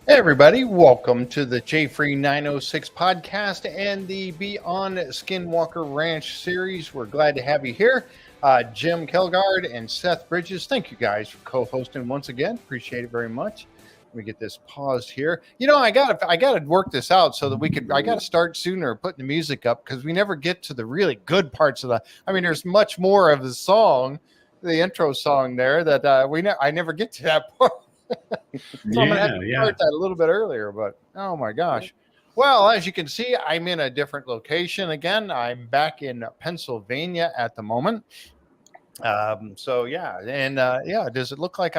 Hey everybody, welcome to the JFree906 podcast and the Beyond Skinwalker Ranch series. We're glad to have you here. Jimm, Kjelgaard, and Seth Bridges, thank you guys for co-hosting once again. Appreciate it very much. Let me get this paused here. You know, I gotta work this out so that I gotta start sooner putting the music up because we never get to the really good parts of there's much more of the song, the intro song there that I never get to that part. So I'm gonna have to start that a little bit earlier, but oh my gosh. Well, as you can see, I'm in a different location again. I'm back in Pennsylvania at the moment. So yeah, and does it look like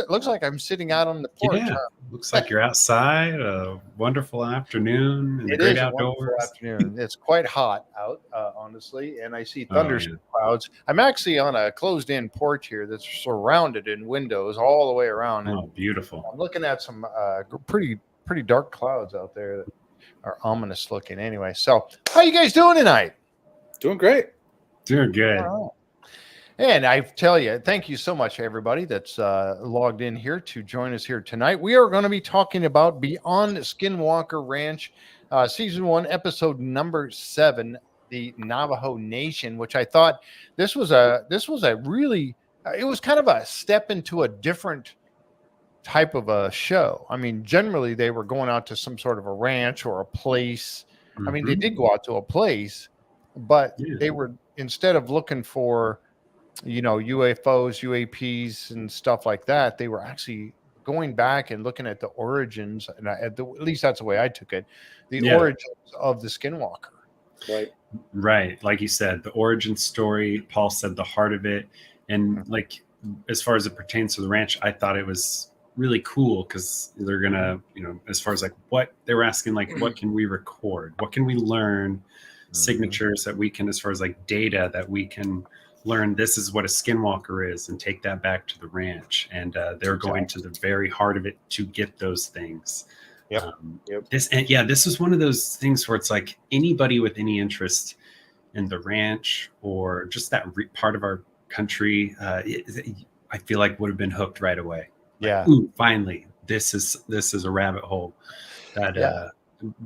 looks like I'm sitting out on the porch? Yeah, looks like you're outside. A wonderful afternoon in the great outdoors. A wonderful afternoon. It's quite hot out, honestly, and I see thunderstorm clouds. I'm actually on a closed-in porch here that's surrounded in windows all the way around. Oh, beautiful! I'm looking at some pretty dark clouds out there that are ominous looking. Anyway, so how you guys doing tonight? Doing great. Doing good. And I tell you, thank you so much, everybody that's logged in here to join us here tonight. We are going to be talking about Beyond Skinwalker Ranch, Season 1, Episode number 7, the Navajo Nation, which I thought this was a really, it was kind of a step into a different type of a show. I mean, generally they were going out to some sort of a ranch or a place. Mm-hmm. I mean, they did go out to a place, but they were, instead of looking for UFOs, UAPs, and stuff like that, they were actually going back and looking at the origins, and at least that's the way I took it, the origins of the Skinwalker. Right. Like you said, the origin story, Paul said the heart of it. And like, as far as it pertains to the ranch, I thought it was really cool because they're going to, as far as like what they were asking, like, what can we record? What can we learn? Signatures that we can, as far as like data that we can learn, this is what a skinwalker is, and take that back to the ranch. And they're going to the very heart of it to get those things. This was one of those things where it's like anybody with any interest in the ranch or just that part of our country, I feel like would have been hooked right away. Like, ooh, finally, this is a rabbit hole that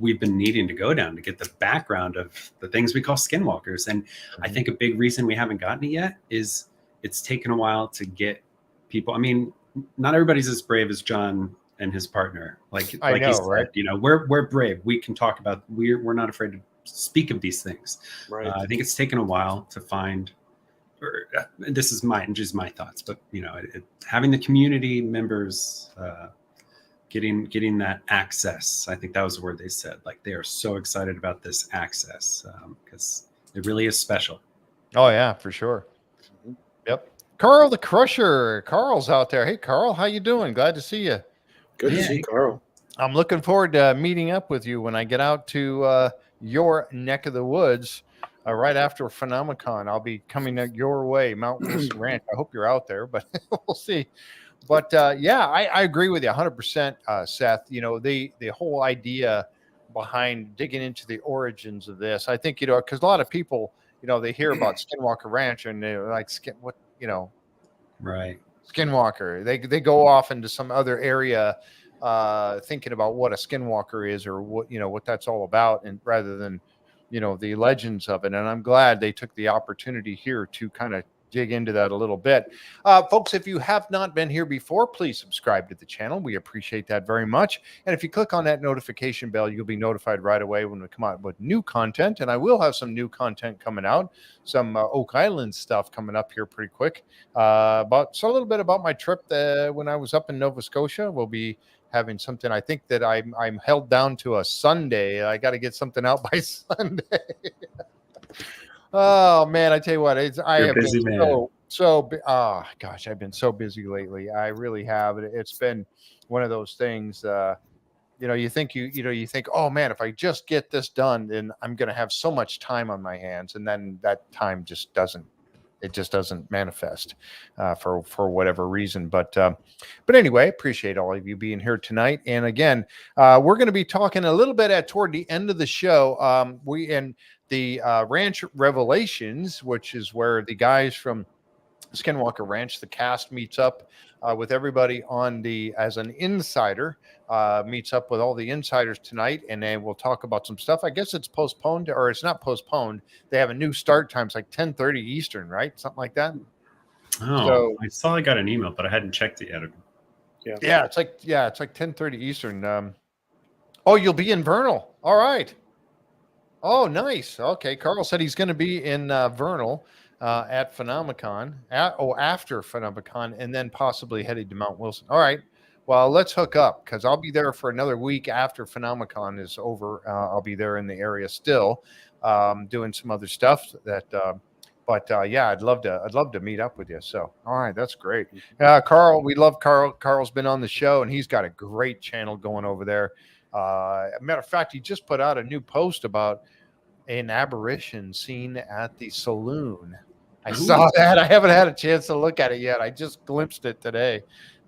we've been needing to go down to get the background of the things we call skinwalkers. And I think a big reason we haven't gotten it yet is it's taken a while to get people. I mean, not everybody's as brave as John and his partner. Like he said, right? We're brave. We can talk about, we're not afraid to speak of these things. Right. I think it's taken a while to find, this is just my thoughts, but having the community members, getting that access. I think that was the word they said. Like, they are so excited about this access because it really is special. Oh yeah, for sure. Yep. Carl the Crusher. Carl's out there. Hey, Carl, how you doing? Glad to see you. Good to see you, Carl. I'm looking forward to meeting up with you when I get out to your neck of the woods right after Phenomicon. I'll be coming your way, Mount Wilson Ranch. I hope you're out there, but we'll see. But I agree with you 100%, Seth. The whole idea behind digging into the origins of this, I think, because a lot of people, they hear about Skinwalker Ranch and they're like, right. Skinwalker. They go off into some other area thinking about what a Skinwalker is or what that's all about, and rather than, the legends of it. And I'm glad they took the opportunity here to kind of dig into that a little bit. Folks, if you have not been here before, please subscribe to the channel. We appreciate that very much. And if you click on that notification bell, you'll be notified right away when we come out with new content. And I will have some new content coming out, some Oak Island stuff coming up here pretty quick. A little bit about my trip when I was up in Nova Scotia. We'll be having something. I think that I'm held down to a Sunday. I got to get something out by Sunday. Oh man, I tell you what, I've been so busy lately. I really have. It's been one of those things. You think, oh man, if I just get this done, then I'm going to have so much time on my hands, and then that time just doesn't manifest for whatever reason. But anyway, appreciate all of you being here tonight. And again, we're going to be talking a little bit toward the end of the show. The Ranch Revelations, which is where the guys from Skinwalker Ranch, the cast, meets up with everybody as an insider. Meets up with all the insiders tonight, and then we'll talk about some stuff. I guess it's postponed, or it's not postponed. They have a new start time. It's like 10:30 Eastern, right? Something like that. Oh, So, I saw I got an email, but I hadn't checked it yet. Yeah, it's like 10:30 Eastern. Oh, you'll be in Vernal. All right. Oh, nice. Okay, Carl said he's going to be in Vernal at Phenomicon, after Phenomicon, and then possibly heading to Mount Wilson. All right. Well, let's hook up because I'll be there for another week after Phenomicon is over. I'll be there in the area still, doing some other stuff. Yeah, I'd love to meet up with you. So, all right, that's great. Carl, we love Carl. Carl's been on the show, and he's got a great channel going over there. Matter of fact, he just put out a new post about an apparition seen at the saloon. I saw that. I haven't had a chance to look at it yet. I just glimpsed it today,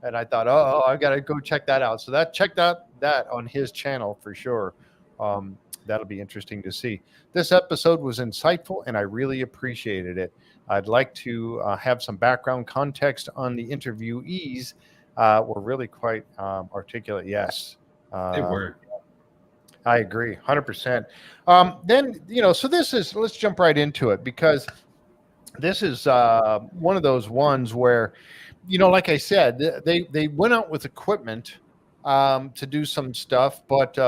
and I thought, oh, I got to go check that out. So check that on his channel for sure. That'll be interesting to see. This episode was insightful, and I really appreciated it. I'd like to have some background context on the interviewees. Were really quite articulate. Yes. They were. I agree 100%. Then, so let's jump right into it because this is one of those ones where, like I said, they went out with equipment to do some stuff, but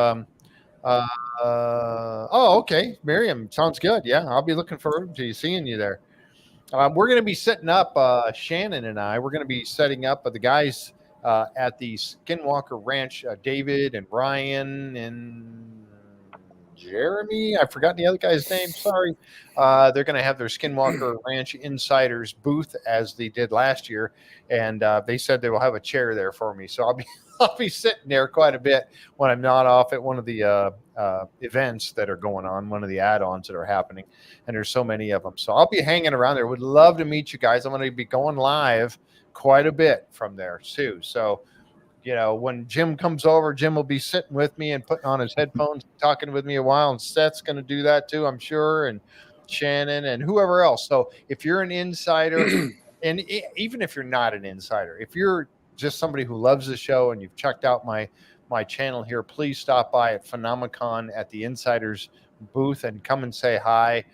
okay. Miriam, sounds good. Yeah. I'll be looking forward to seeing you there. We're going to be setting up, Shannon and I, we're going to be setting up the guys at the Skinwalker Ranch, David and Ryan and Jeremy. I forgot the other guy's name. Sorry. They're going to have their Skinwalker Ranch Insiders booth as they did last year, and they said they will have a chair there for me. So I'll be sitting there quite a bit when I'm not off at one of the events that are going on, one of the add-ons that are happening, and there's so many of them. So I'll be hanging around there. Would love to meet you guys. I'm going to be going live quite a bit from there too. So, when Jimm comes over, Jimm will be sitting with me and putting on his headphones, talking with me a while. And Seth's going to do that too, I'm sure. And Shannon and whoever else. So if you're an insider and even if you're not an insider, if you're just somebody who loves the show and you've checked out my channel here, please stop by at Phenomicon at the Insiders booth and come and say hi.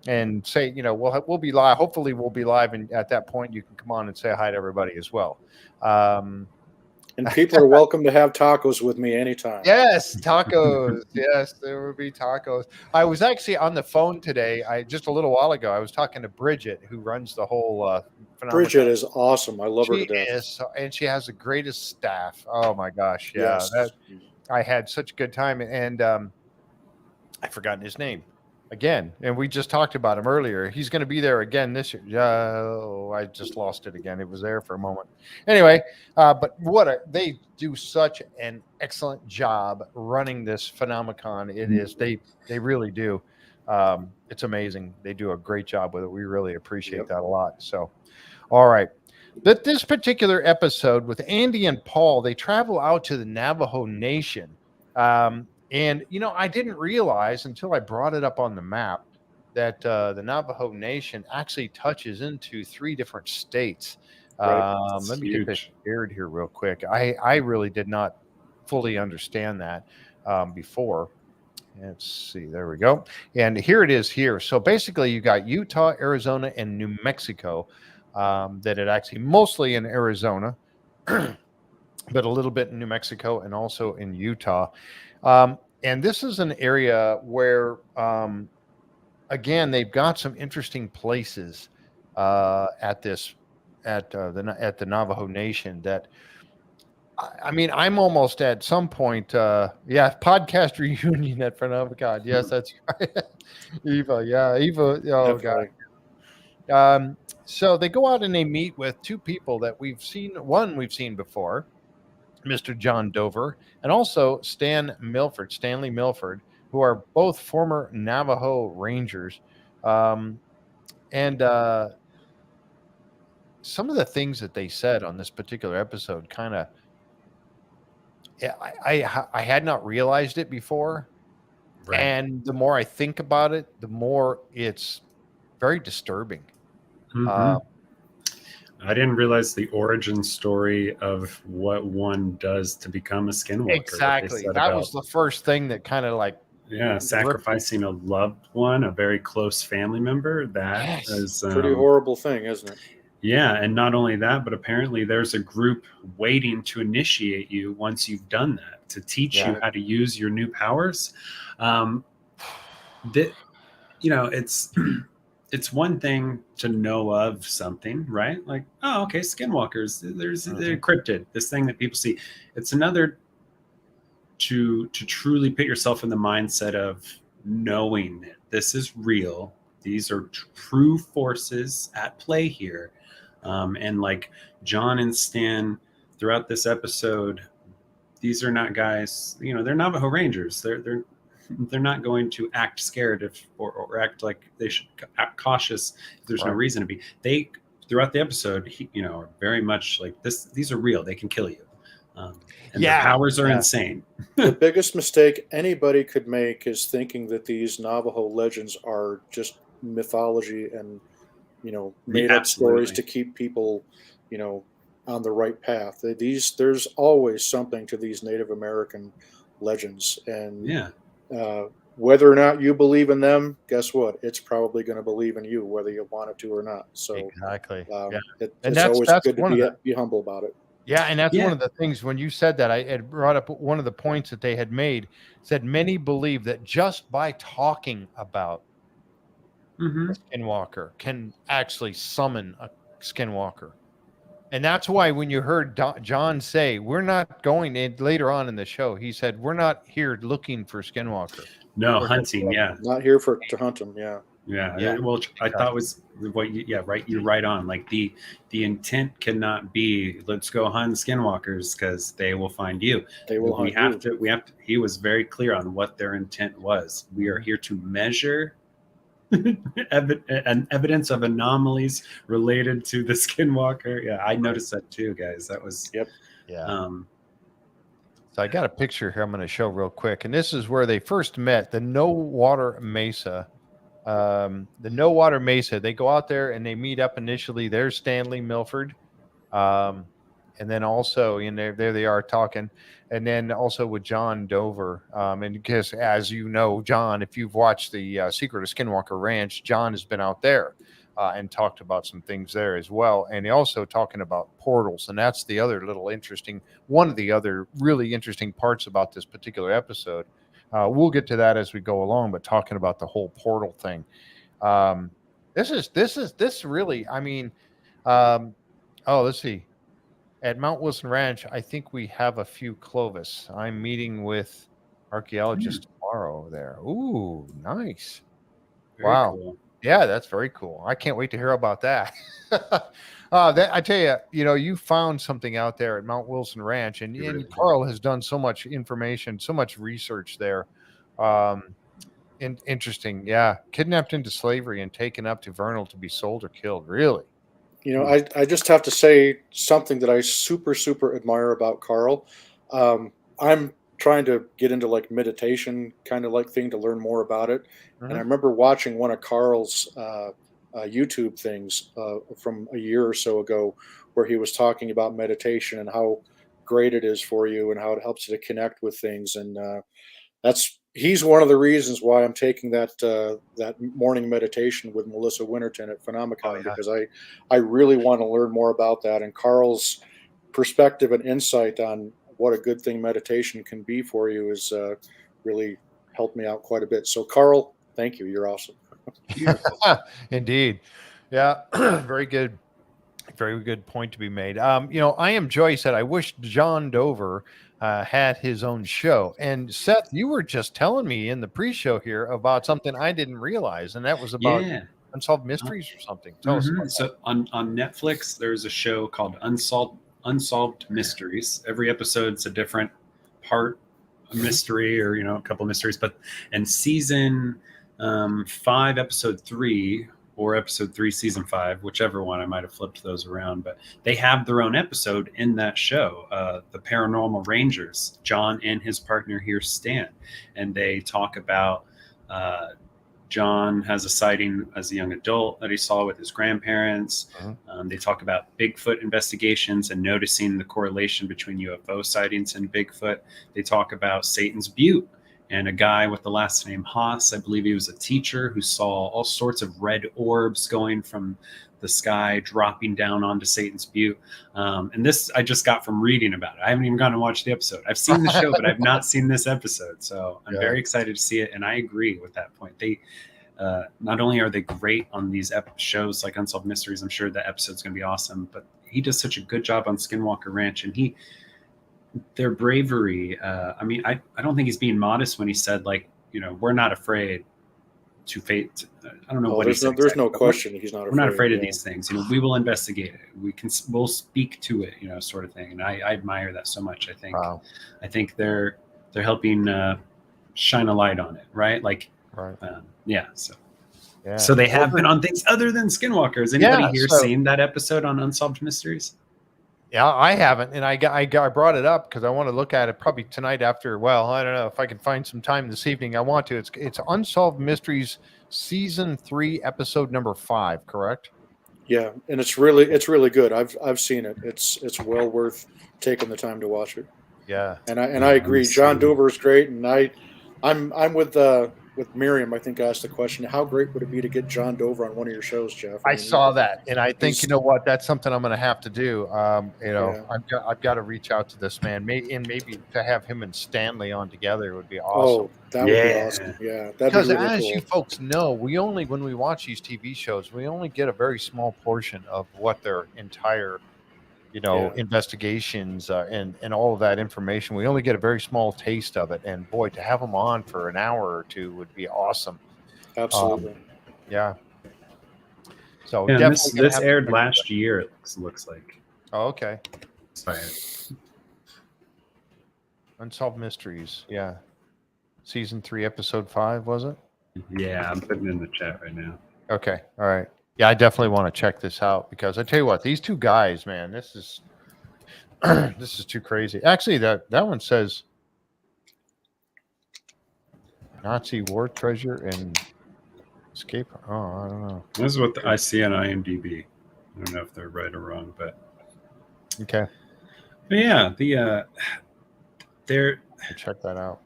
And say, we'll be live. Hopefully, we'll be live, and at that point, you can come on and say hi to everybody as well. And people are welcome to have tacos with me anytime. Yes, tacos. Yes, there will be tacos. I was actually on the phone today. Just a little while ago, I was talking to Bridget, who runs the whole. Bridget is awesome. I love her to death. Is, and she has the greatest staff. Oh my gosh, yeah. Yes. I had such a good time, and I've forgotten his name. Again, and we just talked about him earlier. He's going to be there again this year. I just lost it again. It was there for a moment. Anyway, but they do such an excellent job running this Phenomicon. It is they really do. It's amazing. They do a great job with it. We really appreciate that a lot. So, all right. But this particular episode with Andy and Paul, they travel out to the Navajo Nation. And, I didn't realize until I brought it up on the map that the Navajo Nation actually touches into 3 different states. Right. Let me get this shared here real quick. I really did not fully understand that before. Let's see. There we go. And here it is here. So basically, you got Utah, Arizona, and New Mexico. That it actually mostly in Arizona, but a little bit in New Mexico and also in Utah. And this is an area where, again, they've got some interesting places at the Navajo Nation that, I mean, I'm almost at some point, podcast reunion at Phenomicon. Yes, that's right. Eva. Oh, God. So they go out and they meet with 2 people that we've seen. One we've seen before, Mr. John Dover, and also Stanley Milford, who are both former Navajo Rangers. And some of the things that they said on this particular episode kind of, I had not realized it before. Right. And the more I think about it, the more it's very disturbing. Mm-hmm. I didn't realize the origin story of what one does to become a skinwalker. What they Exactly. said That about- was the first thing that kind of like, Yeah, sacrificing a loved one, a very close family member. That Yes. is Pretty horrible thing, isn't it? Yeah, and not only that, but apparently there's a group waiting to initiate you once you've done that, to teach you how to use your new powers. That, you know, it's it's one thing to know of something, right? Like, oh, okay, skinwalkers, they're cryptid, this thing that people see. It's another to truly put yourself in the mindset of knowing that this is real. These are true forces at play here. And like John and Stan throughout this episode, these are not guys, you know, they're Navajo Rangers. They're not going to act scared or act like they should act cautious if there's no reason to be. They, throughout the episode, you know, are very much like this. These are real. They can kill you. And their powers are insane. The biggest mistake anybody could make is thinking that these Navajo legends are just mythology and, you know, made up stories to keep people, you know, on the right path. There's always something to these Native American legends, and whether or not you believe in them, guess what? It's probably going to believe in you, whether you want it to or not. So exactly, it's always good to be humble about it. Yeah, and that's one of the things when you said that, I had brought up one of the points that they had made, said many believe that just by talking about a skinwalker can actually summon a skinwalker. And that's why when you heard John say, we're not going in later on in the show, he said, we're not here looking for skinwalker. No, hunting, Not here to hunt them, Yeah. Well, I thought was what you're right on. Like the intent cannot be let's go hunt skinwalkers because they will find you. We have to he was very clear on what their intent was. We are here to measure evidence of anomalies related to the skinwalker. Yeah, I noticed that too, guys. That was So I got a picture here I'm going to show real quick, and this is where they first met, the No Water Mesa. The No Water Mesa, they go out there and they meet up initially. There's Stanley, Milford, and then also in there they are talking, and then also with John Dover. And because, as you know, John, if you've watched the Secret of Skinwalker Ranch, John has been out there and talked about some things there as well. And he also talking about portals, and that's the other one of the other really interesting parts about this particular episode. We'll get to that as we go along, but talking about the whole portal thing. This really, I mean, let's see. At Mount Wilson Ranch, I think we have a few Clovis. I'm meeting with archaeologists tomorrow there. Ooh, nice. Very cool. Yeah, that's very cool. I can't wait to hear about that. I tell you, you found something out there at Mount Wilson Ranch, and Carl has done so much information, so much research there. Interesting. Yeah. Kidnapped into slavery and taken up to Vernal to be sold or killed. Really? I just have to say something that I super, super admire about Carl. I'm trying to get into like meditation kind of like thing to learn more about it. And I remember watching one of Carl's YouTube things from a year or so ago where he was talking about meditation and how great it is for you and how it helps you to connect with things. And he's one of the reasons why I'm taking that morning meditation with Melissa Winterton at Phenomicon, because I really want to learn more about that. And Carl's perspective and insight on what a good thing meditation can be for you is really helped me out quite a bit. So Carl, thank you. You're awesome. Indeed. Yeah. Very good. Very good point to be made. I Am Joy said, I wish John Dover had his own show. And Seth, you were just telling me in the pre-show here about something I didn't realize, and that was about unsolved mysteries or something. Tell us about so on Netflix, there's a show called Unsolved Mysteries. Every episode's a different part mystery, or a couple of mysteries. But season 5, episode 3. Or episode 3, season 5, whichever one. I might have flipped those around, but they have their own episode in that show, the Paranormal Rangers, John and his partner here, Stan, and they talk about John has a sighting as a young adult that he saw with his grandparents. They talk about Bigfoot investigations and noticing the correlation between UFO sightings and Bigfoot. They talk about Satan's Butte and a guy with the last name Haas. I believe he was a teacher who saw all sorts of red orbs going from the sky, dropping down onto Satan's Butte. And this I just got from reading about it. I haven't even gone and watched the episode. I've seen the show, but I've not seen this episode. So I'm very excited to see it. And I agree with that point. They not only are they great on these shows like Unsolved Mysteries, I'm sure the episode's going to be awesome, but he does such a good job on Skinwalker Ranch. And their bravery, I mean, I don't think he's being modest when he said, like, you know, we're not afraid to fate. I don't know what he said. There's no question he's not afraid. We're not afraid of these things. You know, we will investigate it. We'll speak to it, you know, sort of thing. And I admire that so much. I think they're helping shine a light on it, right? Like, So they have been on things other than Skinwalkers. Anybody here seen that episode on Unsolved Mysteries? Yeah, I haven't, and I brought it up because I want to look at it probably tonight after. Well, I don't know if I can find some time this evening. I want to. It's Unsolved Mysteries season 3, episode number 5. Correct? Yeah, and it's really good. I've seen it. It's well worth taking the time to watch it. Yeah, and I agree. John Dover is great, and I'm with Miriam. I think asked the question, how great would it be to get John Dover on one of your shows, Jeff? I saw that, and I think, you know what, that's something I'm going to have to do. I've got to reach out to this man, maybe to have him and Stanley on together would be awesome. Oh, that would be awesome. Yeah, because really as cool. You folks know, when we watch these TV shows, we only get a very small portion of what their entire investigations and all of that information. We only get a very small taste of it, and boy, to have them on for an hour or two would be awesome. Absolutely. So this aired last year, it looks like. Oh, okay. Unsolved Mysteries, season 3, episode 5, was it? Yeah, I'm putting it in the chat right now. Okay, all right. Yeah, I definitely want to check this out because I tell you what, these two guys, man, this is this is too crazy. Actually, that one says Nazi war treasure and escape. Oh, I don't know. This is what I see on IMDb. I don't know if they're right or wrong, but okay. But yeah, their check that out.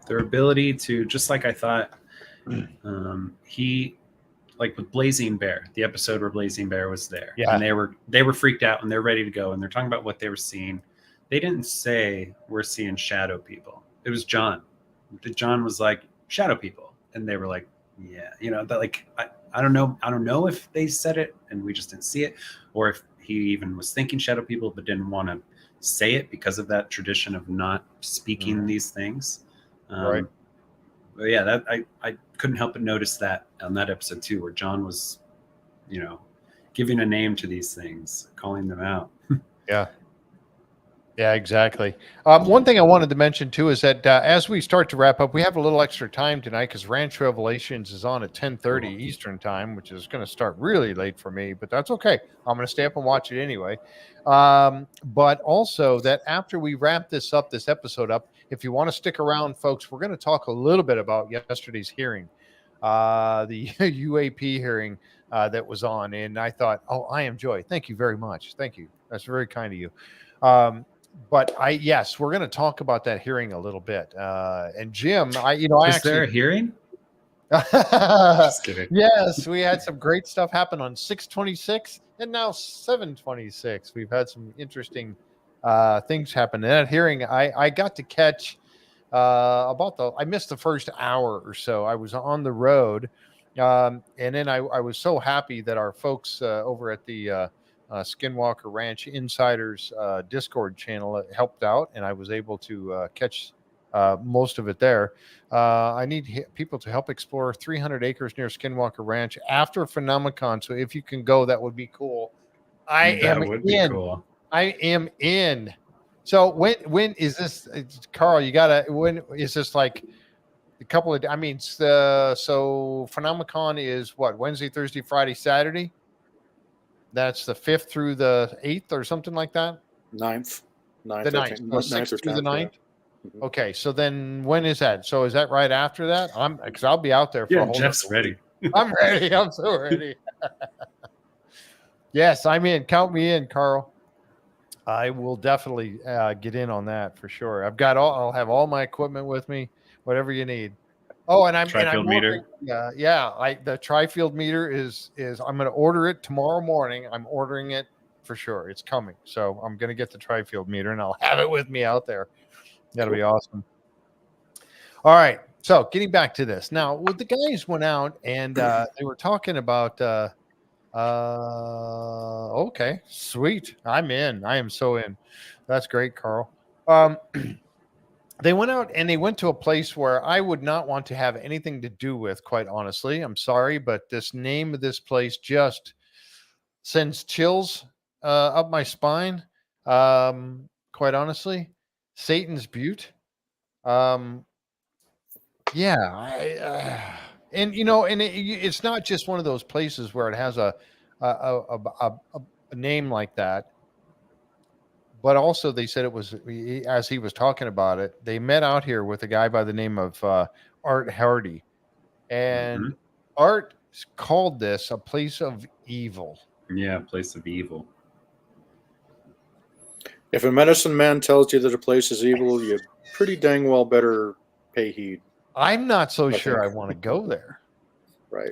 Their ability to, just like I thought, like with Blazing Bear, the episode where Blazing Bear was there, and they were freaked out and they're ready to go and they're talking about what they were seeing. They didn't say we're seeing shadow people. It was John. John was like, shadow people, and they were like, yeah, that, like, I don't know if they said it and we just didn't see it, or if he even was thinking shadow people but didn't want to say it because of that tradition of not speaking these things. Right. But yeah, I couldn't help but notice that on that episode too, where John was, giving a name to these things, calling them out. Yeah, exactly. One thing I wanted to mention too is that as we start to wrap up, we have a little extra time tonight because Ranch Revelations is on at 10:30 Eastern time, which is going to start really late for me, but that's okay. I'm going to stay up and watch it anyway. But also that after we wrap this episode up, if you want to stick around, folks, we're going to talk a little bit about yesterday's hearing, the UAP hearing that was on. And I thought, I am Joy. Thank you very much. Thank you. That's very kind of you. But we're going to talk about that hearing a little bit. And Jimm, is there a hearing? Just kidding. Yes, we had some great stuff happen on 6/26 and now 7/26. We've had some interesting things happen in that hearing. I got to catch I missed the first hour or so. I was on the road, and then I was so happy that our folks over at the Skinwalker Ranch Insiders Discord channel helped out, and I was able to catch most of it there. I need people to help explore 300 acres near Skinwalker Ranch after Phenomenon. So if you can go, that would be cool. I am in. So when is this, Carl? When is this, like a couple of? I mean, so Phenomenon is what, Wednesday, Thursday, Friday, Saturday. That's the 5th through the 8th or something like that. 9th. The 9th. 6th through the 9th. Okay, so then when is that? So is that right after that? Because I'll be out there for a Yeah, whole. Jeff's ready. I'm ready. I'm so ready. Yes, I'm in. Count me in, Carl. I will definitely get in on that for sure. I'll have all my equipment with me, whatever you need. Oh, and I'm Tri-field ordering. meter. The tri-field meter is I'm going to order it tomorrow morning. I'm ordering it for sure. It's coming, so I'm going to get the tri-field meter and I'll have it with me out there. That'll be awesome. All right. So getting back to this now, the guys went out and they were talking about. Okay, sweet. I'm in. I am so in. That's great, Carl. They went out and they went to a place where I would not want to have anything to do with, quite honestly. I'm sorry, but this name of this place just sends chills up my spine. Quite honestly, Satan's Butte. Yeah, and it's not just one of those places where it has a name like that, but also they said it was, as he was talking about it, they met out here with a guy by the name of Art Hardy, and Art called this a place of evil. Yeah, place of evil. If a medicine man tells you that a place is evil, you pretty dang well better pay heed. I'm not so sure I want to go there. Right.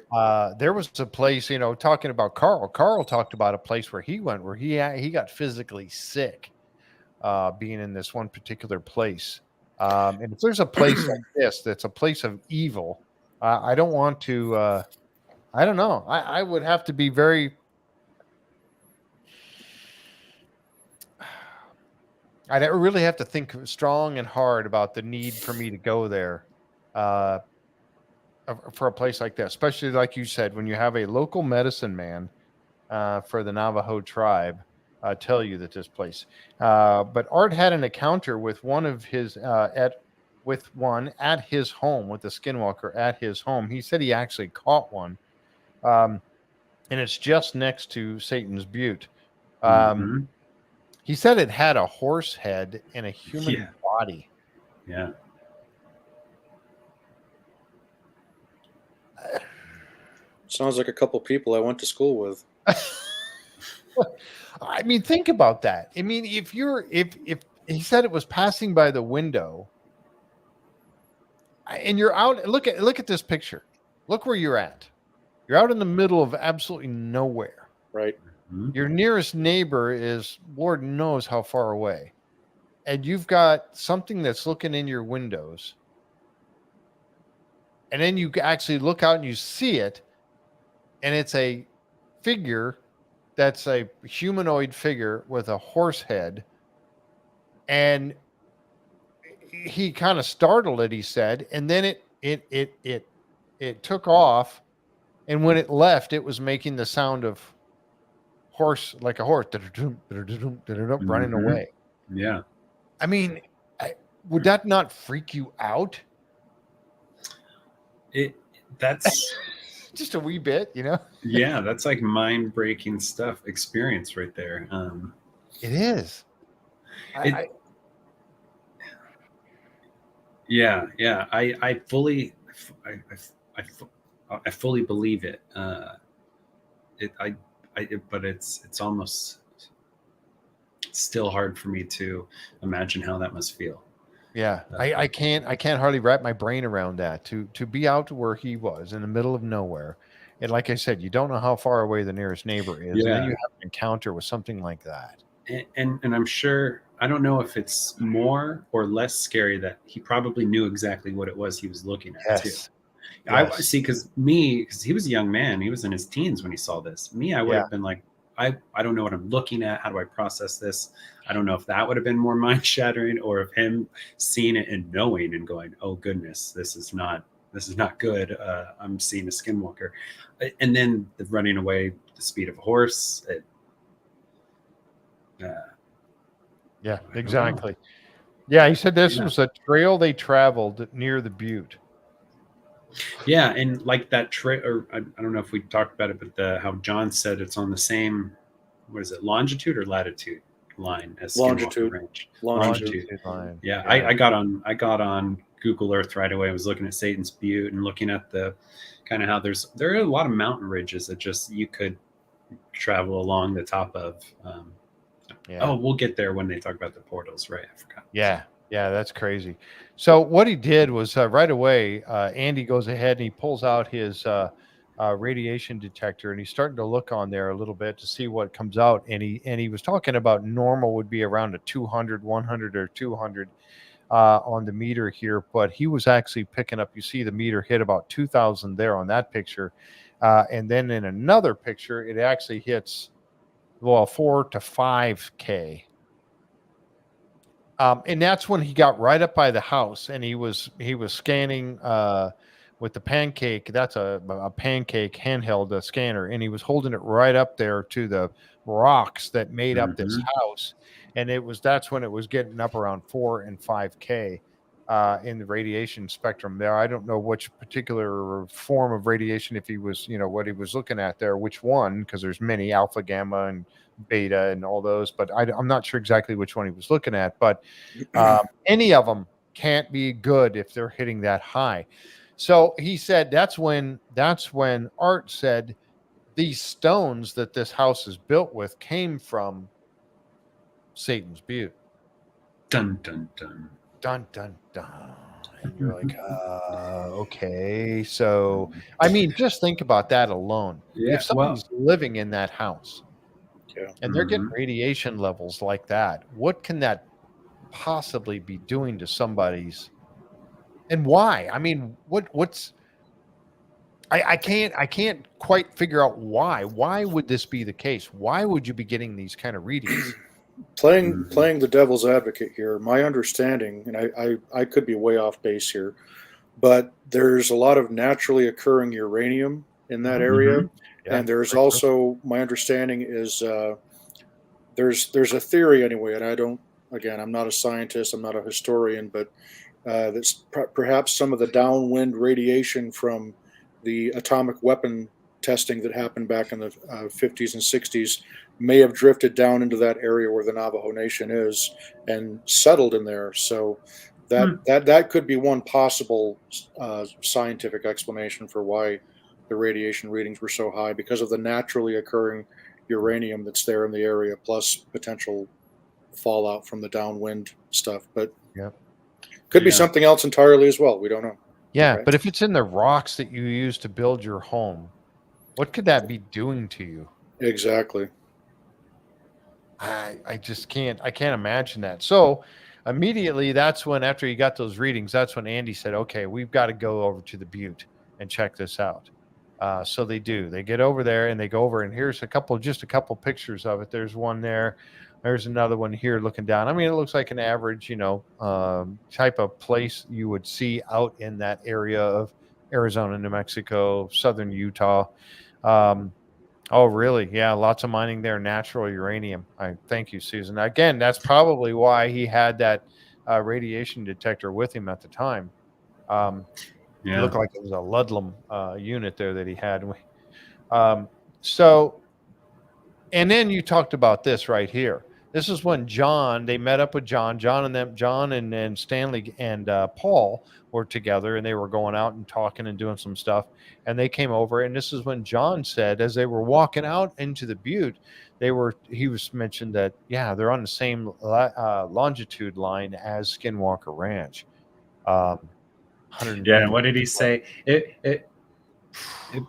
There was a place, talking about Carl. Carl talked about a place where he went, where he got physically sick, being in this one particular place. And if there's a place like this that's a place of evil, I don't want to. I don't know. I would have to be very. I'd really have to think strong and hard about the need for me to go there. For a place like that, especially like you said, when you have a local medicine man for the Navajo tribe tell you that this place. But Art had an encounter with one of his at his home, with the skinwalker at his home. He said he actually caught one, and it's just next to Satan's Butte. He said it had a horse head and a human body. Yeah. Sounds like a couple people I went to school with. I mean, think about that. I mean, if he said it was passing by the window, and you're out, look at this picture. Look where you're at. You're out in the middle of absolutely nowhere. Right. Your nearest neighbor is Lord knows how far away, and you've got something that's looking in your windows, and then you actually look out and you see it. And it's a figure that's a humanoid figure with a horse head. And he kind of startled it, he said. And then it took off. And when it left, it was making the sound of horse, like a horse, running away. Yeah. I mean, would that not freak you out? That's... Just a wee bit, Yeah, that's like mind-breaking experience right there. It is. I fully believe it. But it's almost still hard for me to imagine how that must feel. Yeah, I can't hardly wrap my brain around that, to be out where he was in the middle of nowhere. And like I said, you don't know how far away the nearest neighbor is. Yeah. And then you have an encounter with something like that. And I'm sure, I don't know if it's more or less scary that he probably knew exactly what it was he was looking at too. I see, because he was a young man, he was in his teens when he saw this. I would have been like, I don't know what I'm looking at. How do I process this? I don't know if that would have been more mind shattering, or if him seeing it and knowing and going, oh goodness, this is not good. I'm seeing a skinwalker. And then the running away, the speed of a horse. Yeah, exactly. Yeah, he said this was a trail they traveled near the butte. Yeah, and like that trail, or I don't know if we talked about it, but how John said it's on the same, what is it, longitude or latitude? line as Longitude. Skinwalker Ranch. Longitude line. Yeah, I got on Google Earth right away. I was looking at Satan's Butte and looking at the kind of how there are a lot of mountain ridges that just you could travel along the top of. Oh, we'll get there when they talk about the portals, right? I forgot. Yeah, that's crazy. So what he did was right away, Andy goes ahead and he pulls out his radiation detector and he's starting to look on there a little bit to see what comes out. And he was talking about normal would be around a 200, 100 or 200 on the meter here, but he was actually picking up. You see the meter hit about 2,000 there on that picture, and then in another picture, it actually hits 4 to 5K. And that's when he got right up by the house and he was scanning with the pancake. That's a pancake handheld scanner. And he was holding it right up there to the rocks that made up this house. And that's when it was getting up around 4 and 5K in the radiation spectrum there. I don't know which particular form of radiation, if he was, what he was looking at there, which one, because there's many, alpha, gamma, and beta and all those, but I'm not sure exactly which one he was looking at, but any of them can't be good if they're hitting that high. So he said that's when Art said these stones that this house is built with came from Satan's Butte. Dun dun dun dun dun dun. And you're like, okay. So I mean, just think about that alone. Yeah, if somebody's living in that house, and they're getting Mm-hmm. radiation levels like that, what can that possibly be doing to somebody's, and why? I mean, what's I can't quite figure out why. Why would this be the case? Why would you be getting these kind of readings? Playing the devil's advocate here, my understanding, and I could be way off base here, but there's a lot of naturally occurring uranium in that area. Yeah, and there's also, my understanding is there's a theory anyway, and I'm not a scientist, I'm not a historian, but that's perhaps some of the downwind radiation from the atomic weapon testing that happened back in the 50s and 60s may have drifted down into that area where the Navajo Nation is and settled in there. So that could be one possible scientific explanation for why the radiation readings were so high, because of the naturally occurring uranium that's there in the area, plus potential fallout from the downwind stuff. But could be something else entirely as well. We don't know. Yeah, but if it's in the rocks that you use to build your home, what could that be doing to you? Exactly. I just can't imagine that. So immediately, that's when, after you got those readings, that's when Andy said, okay, we've got to go over to the Butte and check this out. So they do. They get over there and they go over, and here's just a couple pictures of it. There's one there. There's another one here looking down. I mean, it looks like an average, type of place you would see out in that area of Arizona, New Mexico, southern Utah. Oh, really? Yeah, lots of mining there, natural uranium. Thank you, Susan. Again, that's probably why he had that radiation detector with him at the time. It looked like it was a Ludlam unit there that he had. So, and then you talked about this right here. This is when they met up with John and Stanley and Paul were together, and they were going out and talking and doing some stuff. And they came over, and this is when John said, as they were walking out into the Butte, he was mentioned that, they're on the same longitude line as Skinwalker Ranch. And what did he say? It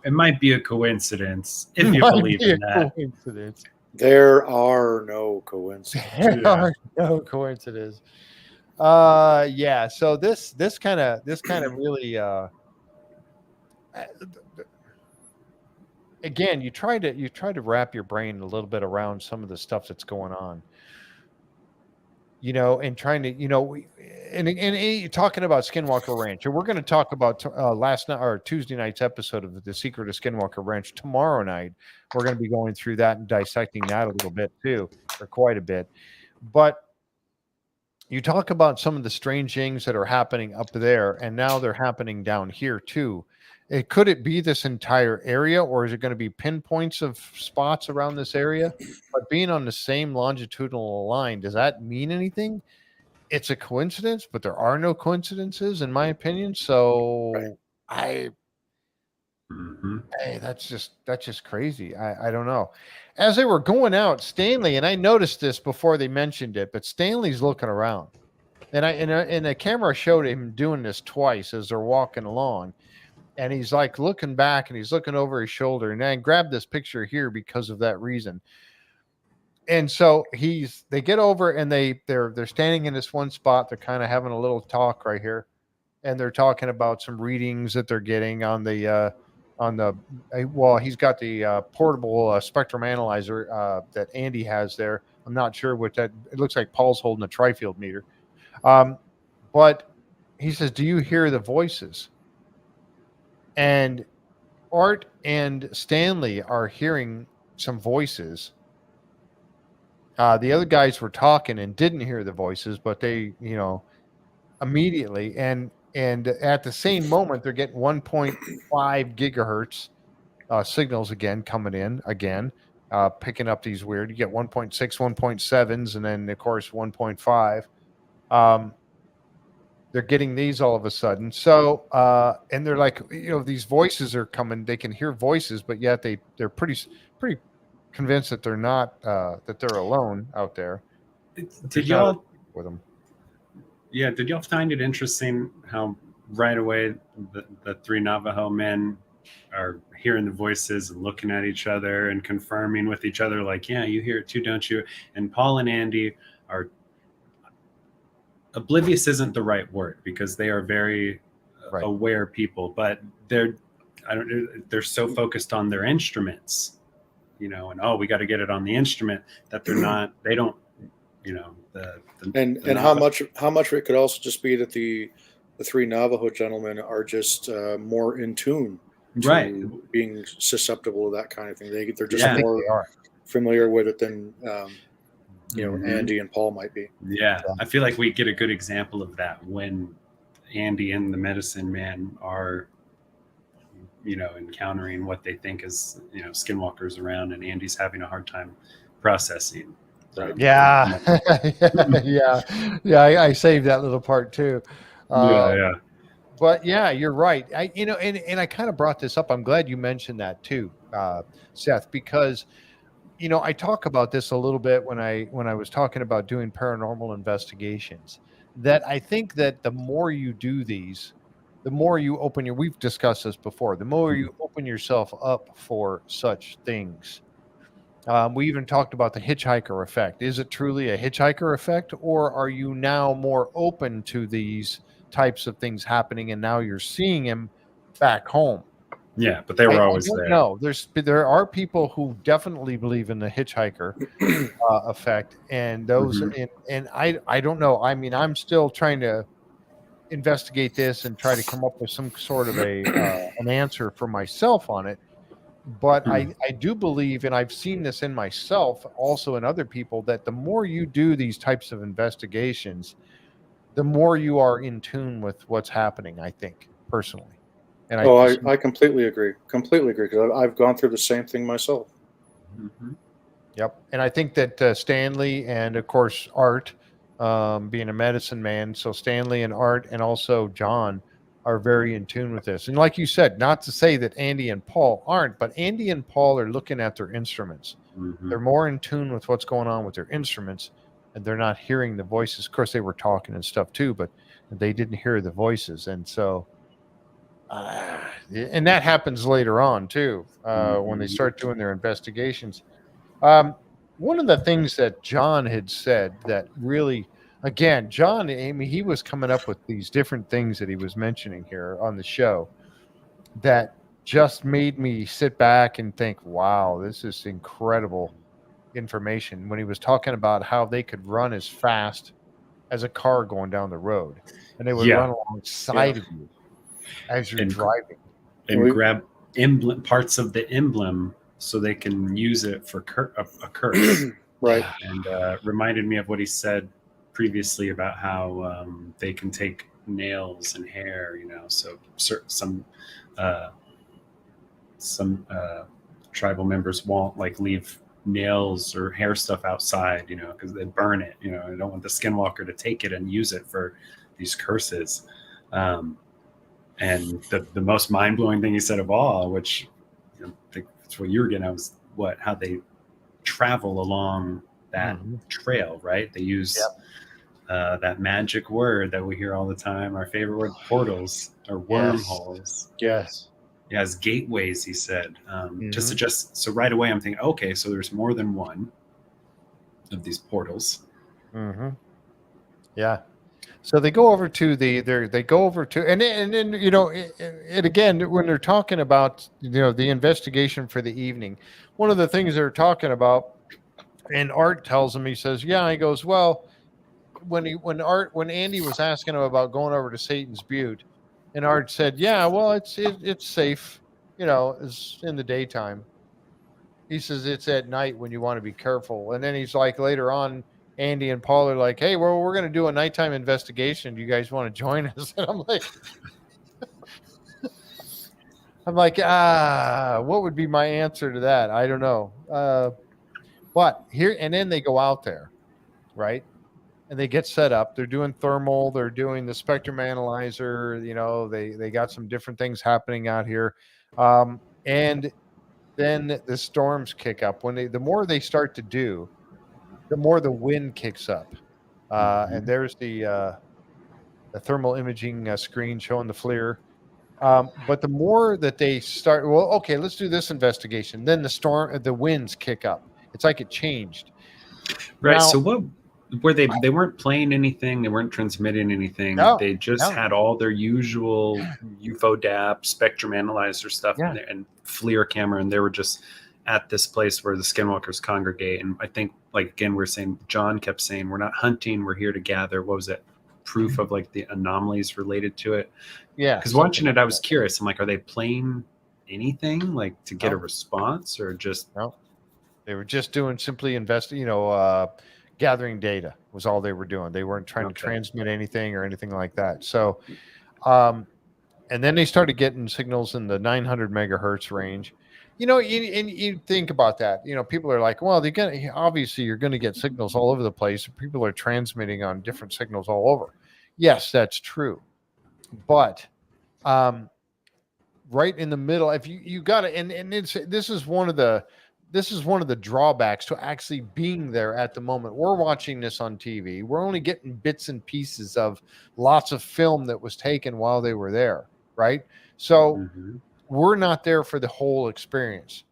might be a coincidence if you believe in that. Coincidence. There are no coincidences. There are no coincidences. So this kind of really again, you try to wrap your brain a little bit around some of the stuff that's going on. And trying to, and talking about Skinwalker Ranch, and we're going to talk about last night or Tuesday night's episode of The Secret of Skinwalker Ranch tomorrow night. We're going to be going through that and dissecting that a little bit too, or quite a bit. But you talk about some of the strange things that are happening up there, and now they're happening down here too. Could it be this entire area, or is it going to be pinpoints of spots around this area? But being on the same longitudinal line, does that mean anything? It's a coincidence, but there are no coincidences, in my opinion. So I hey, that's just crazy. I don't know. As they were going out, Stanley, and I noticed this before they mentioned it, but Stanley's looking around. And the camera showed him doing this twice as they're walking along. And he's like looking back and he's looking over his shoulder. And I grabbed this picture here because of that reason. And so they get over and they're standing in this one spot. They're kind of having a little talk right here. And they're talking about some readings that they're getting on the he's got the portable spectrum analyzer that Andy has there. I'm not sure what that, it looks like Paul's holding a tri-field meter. But he says, do you hear the voices? And Art and Stanley are hearing some voices. The other guys were talking and didn't hear the voices, but they, immediately and at the same moment they're getting 1.5 gigahertz signals again coming in again, picking up these weird. You get 1.6, 1.7s, and then of course 1.5. They're getting these all of a sudden. So and they're like, these voices are coming. They can hear voices, but yet they're pretty convinced that they're not that they're alone out there. Did y'all with them? Yeah, did y'all find it interesting how right away the three Navajo men are hearing the voices and looking at each other and confirming with each other, like, yeah, you hear it too, don't you? And Paul and Andy are oblivious isn't the right word because they are very aware people, but they're so focused on their instruments, and we got to get it on the instrument that they don't. And how much of it could also just be that the three Navajo gentlemen are just more in tune to being susceptible to that kind of thing. They're just more familiar with it than Andy and Paul might be. Yeah, I feel like we get a good example of that when Andy and the medicine man are encountering what they think is skinwalkers around, and Andy's having a hard time processing. Yeah. I saved that little part too. But yeah, you're right. And I kind of brought this up. I'm glad you mentioned that too, Seth, because I talk about this a little bit when I was talking about doing paranormal investigations, that I think that the more you do these, the more you we've discussed this before, the more you open yourself up for such things. We even talked about the hitchhiker effect. Is it truly a hitchhiker effect, or are you now more open to these types of things happening and now you're seeing him back home? Yeah, but they were always there. No, there are people who definitely believe in the hitchhiker effect, and those, and I don't know. I mean, I'm still trying to investigate this and try to come up with some sort of an answer for myself on it. But I do believe, and I've seen this in myself, also in other people, that the more you do these types of investigations, the more you are in tune with what's happening, I think, personally. And I completely agree. Because I've gone through the same thing myself. Yep. And I think that Stanley and, of course, Art, being a medicine man, so Stanley and Art and also John are very in tune with this. And like you said, not to say that Andy and Paul aren't, but Andy and Paul are looking at their instruments. They're more in tune with what's going on with their instruments, and they're not hearing the voices. Of course, they were talking and stuff too, but they didn't hear the voices. And so, and that happens later on too, when they start doing their investigations. One of the things that John had said that really, again, John, I mean, he was coming up with these different things that he was mentioning here on the show that just made me sit back and think, wow, this is incredible information. When he was talking about how they could run as fast as a car going down the road, and they would run alongside of you as you're driving. And grab parts of the emblem so they can use it for a curse. Right. And reminded me of what he said previously about how they can take nails and hair, so some some tribal members won't like leave nails or hair stuff outside, because they burn it. I don't want the skinwalker to take it and use it for these curses. And the most mind-blowing thing he said of all, which I think that's what you were getting at, was how they travel along that trail, right? They use that magic word that we hear all the time, our favorite word, portals or wormholes. Yes. Yeah, as gateways, he said. To suggest, so right away I'm thinking, okay, so there's more than one of these portals. Yeah. So they go over to and then it again, when they're talking about the investigation for the evening, one of the things they're talking about, and Art tells him, he says, he goes, well, when Andy was asking him about going over to Satan's Butte, and Art said, well, it's safe, it's in the daytime. He says it's at night when you want to be careful. And then he's like, later on, Andy and Paul are like, hey, well, we're going to do a nighttime investigation. Do you guys want to join us? And I'm like, what would be my answer to that? I don't know. But here, and then they go out there, right? And they get set up. They're doing thermal. They're doing the spectrum analyzer. They got some different things happening out here. And then the storms kick up. The more they start to do, the more the wind kicks up. And there's the thermal imaging screen showing the FLIR. But the more that they start, well, okay, let's do this investigation. Then the winds kick up. It's like it changed. Right. Now, so what were they? They weren't playing anything. They weren't transmitting anything. They just had all their usual UFO DAP, spectrum analyzer stuff, and FLIR camera, and they were just at this place where the skinwalkers congregate. And I think, like, again, we're saying, John kept saying, we're not hunting, we're here to gather, what was it, proof of like the anomalies related to it. Because watching it, I was curious. I'm like, are they playing anything like to get a response, or just they were just doing simply gathering data was all they were doing. They weren't trying to transmit anything or anything like that. So and then they started getting signals in the 900 megahertz range. You think about that. People are like, well, obviously you're going to get signals all over the place. People are transmitting on different signals all over. Yes, that's true. But right in the middle, if you got to, and this is one of the drawbacks to actually being there at the moment. We're watching this on TV. We're only getting bits and pieces of lots of film that was taken while they were there, right? So we're not there for the whole experience.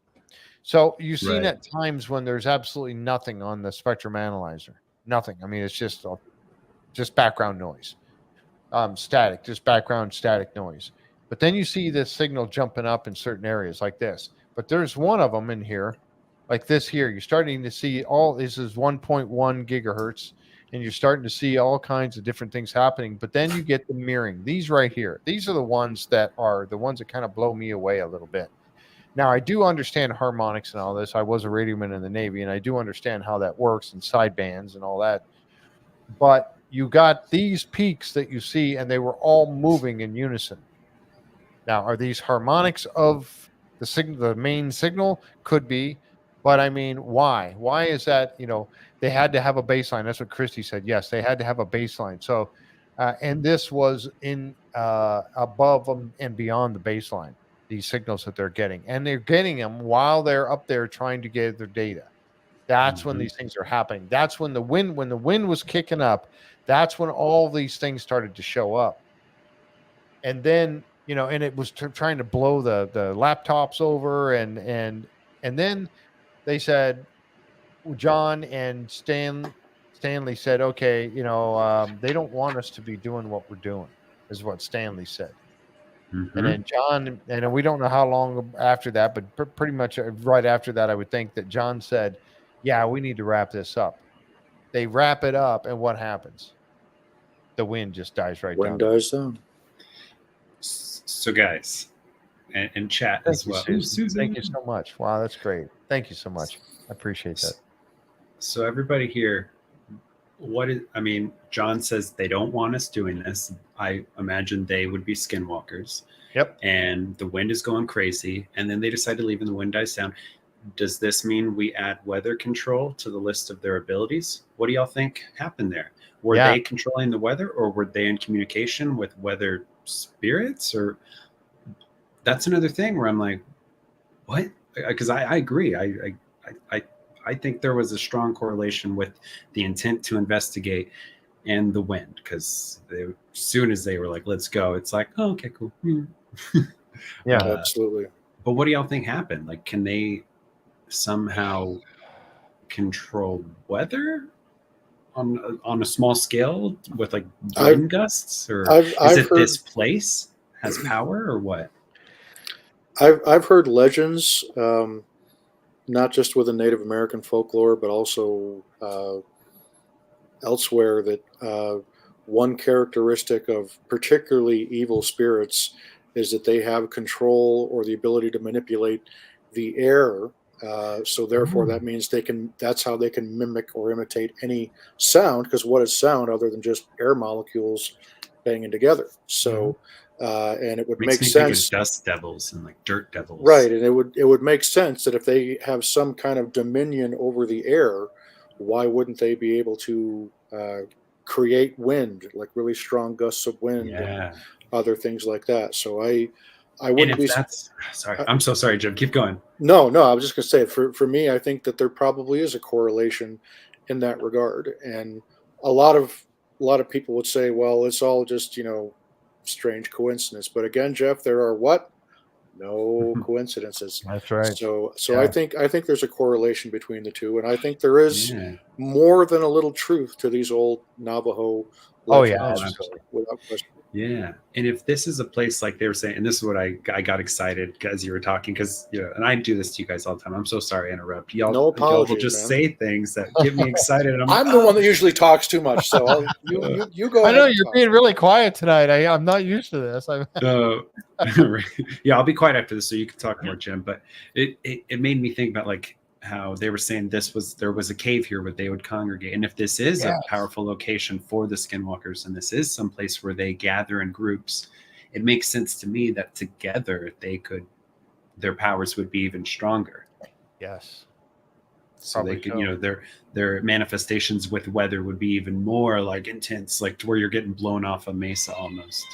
So you've seen at times when there's absolutely nothing on the spectrum analyzer. Nothing. I mean, it's just background noise. Static, just background static noise. But then you see this signal jumping up in certain areas like this. But there's one of them in here, like this here. You're starting to see this is 1.1 gigahertz, and you're starting to see all kinds of different things happening. But then you get the mirroring. These right here. These are the ones that kind of blow me away a little bit. Now, I do understand harmonics and all this. I was a radioman in the Navy, and I do understand how that works and sidebands and all that. But you got these peaks that you see, and they were all moving in unison. Now, are these harmonics of the main signal? Could be. But I mean, why? Why is that? They had to have a baseline. That's what Christy said. Yes, they had to have a baseline. So, and this was in above them and beyond the baseline, these signals that they're getting. And they're getting them while they're up there trying to get their data. That's when these things are happening. That's when the wind was kicking up, that's when all these things started to show up. And then, and it was trying to blow the laptops over. And then they said, John and Stanley said, okay, they don't want us to be doing what we're doing, is what Stanley said. And then John, and we don't know how long after that, but pretty much right after that, I would think that John said, yeah, we need to wrap this up. They wrap it up, and what happens? The wind just dies right down. Wind dies down. So, guys, and chat as well. Susan. Thank you so much. Wow, that's great. Thank you so much. I appreciate that. So, everybody here, I mean, John says they don't want us doing this. I imagine they would be skinwalkers. Yep. And the wind is going crazy. And then they decide to leave and the wind dies down. Does this mean we add weather control to the list of their abilities? What do y'all think happened there? Were they controlling the weather, or were they in communication with weather spirits? Or that's another thing where I'm like, what? Because I agree. I think there was a strong correlation with the intent to investigate and the wind, because as soon as they were like, let's go, it's like, oh, okay, cool. Yeah, absolutely. But what do y'all think happened? Like, can they somehow control weather on a small scale with like wind gusts? Or is it this place has power, or what? I've heard legends, not just within Native American folklore, but also elsewhere, that one characteristic of particularly evil spirits is that they have control or the ability to manipulate the air. So therefore, that means that's how they can mimic or imitate any sound, because what is sound other than just air molecules banging together? So, and it would make sense. Think of dust devils and like dirt devils. Right. And it would make sense that if they have some kind of dominion over the air, why wouldn't they be able to create wind, like really strong gusts of wind and other things like that? So I wouldn't be. Sorry, I'm so sorry, Jim. Keep going. No, I was just going to say, for me, I think that there probably is a correlation in that regard, and a lot of people would say, well, it's all just strange coincidence. But again, Jeff, there are no coincidences. That's right. So I think there's a correlation between the two, and I think there is more than a little truth to these old Navajo legends. Without question. Yeah, and if this is a place like they were saying, and this is what I got excited as you were talking, because and I do this to you guys all the time. I'm so sorry to interrupt. Y'all will just say things that get me excited. And I'm the one that usually talks too much, so you go. I know you're being really quiet tonight. I'm not used to this. Yeah, I'll be quiet after this, so you can talk more, Jim. But it made me think about like how they were saying there was a cave here where they would congregate. And if this is a powerful location for the skinwalkers, and this is some place where they gather in groups, it makes sense to me that together their powers would be even stronger. Yes. So probably they could, their manifestations with weather would be even more like intense, like to where you're getting blown off a mesa almost.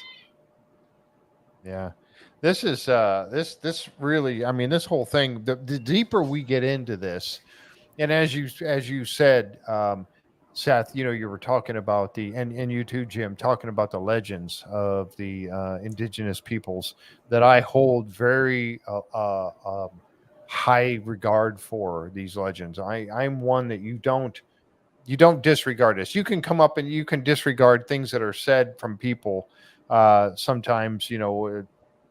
Yeah. This is this really, I mean, this whole thing, the deeper we get into this, and as you said, Seth, you were talking about and you too, Jim, talking about the legends of the indigenous peoples that I hold very high regard for. These legends, I'm one that you don't disregard this. You can come up and you can disregard things that are said from people. Sometimes,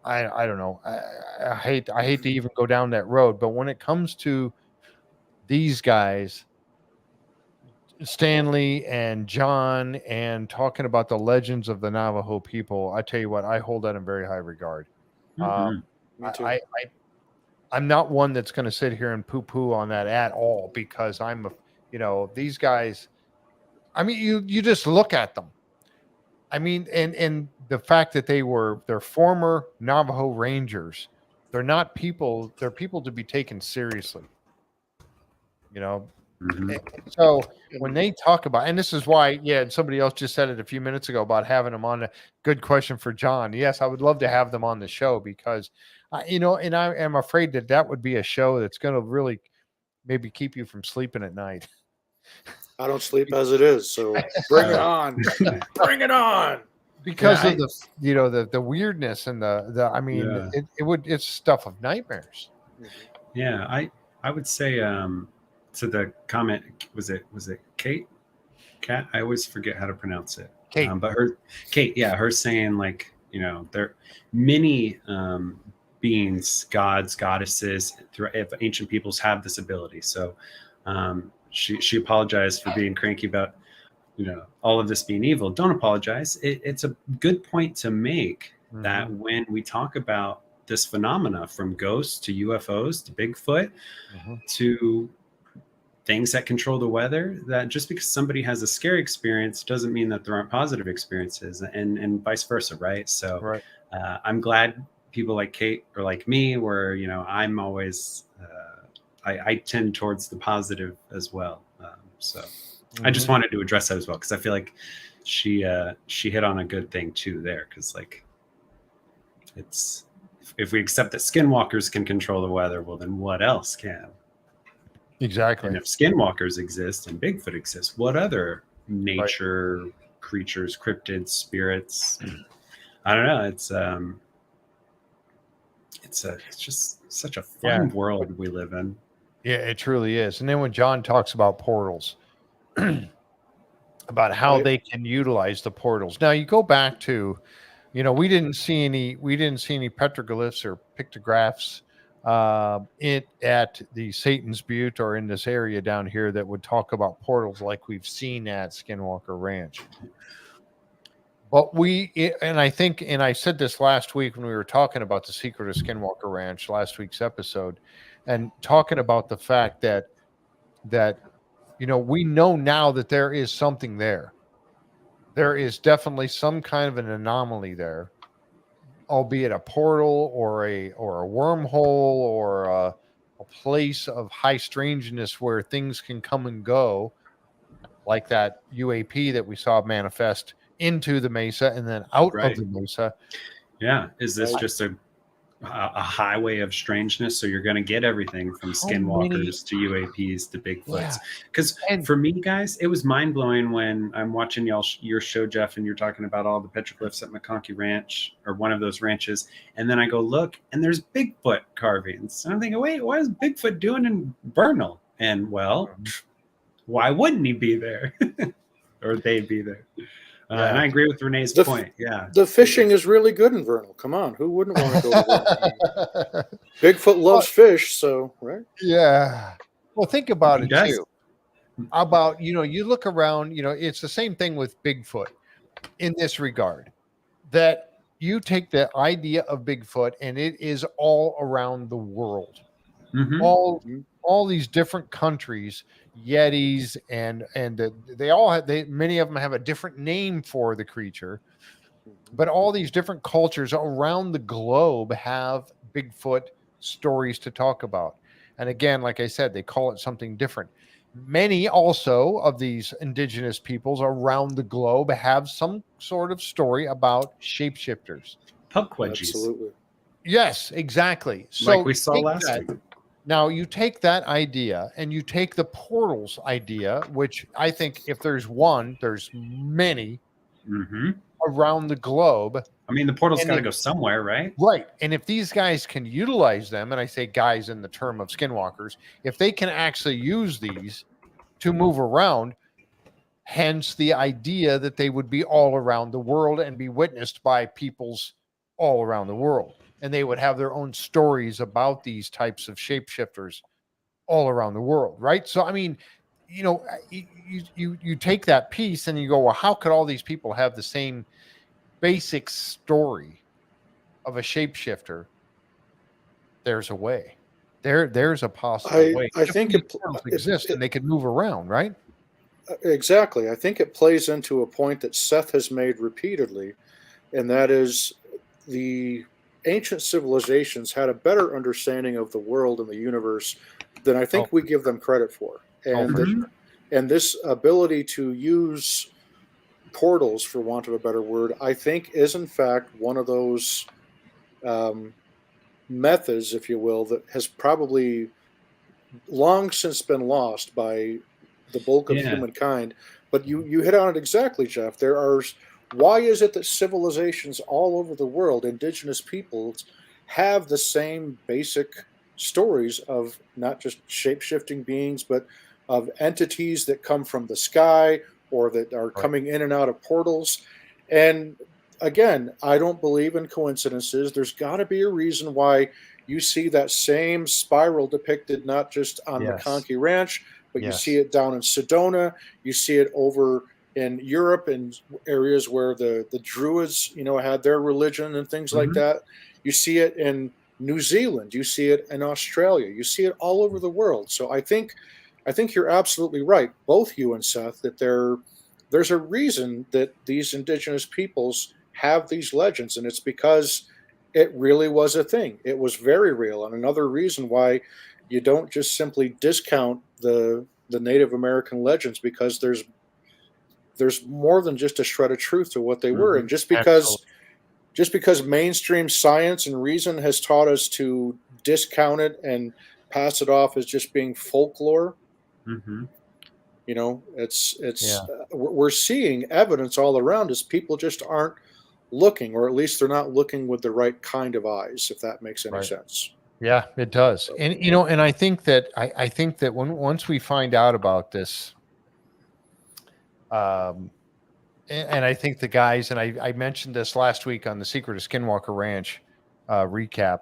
I don't know. I hate to even go down that road, but when it comes to these guys, Stanley and John, and talking about the legends of the Navajo people, I tell you what, I hold that in very high regard. Me too. I'm not one that's going to sit here and poo-poo on that at all, because these guys, I mean, you just look at them. I mean, and the fact that they're former Navajo Rangers, they're not people, they're people to be taken seriously. So when they talk about, and this is why, and somebody else just said it a few minutes ago about having them on. A good question for John. Yes, I would love to have them on the show, because, and I am afraid that would be a show that's going to really maybe keep you from sleeping at night. I don't sleep as it is, so bring it on. Bring it on. Because of the weirdness and it's stuff of nightmares. Yeah, I would say to the comment, was it Kate? Kat? I always forget how to pronounce it. Kate. But her saying like, there many beings, gods, goddesses, ancient peoples have this ability. So she apologized for being cranky about all of this being evil. Don't apologize. It's a good point to make that when we talk about this phenomena, from ghosts to UFOs to Bigfoot to things that control the weather, that just because somebody has a scary experience doesn't mean that there aren't positive experiences, and vice versa, right? So Right. I'm glad people like Kate or like me, where I'm always I tend towards the positive as well. So I just wanted to address that as well, because I feel like she hit on a good thing too there, because like it's, if we accept that skinwalkers can control the weather, well then what else can? Exactly. And if skinwalkers exist and Bigfoot exists, what other nature creatures, cryptids, spirits? I don't know. It's just such a fun world we live in. Yeah, it truly is. And then when John talks about portals, about how they can utilize the portals. Now you go back to, we didn't see any petroglyphs or pictographs at the Satan's Butte or in this area down here that would talk about portals like we've seen at Skinwalker Ranch. But I said this last week when we were talking about the secret of Skinwalker Ranch, last week's episode, and talking about the fact that we know now that there is something there. There is definitely some kind of an anomaly there, albeit a portal or a wormhole or a place of high strangeness where things can come and go, like that UAP that we saw manifest into the mesa and then out of the mesa. Yeah. Is this just a highway of strangeness? So you're going to get everything from skinwalkers to UAPs to Bigfoots. Because for me, guys, it was mind blowing when I'm watching your show, Jeff, and you're talking about all the petroglyphs at McConkey Ranch, or one of those ranches. And then I go look, and there's Bigfoot carvings. And I'm thinking, wait, what is Bigfoot doing in Vernal? And well, why wouldn't he be there? Or they be there? And I agree with Renee's point. Yeah, the fishing is really good in Vernal. Come on, who wouldn't want to go to Vernal? Bigfoot loves fish, so right. Yeah. Well, think about it too. About you look around. It's the same thing with Bigfoot in this regard. That you take the idea of Bigfoot, and it is all around the world. Mm-hmm. All these different countries, Yetis, and they all have, many of them have a different name for the creature, but all these different cultures around the globe have Bigfoot stories to talk about. And again, like I said, they call it something different. Many also of these indigenous peoples around the globe have some sort of story about shapeshifters. Pukwudgies. Absolutely. Yes, exactly. So like we saw last week. Now you take that idea and you take the portals idea, which I think if there's one, there's many around the globe. I mean, the portal's got to go somewhere, right? Right. And if these guys can utilize them, and I say guys in the term of skinwalkers, if they can actually use these to move around, hence the idea that they would be all around the world and be witnessed by peoples all around the world. And they would have their own stories about these types of shapeshifters all around the world, right? So, I mean, you take that piece and you go, well, how could all these people have the same basic story of a shapeshifter? There's a way. There's a possible way. I think it exists and they can move around, right? Exactly. I think it plays into a point that Seth has made repeatedly, and that is the ancient civilizations had a better understanding of the world and the universe than I think we give them credit for. And this ability to use portals, for want of a better word, I think is in fact one of those methods, if you will, that has probably long since been lost by the bulk of humankind. But you hit on it exactly, Jeff. Why is it that civilizations all over the world, indigenous peoples, have the same basic stories of not just shape-shifting beings, but of entities that come from the sky or that are coming in and out of portals? And again, I don't believe in coincidences. There's got to be a reason why you see that same spiral depicted not just on McConkey Ranch, but you see it down in Sedona. You see it over in Europe and areas where the Druids, had their religion and things like that. You see it in New Zealand. You see it in Australia. You see it all over the world. So I think I think you're absolutely right, both you and Seth, that there's a reason that these indigenous peoples have these legends, and it's because it really was a thing. It was very real, and another reason why you don't just simply discount the Native American legends, because there's more than just a shred of truth to what they were. Mhm. And Absolutely. just because mainstream science and reason has taught us to discount it and pass it off as just being folklore, Mhm. you know, it's Yeah. we're seeing evidence all around us. People just aren't looking, or at least they're not looking with the right kind of eyes, if that makes any Right. sense. Yeah, it does. So, And and I think that once we find out about this, um, and I think the guys, and I mentioned this last week on the Secret of Skinwalker Ranch recap,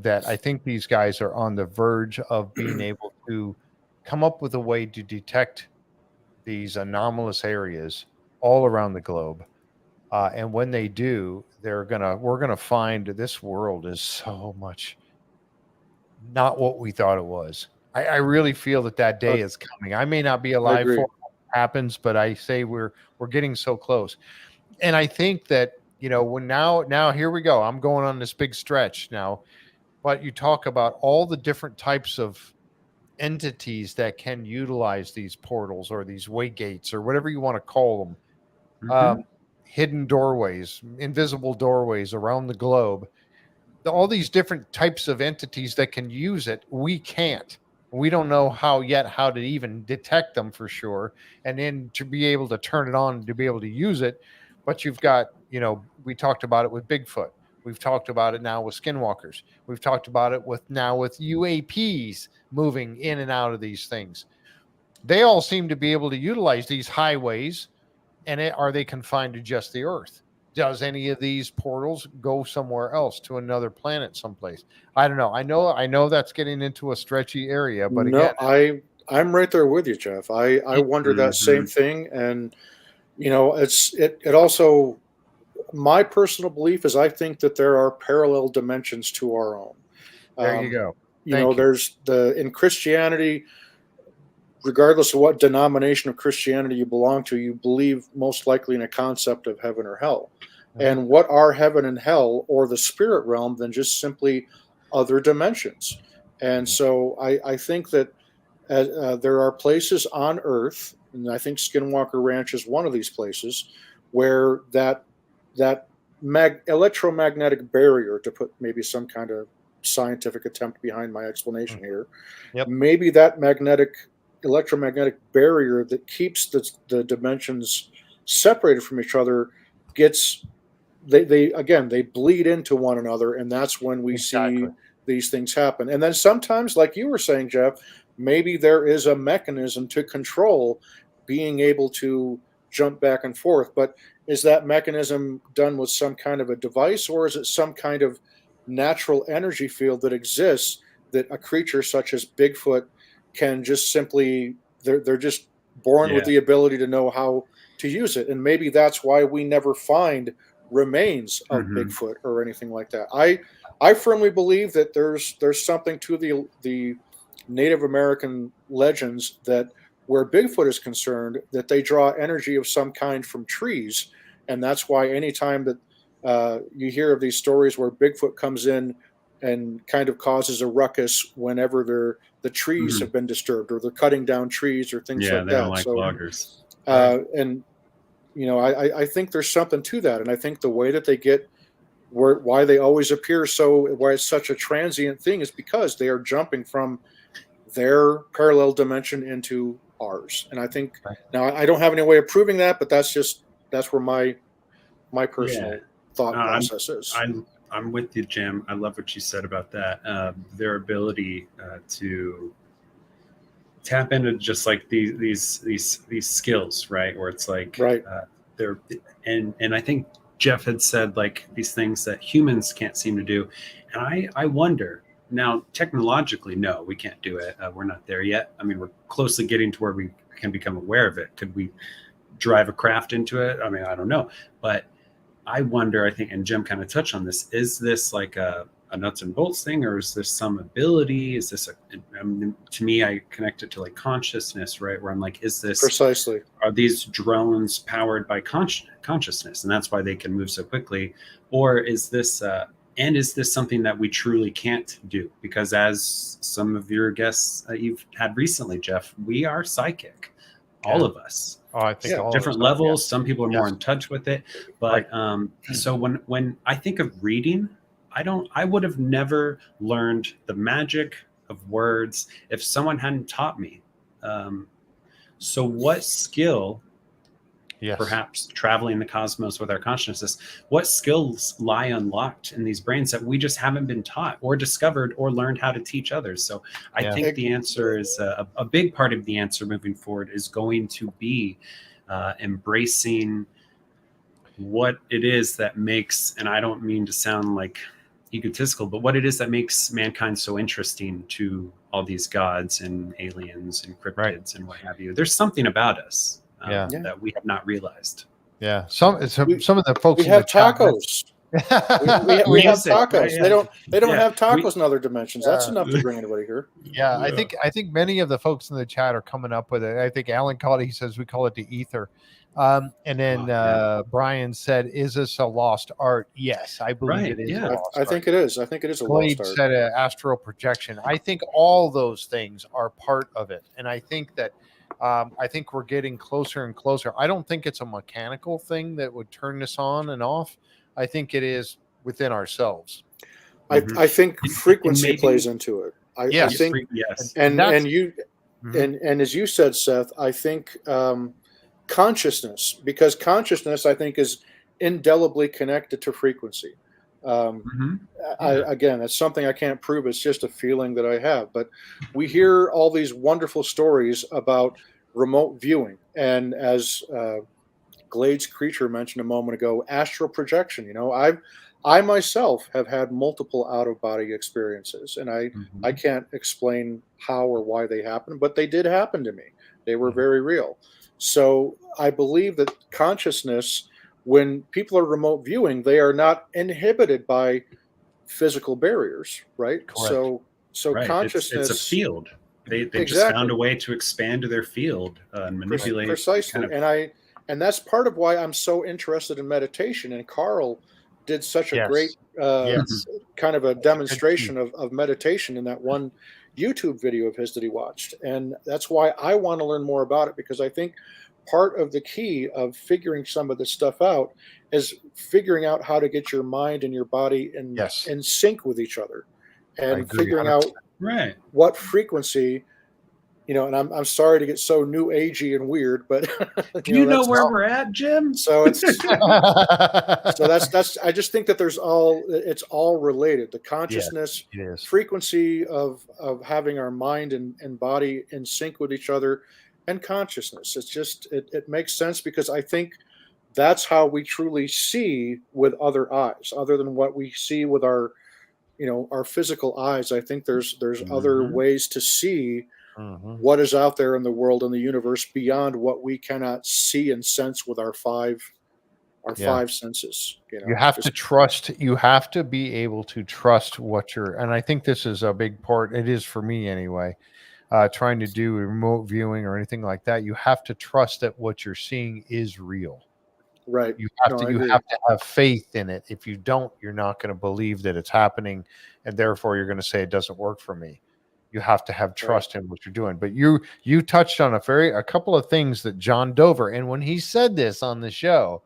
that I think these guys are on the verge of being able to come up with a way to detect these anomalous areas all around the globe. And when they do, we're gonna find this world is so much not what we thought it was. I really feel that uh, day is coming. I may not be I alive for agree. it when it happens, but I say we're getting so close. And I think that when now here we go. I'm going on this big stretch now, but you talk about all the different types of entities that can utilize these portals or these way gates or whatever you want to call them. Mhm. Hidden doorways, invisible doorways around the globe, all these different types of entities that can use it. We can't. We don't know how to even detect them for sure, and then to be able to turn it on to be able to use it. But you've got, we talked about it with Bigfoot. We've talked about it now with skinwalkers. We've talked about it with UAPs moving in and out of these things. They all seem to be able to utilize these highways, and are they confined to just the Earth? Does any of these portals go somewhere else to another planet someplace? I don't know. I know that's getting into a stretchy area, but again, No, I'm right there with you, Jeff. I wonder that same Mhm. thing, and it also, my personal belief is, I think that there are parallel dimensions to our own. there you Um, go. Thank you. there's in Christianity, regardless of what denomination of Christianity you belong to, you believe most likely in a concept of heaven or hell. Mhm. And what are heaven and hell, or the spirit realm, than just simply other dimensions? And Mhm. so I think that there are places on Earth, and I think Skinwalker Ranch is one of these places, where that electromagnetic barrier, to put maybe some kind of scientific attempt behind my explanation Mm. here, Yep. maybe that electromagnetic barrier that keeps the dimensions separated from each other gets, they again, they bleed into one another, and that's when we Exactly. see these things happen. And then sometimes, like you were saying, Jeff, maybe there is a mechanism to control being able to jump back and forth. But is that mechanism done with some kind of a device, or is it some kind of natural energy field that exists, that a creature such as Bigfoot can just simply, they're just born with Yeah. the ability to know how to use it? And maybe that's why we never find remains of Mhm. Bigfoot or anything like that. I firmly believe that there's something to the Native American legends, that where Bigfoot is concerned, that they draw energy of some kind from trees, and that's why anytime that you hear of these stories where Bigfoot comes in and kind of causes a ruckus whenever the trees Mhm. have been disturbed, or they're cutting down trees or things Yeah, like they don't that. like So, loggers. Right. and I think there's something to that, and I think the way that they get, why they always appear, so why it's such a transient thing, is because they are jumping from their parallel dimension into ours. And I think, Right. now I don't have any way of proving that, but that's where my Yeah. personal No, thought I'm process is. I'm I'm with you, Jim. I love what you said about that. Their ability to tap into just like these skills, right? Where it's like Right. they're and I think Jeff had said like these things that humans can't seem to do, and I wonder now technologically, no, we can't do it. We're not there yet. I mean, we're closely getting to where we can become aware of it. Could we drive a craft into it? I mean, I don't know, but I wonder, I think, and Jim kind of touched on this, is this like a a nuts and bolts thing, or is this some ability? Is this to me, I connect it to like consciousness, right? Where I'm like, is this Precisely. Are these drones powered by consciousness, and that's why they can move so quickly? Or is this something that we truly can't do? Because as some of your guests you've had recently, Jeff, we are psychic, all of us. Oh, I think all different of us, levels. Some people are more in touch with it, but so when I think of reading, I would have never learned the magic of words if someone hadn't taught me. So what skill, perhaps traveling the cosmos with our consciousness, what skills lie unlocked in these brains that we just haven't been taught or discovered or learned how to teach others? So I think the answer is a big part of the answer moving forward is going to be embracing what it is that makes, and I don't mean to sound like egotistical, but what it is that makes mankind so interesting to all these gods and aliens and cryptids and what have you. There's something about us that we have not realized. Yeah, some of the folks we have tacos. we have tacos. Right? They don't have tacos in other dimensions. That's enough to bring anybody here. Yeah, I think many of the folks in the chat are coming up with it. I think Alan called it. He says we call it the ether. And then Brian said, "Is this a lost art?" Yes, I believe it is. Yeah, I think it is. I think it is a Glade lost art. said astral projection. I think all those things are part of it, and I think that. I think we're getting closer and closer. I don't think it's a mechanical thing that would turn this on and off. I think it is within ourselves. I think frequency plays into it. I think, and as you said, Seth, I think consciousness, because consciousness, I think, is indelibly connected to frequency. Again, that's something I can't prove. It's just a feeling that I have. But we hear all these wonderful stories about remote viewing, and as Glade's creature mentioned a moment ago, astral projection. You know, I myself have had multiple out-of-body experiences, and I can't explain how or why they happened, but they did happen to me. They were very real. So I believe that consciousness, when people are remote viewing, they are not inhibited by physical barriers, right? Correct. So consciousness, it's a field. They just found a way to expand their field and manipulate. Precisely. And that's part of why I'm so interested in meditation. And Carl did such a great kind of a demonstration of meditation in that one YouTube video of his that he watched. And that's why I want to learn more about it, because I think part of the key of figuring some of this stuff out is figuring out how to get your mind and your body in sync with each other, and figuring out what frequency, you know. And I'm sorry to get so new agey and weird, but you know where we're at, Jimm. So it's that's I just think that it's all related. The consciousness, frequency of having our mind and body in sync with each other, and consciousness. It's just it makes sense, because I think that's how we truly see with other eyes, other than what we see with our physical eyes. I think there's other ways to see what is out there in the world and the universe beyond what we cannot see and sense with our five senses. You have to trust. You have to be able to trust what you're. And I think this is a big part. It is for me anyway. Trying to do remote viewing or anything like that, you have to trust that what you're seeing is real. Right. You have to have faith in it. If you don't, you're not going to believe that it's happening, and therefore you're going to say it doesn't work for me. You have to have trust in what you're doing. But you touched on a couple of things that John Dover, and when he said this on the show,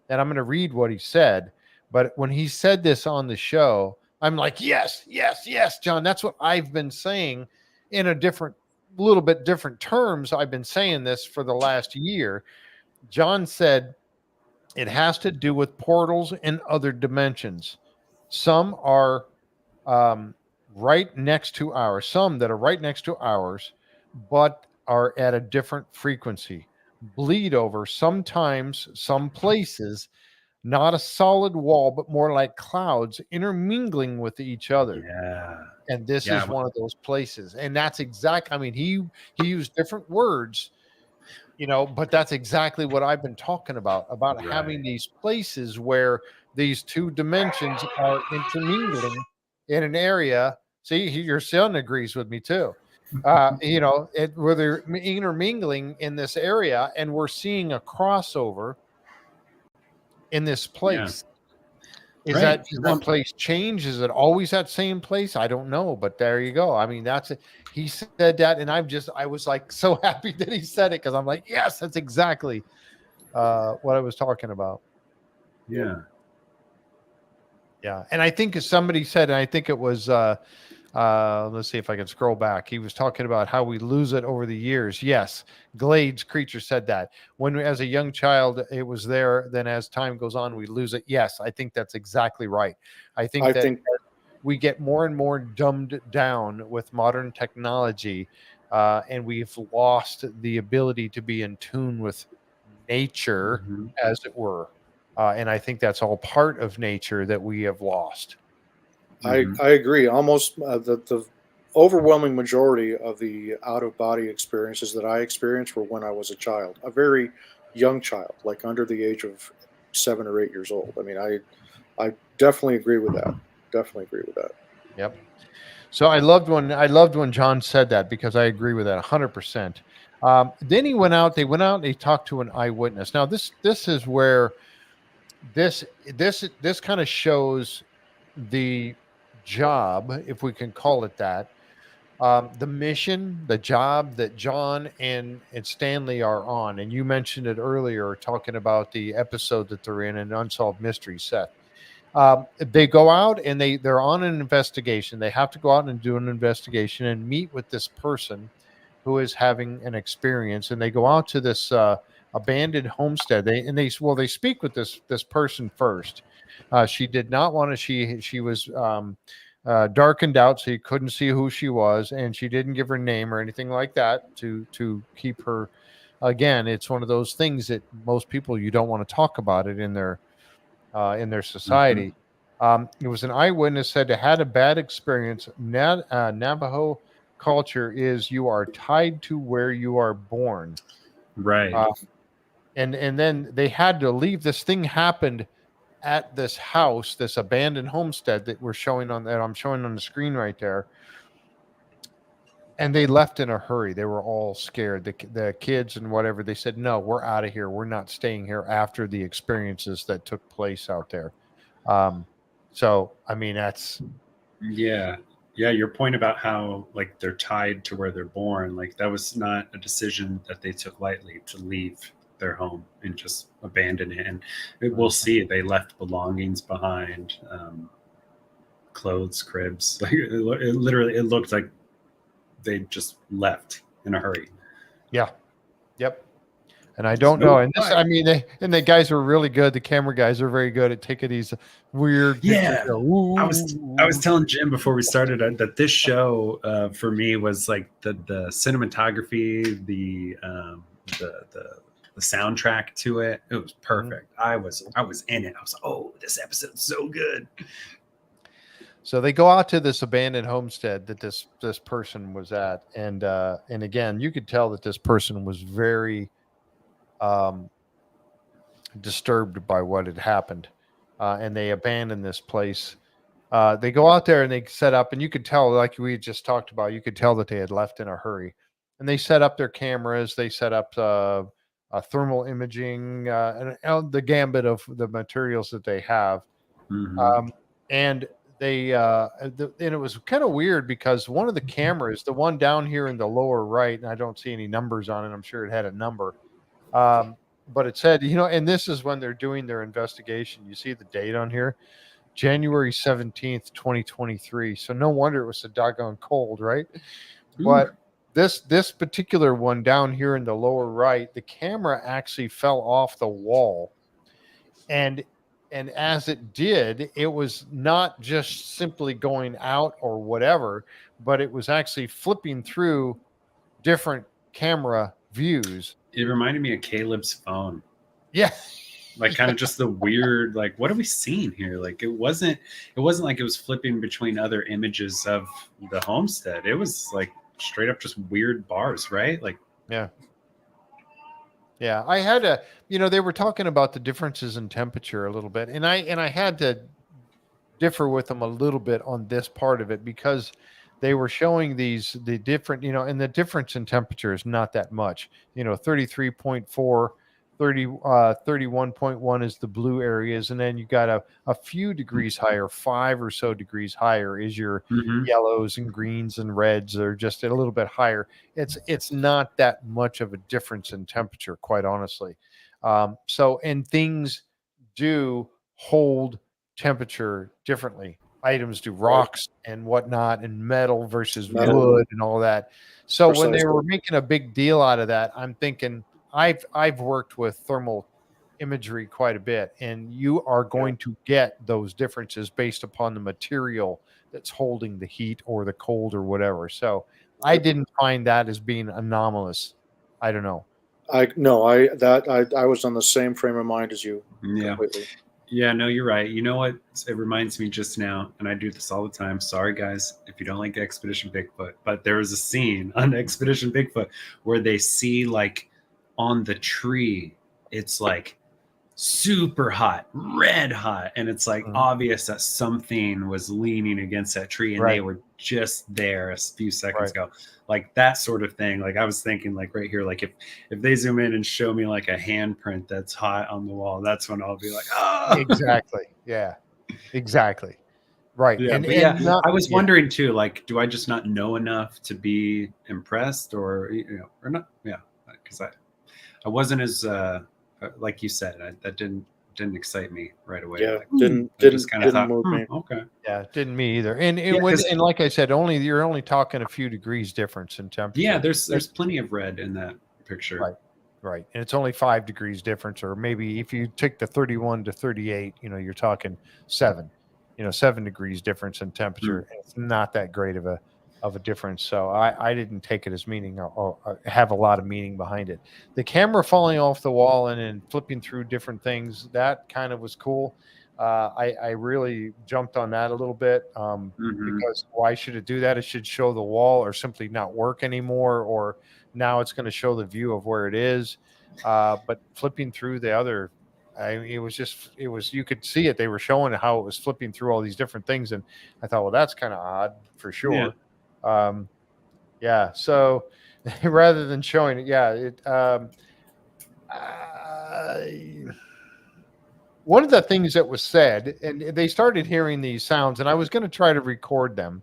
and I'm going to read what he said, but when he said this on the show, I'm like, yes, John, that's what I've been saying in a little bit different terms. I've been saying this for the last year. John said it has to do with portals in other dimensions. Some are right next to ours, some that are right next to ours, but are at a different frequency. Bleed over sometimes, some places, not a solid wall, but more like clouds intermingling with each other. Yeah. And this is one of those places. And that's I mean, he used different words, but that's exactly what I've been talking about having these places where these two dimensions are intermingling in an area. See, your son agrees with me too. Where they're intermingling in this area, and we're seeing a crossover in this Yeah. place. Is Right. that place change? Is it always that same place? I don't know, but there you go. I mean, that's it. He said that, and I was like so happy that he said it, because I'm like, yes, that's exactly what I was talking about. Yeah. Yeah, and I think somebody said, and I think it was let's see if I can scroll back. He was talking about how we lose it over the years. Yes, Glade's creature said that when, as a young child, it was there. Then, as time goes on, we lose it. Yes, I think that's exactly right. I think we get more and more dumbed down with modern technology, and we've lost the ability to be in tune with nature, as it were. And I think that's all part of nature that we have lost. I agree. Almost the overwhelming majority of the out of body experiences that I experienced were when I was a child, a very young child, like under the age of 7 or 8 years old. I mean, I definitely agree with that. Definitely agree with that. Yep. So I loved when John said that, because I agree with that 100%. Then they went out and they talked to an eyewitness. Now this is where this kind of shows the job, if we can call it that, the mission, the job that John and Stanley are on. And you mentioned it earlier, talking about the episode that they're in, an Unsolved Mystery, Seth. They go out and they're on an investigation. They have to go out and do an investigation and meet with this person who is having an experience. And they go out to this abandoned homestead. They speak with this person first. She did not want to. She was darkened out, so you couldn't see who she was, and she didn't give her name or anything like that to keep her. Again, it's one of those things that most people, you don't want to talk about it in their society. It was an eyewitness said they had a bad experience. Navajo culture is you are tied to where you are born. Right. And then they had to leave. This thing happened at this house, this abandoned homestead that I'm showing on the screen right there. And they left in a hurry. They were all scared. The kids and whatever, they said, no, we're out of here. We're not staying here after the experiences that took place out there. So, I mean, that's. Yeah. Yeah. Your point about how, like, they're tied to where they're born, like, that was not a decision that they took lightly, to leave their home and just abandon it. And we'll see, they left belongings behind, clothes, cribs. Like, it looked like they just left in a hurry. Yeah. Yep. And I don't know. And this, I mean, the guys are really good. The camera guys are very good at taking these weird pictures. I was telling Jim before we started that this show for me was like the cinematography, the soundtrack to it. It was perfect. I was in it. I was like, oh, this episode's so good. So they go out to this abandoned homestead that this person was at, and again, you could tell that this person was very disturbed by what had happened, and they abandoned this place. They go out there and they set up, and you could tell, like we just talked about, you could tell that they had left in a hurry. And they set up their cameras. They set up thermal imaging, and the gambit of the materials that they have. And they and it was kind of weird, because one of the cameras, the one down here in the lower right, and I don't see any numbers on it. I'm sure it had a number. But it said, and this is when they're doing their investigation. You see the date on here, January 17th, 2023. So no wonder it was so doggone cold, right? But this particular one down here in the lower right, the camera actually fell off the wall. And as it did, it was not just simply going out or whatever, but it was actually flipping through different camera views. It reminded me of Caleb's phone. Yeah. Like, kind of just the weird, like, what are we seeing here? Like, it wasn't like it was flipping between other images of the homestead. It was like straight up just weird bars, right? Like, yeah. I had to, they were talking about the differences in temperature a little bit, and I had to differ with them a little bit on this part of it because they were showing the different, and the difference in temperature is not that much. 33.4, 31.1 is the blue areas, and then you got a few degrees higher, 5 or so degrees higher is your Mm-hmm. yellows and greens and reds. Are just a little bit higher. It's not that much of a difference in temperature, quite honestly. And things do hold temperature differently. Items do, rocks and whatnot, and metal versus Metal. wood and all that. So when they Precisely. were making a big deal out of that, I'm thinking I've worked with thermal imagery quite a bit, and you are going to get those differences based upon the material that's holding the heat or the cold or whatever. So I didn't find that as being anomalous. I don't know. I was on the same frame of mind as you. Yeah. Completely. Yeah, no, you're right. You know what? It reminds me just now, and I do this all the time. Sorry, guys, if you don't like Expedition Bigfoot, but there was a scene on Expedition Bigfoot where they see like on the tree, it's like super hot, red hot, and it's like obvious that something was leaning against that tree, and they were just there a few seconds ago. Like that sort of thing. Like I was thinking, like right here, like if they zoom in and show me like a handprint that's hot on the wall, that's when I'll be like, oh, Exactly. Yeah. Exactly. Right. yeah. And But yeah, not, I was wondering too, like, do I just not know enough to be impressed, or or not? Yeah, because I wasn't as like you said, that didn't excite me right away. Yeah, Like, didn't I just kind of thought, move me. okay. Yeah, didn't me either. And Yeah, and like I said, you're only talking a few degrees difference in temperature. Yeah, there's plenty of red in that picture. Right. Right. And it's only 5 degrees difference, or maybe if you take the 31 to 38, you're talking 7, 7 degrees difference in temperature. It's not that great of a difference. So I didn't take it as meaning or have a lot of meaning behind it. The camera falling off the wall and then flipping through different things, that kind of was cool. I really jumped on that a little bit because why should it do that? It should show the wall or simply not work anymore, or now it's going to show the view of where it is. But flipping through the other, it was you could see it. They were showing how it was flipping through all these different things, and I thought, well, that's kind of odd for sure. Yeah. So rather than showing it, one of the things that was said, and they started hearing these sounds, and I was going to try to record them.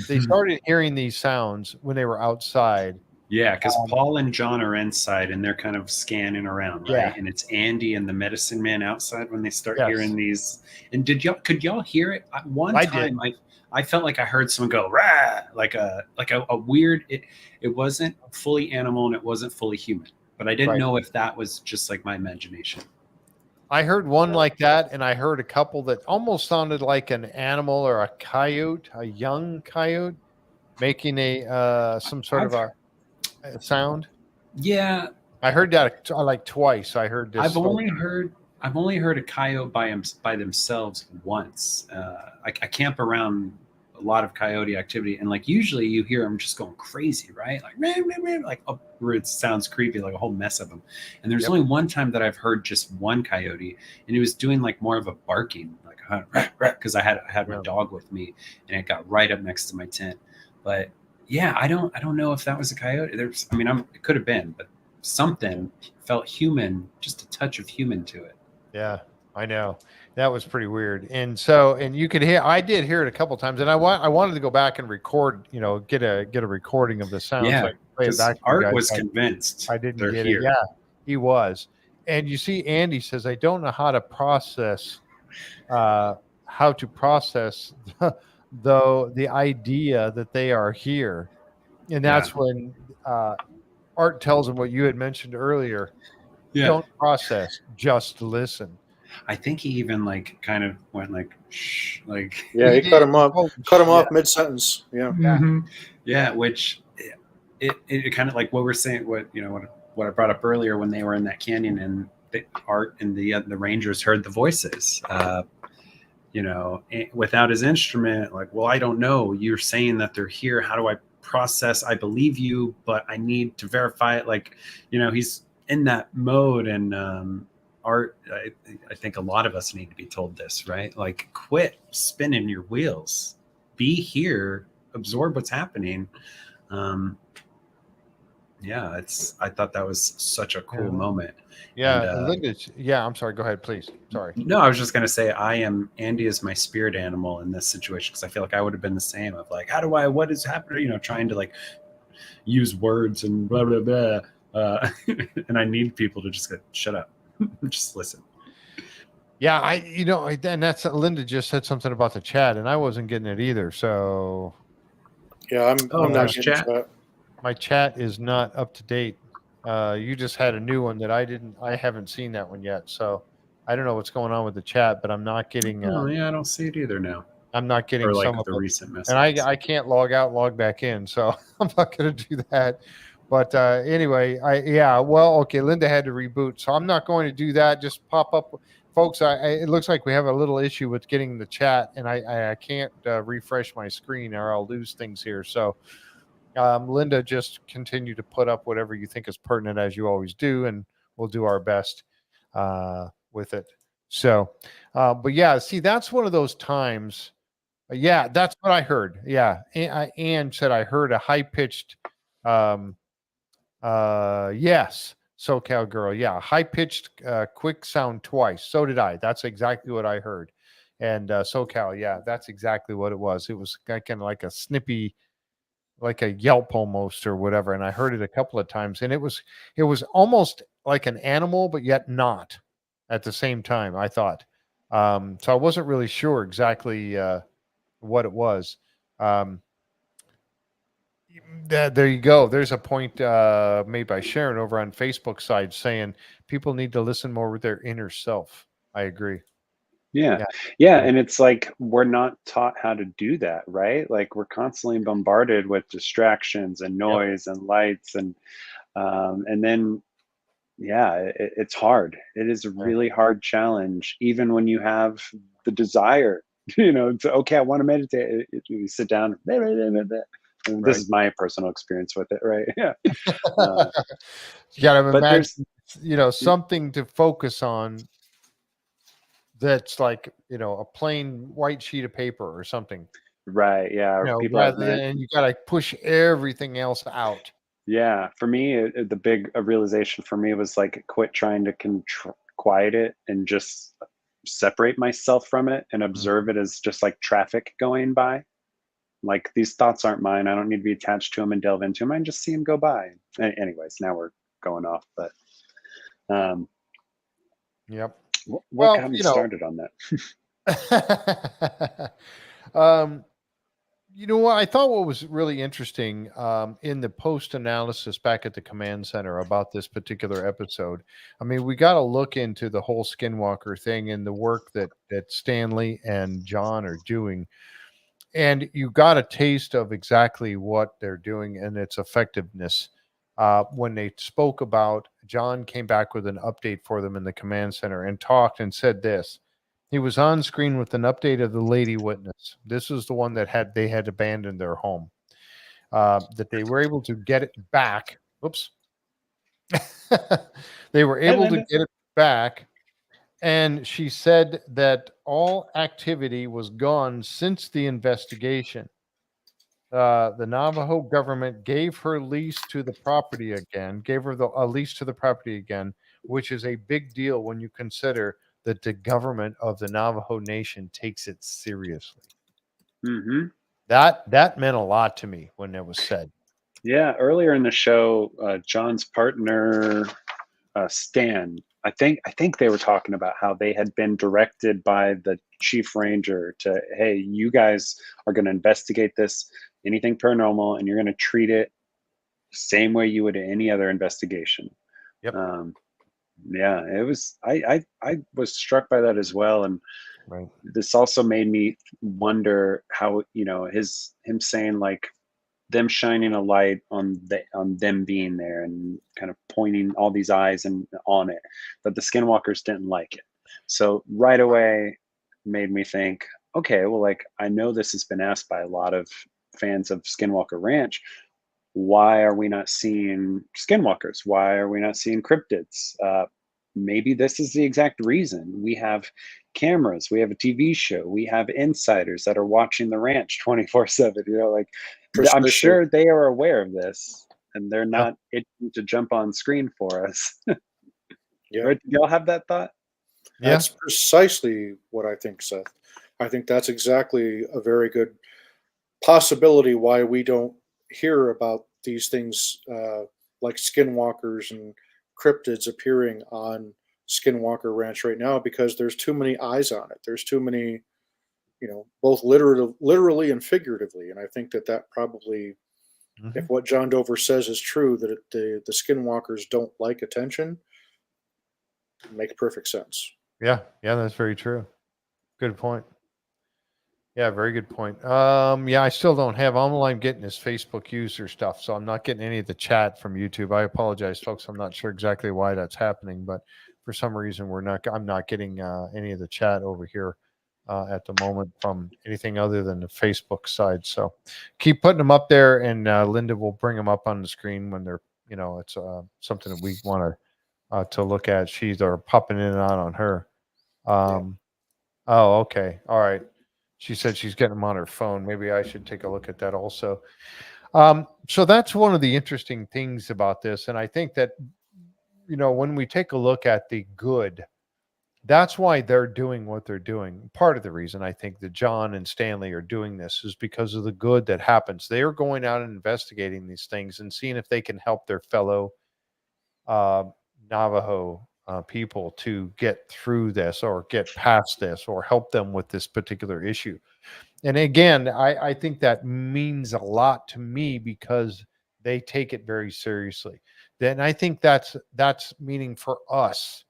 They started hearing these sounds when they were outside. Yeah, because Paul and John are inside and they're kind of scanning around, right? Yeah. And it's Andy and the medicine man outside when they start Yes. hearing these. And could y'all hear it? One I time did. I felt like I heard someone go rah, like a weird. It wasn't fully animal and it wasn't fully human, but I didn't know if that was just like my imagination. I heard one like that, and I heard a couple that almost sounded like an animal or a coyote, a young coyote, making some sort of a sound. Yeah, I heard that like twice. I heard this. I've only heard a coyote by themselves once. I camp around a lot of coyote activity, and like usually you hear them just going crazy, right? Like rah, rah, rah, like it sounds creepy, like a whole mess of them. And there's only one time that I've heard just one coyote, and it was doing like more of a barking, like because I had my dog with me, and it got right up next to my tent. But yeah, I don't know if that was a coyote. It could have been, but something felt human, just a touch of human to it. Yeah, I know. That was pretty weird. And so, and you could hear, I did hear it a couple of times, and I wanted to go back and record, get a recording of the sound. Yeah, because Art was convinced I didn't get here. it. Yeah, he was. And you see, Andy says, I don't know how to process, the idea that they are here. And that's when Art tells him what you had mentioned earlier. Yeah. Don't process, just listen. I think he even like kind of went like shh, like he cut him off mid-sentence. Yeah, which it kind of like what we're saying, what I brought up earlier when they were in that canyon and the Art and the Rangers heard the voices. Without his instrument, like, well, I don't know. You're saying that they're here. How do I process? I believe you, but I need to verify it. Like, he's in that mode, and I think a lot of us need to be told this, right? Like, quit spinning your wheels, be here, absorb what's happening. Yeah, I thought that was such a cool moment. Yeah, And Linda. Yeah, I'm sorry. Go ahead, please. Sorry. no, I was just gonna say Andy is my spirit animal in this situation, because I feel like I would have been the same, of like, what is happening, trying to like use words and blah blah blah, and I need people to just go, shut up, just listen. Yeah, and that's Linda just said something about the chat, and I wasn't getting it either. So Yeah, I'm not getting chat. My chat is not up to date. You just had a new one that I haven't seen that one yet. So I don't know what's going on with the chat, but I'm not getting. Yeah, I don't see it either now. I'm not getting or like some of the them. recent messages. And I can't log out, log back in, so I'm not going to do that. But anyway, okay. Linda had to reboot, so I'm not going to do that. Just pop up, folks. It looks like we have a little issue with getting the chat, and I can't refresh my screen, or I'll lose things here. So, Linda, just continue to put up whatever you think is pertinent, as you always do, and we'll do our best with it. So, but yeah, see, that's one of those times. Yeah, that's what I heard. Yeah, Ann said I heard a high pitched. Yes, SoCal girl. Yeah, high pitched, quick sound twice. So did I. That's exactly what I heard. And SoCal, yeah, that's exactly what it was. It was kind of like a snippy, like a yelp almost, or whatever. And I heard it a couple of times, and it was almost like an animal, but yet not at the same time. I thought. So I wasn't really sure exactly what it was. There you go. There's a point made by Sharon over on Facebook side saying people need to listen more with their inner self. I agree. Yeah. And it's like, we're not taught how to do that, right? Like, we're constantly bombarded with distractions and noise and lights, and then it's hard. It is a really hard challenge, even when you have the desire, to, I want to meditate. You sit down. And this is my personal experience with it, right? Yeah. You got to imagine, something to focus on. That's like, a plain white sheet of paper or something. Right. Yeah. And you got to push everything else out. Yeah. For me, the big realization for me was like, quit trying to quiet it and just separate myself from it and observe it as just like traffic going by. Like, these thoughts aren't mine. I don't need to be attached to them and delve into them. I can just see them go by. Anyways, now we're going off, but yep. What got me started on that? What I thought was really interesting in the post analysis back at the command center about this particular episode. I mean, we got to look into the whole Skinwalker thing and the work that Stanley and John are doing. And you got a taste of exactly what they're doing and its effectiveness. When they spoke about, John came back with an update for them in the command center and talked and said this. He was on screen with an update of the lady witness. This was the one that they had abandoned their home. That they were able to get it back. Oops. They were able to get it back. And she said that all activity was gone since the investigation. The Navajo government gave her lease to the property again, a lease to the property again, which is a big deal when you consider that the government of the Navajo Nation takes it seriously. Mm-hmm. That meant a lot to me when that was said. Yeah, earlier in the show, John's partner, Stan, I think they were talking about how they had been directed by the chief ranger to, hey, you guys are going to investigate this, anything paranormal, and you're going to treat it the same way you would any other investigation. Yep. Yeah, it was. I was struck by that as well, and this also made me wonder how, him saying like, them shining a light on them being there and kind of pointing all these eyes and on it, but the Skinwalkers didn't like it. So right away made me think, okay, well, like, I know this has been asked by a lot of fans of Skinwalker Ranch. Why are we not seeing Skinwalkers? Why are we not seeing cryptids? maybe this is the exact reason. We have cameras, we have a TV show, we have insiders that are watching the ranch 24/7. You know, like I'm Precisely. sure they are aware of this, and they're Yeah. not itching to jump on screen for us. Yeah. Right? Y'all have that thought? Yeah. That's precisely what I think, Seth. I think that's exactly a very good possibility why we don't hear about these things like skinwalkers and cryptids appearing on Skinwalker Ranch right now because there's too many eyes on it. There's too many, both literally and figuratively. And I think that that probably, if Mhm. what John Dover says is true, that the skinwalkers don't like attention, makes perfect sense. Yeah. Yeah. That's very true. Good point. Yeah, very good point. Yeah, I still don't have all I'm getting is Facebook user stuff, so I'm not getting any of the chat from YouTube. I apologize, folks. I'm not sure exactly why that's happening, but for some reason I'm not getting any of the chat over here at the moment from anything other than the Facebook side. So keep putting them up there, and Linda will bring them up on the screen when they're, it's something that we want to look at. She's or popping in and out on her. Yeah, Oh, okay. All right. She said she's getting them on her phone. Maybe I should take a look at that also. So that's one of the interesting things about this. And I think that, when we take a look at the good, that's why they're doing what they're doing. Part of the reason I think that John and Stanley are doing this is because of the good that happens. They are going out and investigating these things and seeing if they can help their fellow uh, Navajo people to get through this or get past this or help them with this particular issue. And again, I think that means a lot to me because they take it very seriously. Then I think that's meaning for us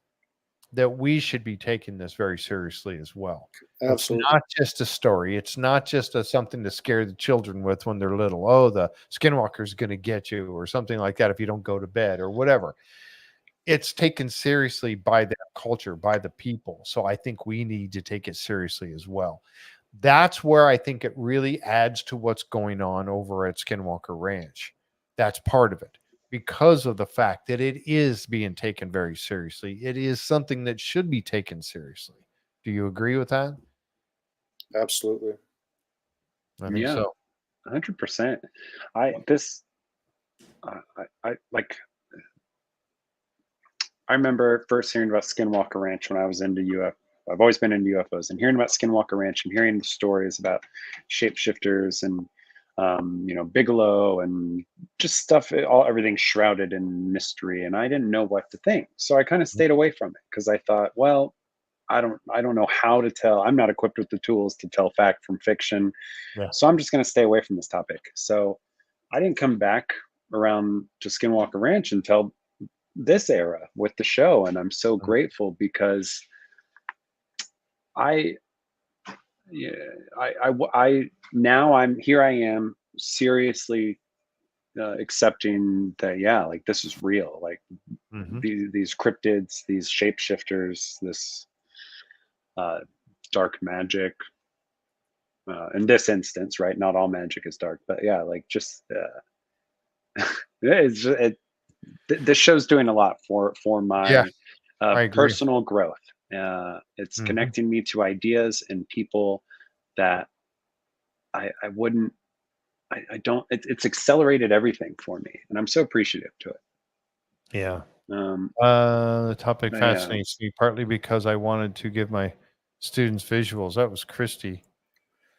that we should be taking this very seriously as well. It's absolutely. not just a story. It's not just something to scare the children with when they're little. Oh, the skinwalker's going to get you, or something like that if you don't go to bed, or whatever. It's taken seriously by that culture, by the people. So I think we need to take it seriously as well. That's where I think it really adds to what's going on over at Skinwalker Ranch. That's part of it because of the fact that it is being taken very seriously. It is something that should be taken seriously. Do you agree with that? Absolutely. I think Yeah, so. 100%. I this I like I remember first hearing about Skinwalker Ranch when I was into UFO. I've always been into UFOs, and hearing about Skinwalker Ranch and hearing the stories about shapeshifters and Bigelow and just stuff, everything shrouded in mystery, and I didn't know what to think. So I kind of stayed away from it because I thought, well, I don't know how to tell. I'm not equipped with the tools to tell fact from fiction, Yeah. so I'm just going to stay away from this topic. So I didn't come back around to Skinwalker Ranch until this era with the show, and I'm so Mhm. grateful because I yeah, I now I'm here. I am seriously accepting that, yeah, like this is real. Like Mhm. these cryptids, these shapeshifters, this uh, dark magic. In this instance, right? Not all magic is dark, but yeah, like just it's just, this show's doing a lot for Yeah, my I agree. personal growth. It's Mhm. connecting me to ideas and people that I wouldn't. I don't. It's accelerated everything for me, and I'm so appreciative to it. Yeah. Um, The topic yeah. fascinates me partly because I wanted to give my students visuals. That was Christy.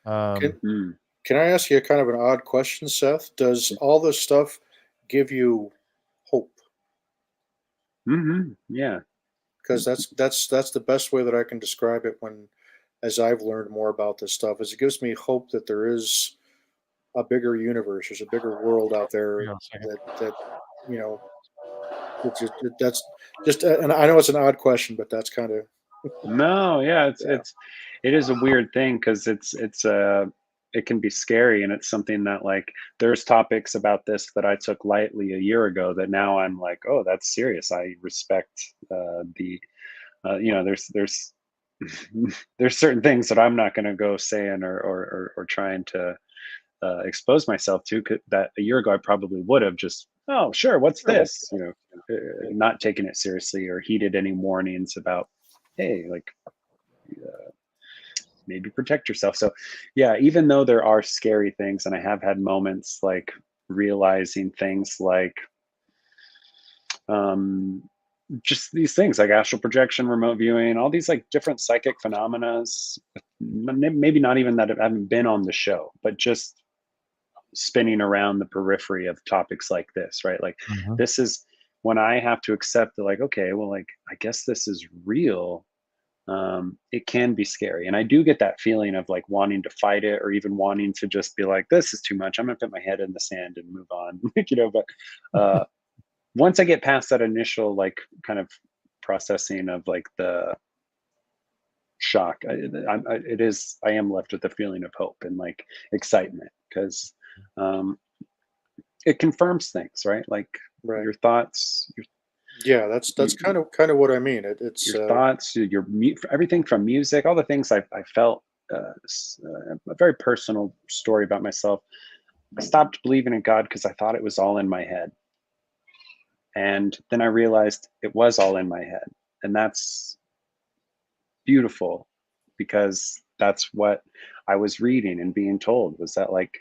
Can Um, Mm, can I ask you a kind of an odd question, Seth? Does all this stuff give you hope? yeah. Because that's the best way that I can describe it when as I've learned more about this stuff is it gives me hope that there is a bigger universe, there's a bigger world out there hang on a second. that you know that's just and I know it's an odd question, but that's kind of No, yeah. It's yeah. it's it is a weird thing because it can be scary, and it's something that like there's topics about this that I took lightly a year ago that now I'm like, oh, that's serious. I respect the there's there's certain things that I'm not going to go saying or trying to expose myself to that a year ago I probably would have just oh, sure, what's this? Not taking it seriously or heeded any warnings about, hey, like, maybe protect yourself. So, yeah, even though there are scary things, and I have had moments like realizing things like, um, just these things like astral projection, remote viewing, all these like different psychic phenomena, maybe not even that haven't been on the show, but just spinning around the periphery of topics like this, right? Like, this is when I have to accept that, like, okay, well, like, I guess this is real. It can be scary. And I do get that feeling of like wanting to fight it, or even wanting to just be like, this is too much. I'm gonna put my head in the sand and move on, but once I get past that initial like kind of processing of like the shock, I am left with a feeling of hope and like excitement, because it confirms things, right? Like your thoughts, yeah, that's kind of what I mean. It's your thoughts, everything from music, all the things I felt. A very personal story about myself. I stopped believing in God because I thought it was all in my head. And then I realized it was all in my head. And that's beautiful, because that's what I was reading and being told, was that like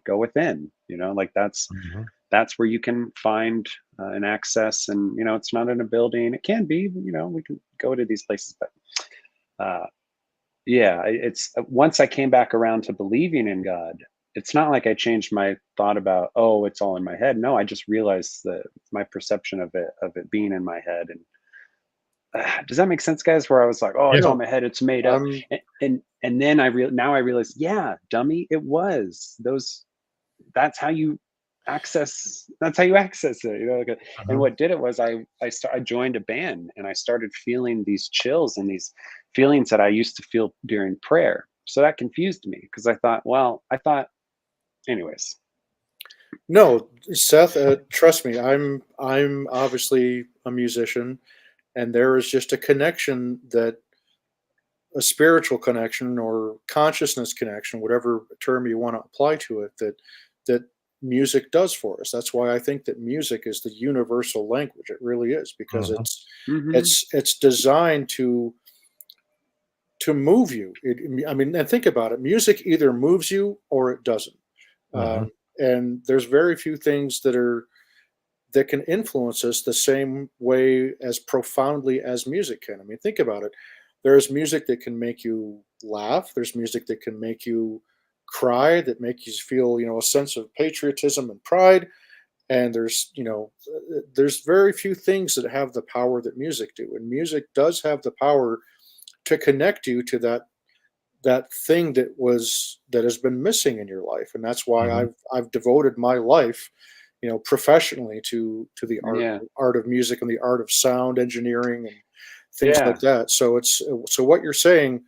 go within, like that's where you can find an access. And, it's not in a building. It can be, we can go to these places, but yeah, it's once I came back around to believing in God, it's not like I changed my thought about, oh, it's all in my head. No, I just realized that my perception of it being in my head. And does that make sense, guys? Where I was like, oh, it's all in my head, it's made up. And then now I realized, yeah, dummy, it was those. That's how you access it. And what did it was I joined a band, and I started feeling these chills and these feelings that I used to feel during prayer. So that confused me, because I thought, anyways. No, Seth, trust me, I'm obviously a musician, and there is just a connection, that a spiritual connection or consciousness connection, whatever term you want to apply to it, that music does for us. That's why I think that music is the universal language. It really is, because it's designed to move you. And think about it. Music either moves you or it doesn't. And there's very few things that can influence us the same way as profoundly as music can. I mean, think about it. There's music that can make you laugh. There's music that can make you cry, that make you feel, a sense of patriotism and pride. And there's very few things that have the power that music do. And music does have the power to connect you to that thing that has been missing in your life. And that's why I've devoted my life, professionally to the art of music and the art of sound engineering and things like that. So what you're saying,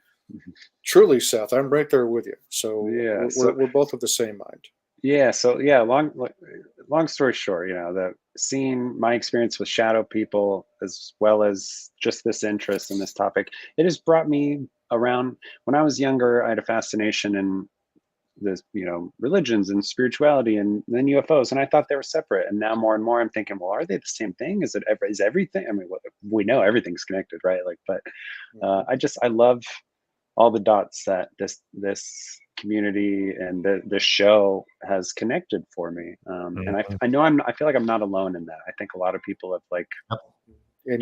truly, Seth, I'm right there with you. So we're both of the same mind. Yeah. So long story short, the seeing my experience with shadow people, as well as just this interest in this topic, it has brought me around. When I was younger, I had a fascination in this, religions and spirituality, and then UFOs, and I thought they were separate. And now more and more I'm thinking, well, are they the same thing? Is everything? I mean, we know everything's connected, right? Like, but I love all the dots that this community and this show has connected for me. And I know I feel like I'm not alone in that. I think a lot of people have like, and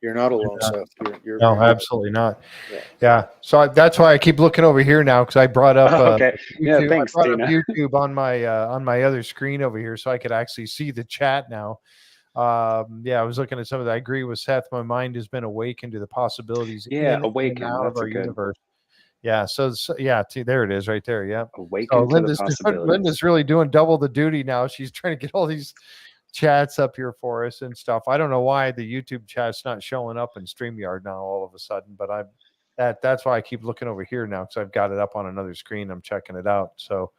you're not alone, Seth. No, absolutely not. Yeah. So that's why I keep looking over here now, because I brought up okay. YouTube. Thanks, I brought Dana. up YouTube on my other screen over here, so I could actually see the chat now. I was looking at some of that. I agree with Seth. My mind has been awakened to the possibilities awakened out of our universe. Yeah. So there it is, right there. Yeah. Awakened to the possibilities. Linda's really doing double the duty now. She's trying to get all these chats up here for us and stuff. I don't know why the YouTube chat's not showing up in StreamYard now all of a sudden, but that's why I keep looking over here now, because I've got it up on another screen. I'm checking it out. So,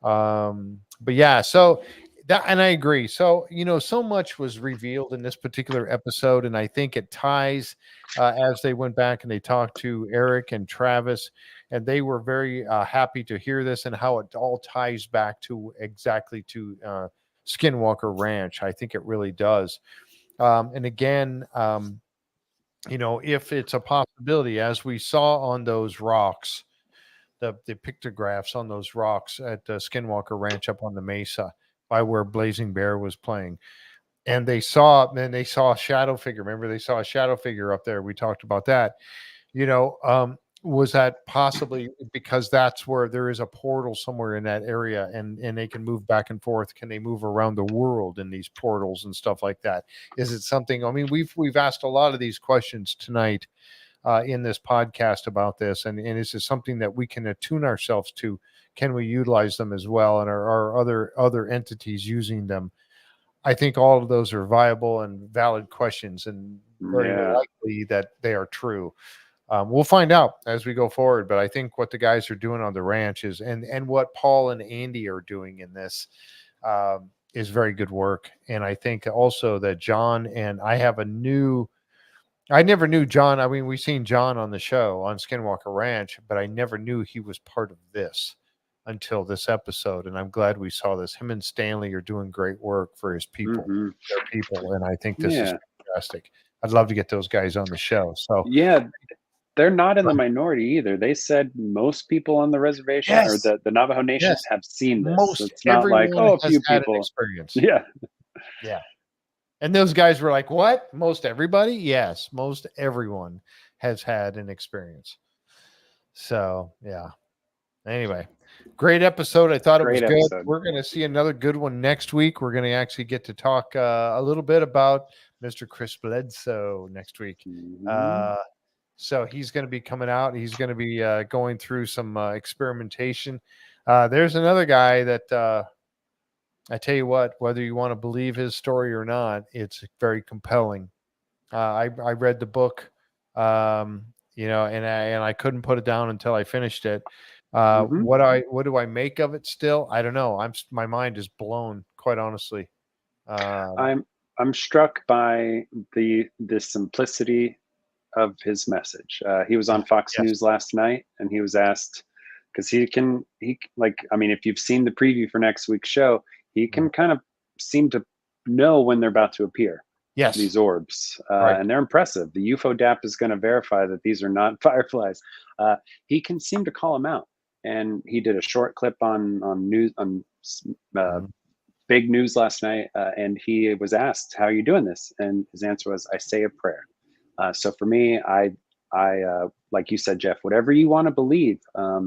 but yeah, so that, and I agree. So, so much was revealed in this particular episode, and I think it ties as they went back and they talked to Eric and Travis, and they were very happy to hear this and how it all ties back to exactly to Skinwalker Ranch. I think it really does. And again, if it's a possibility, as we saw on those rocks, the pictographs on those rocks at Skinwalker Ranch up on the mesa by where Blazing Bear was playing, and they saw a shadow figure. Remember, they saw a shadow figure up there. We talked about that. Was that possibly because that's where there is a portal somewhere in that area, and they can move back and forth? Can they move around the world in these portals and stuff like that? Is it something? I mean, we've asked a lot of these questions tonight in this podcast about this, and is it something that we can attune ourselves to? Can we utilize them as well, and are other entities using them? I think all of those are viable and valid questions, and very likely that they are true. We'll find out as we go forward, but I think what the guys are doing on the ranch is, and what Paul and Andy are doing in this is very good work. And I think also that John and I never knew John. I mean, we've seen John on the show on Skinwalker Ranch, but I never knew he was part of this until this episode. And I'm glad we saw this. Him and Stanley are doing great work for his people, their people. And I think this is fantastic. I'd love to get those guys on the show. So yeah, they're not in the minority either. They said most people on the reservation or the Navajo Nation have seen this. Most it's not like, a few people. Experience. Yeah. Yeah. And those guys were like, what? Most everybody? Yes. Most everyone has had an experience. So, yeah. Anyway, great episode. I thought it was good. We're going to see another good one next week. We're going to actually get to talk a little bit about Mr. Chris Bledsoe next week. So he's going to be coming out. He's going to be going through some experimentation. There's another guy that I tell you what, whether you want to believe his story or not, it's very compelling. I read the book, and I couldn't put it down until I finished it. What do I make of it still? I don't know. My mind is blown, quite honestly. I'm struck by the simplicity of his message. He was on Fox News last night, and he was asked, because if you've seen the preview for next week's show, he can kind of seem to know when they're about to appear. Yes. These orbs. And they're impressive. The UFO DAP is going to verify that these are not fireflies. He can seem to call them out. And he did a short clip on news, on big news last night. And he was asked, how are you doing this? And his answer was, I say a prayer. So for me, I like you said, Jeff, whatever you want to believe, I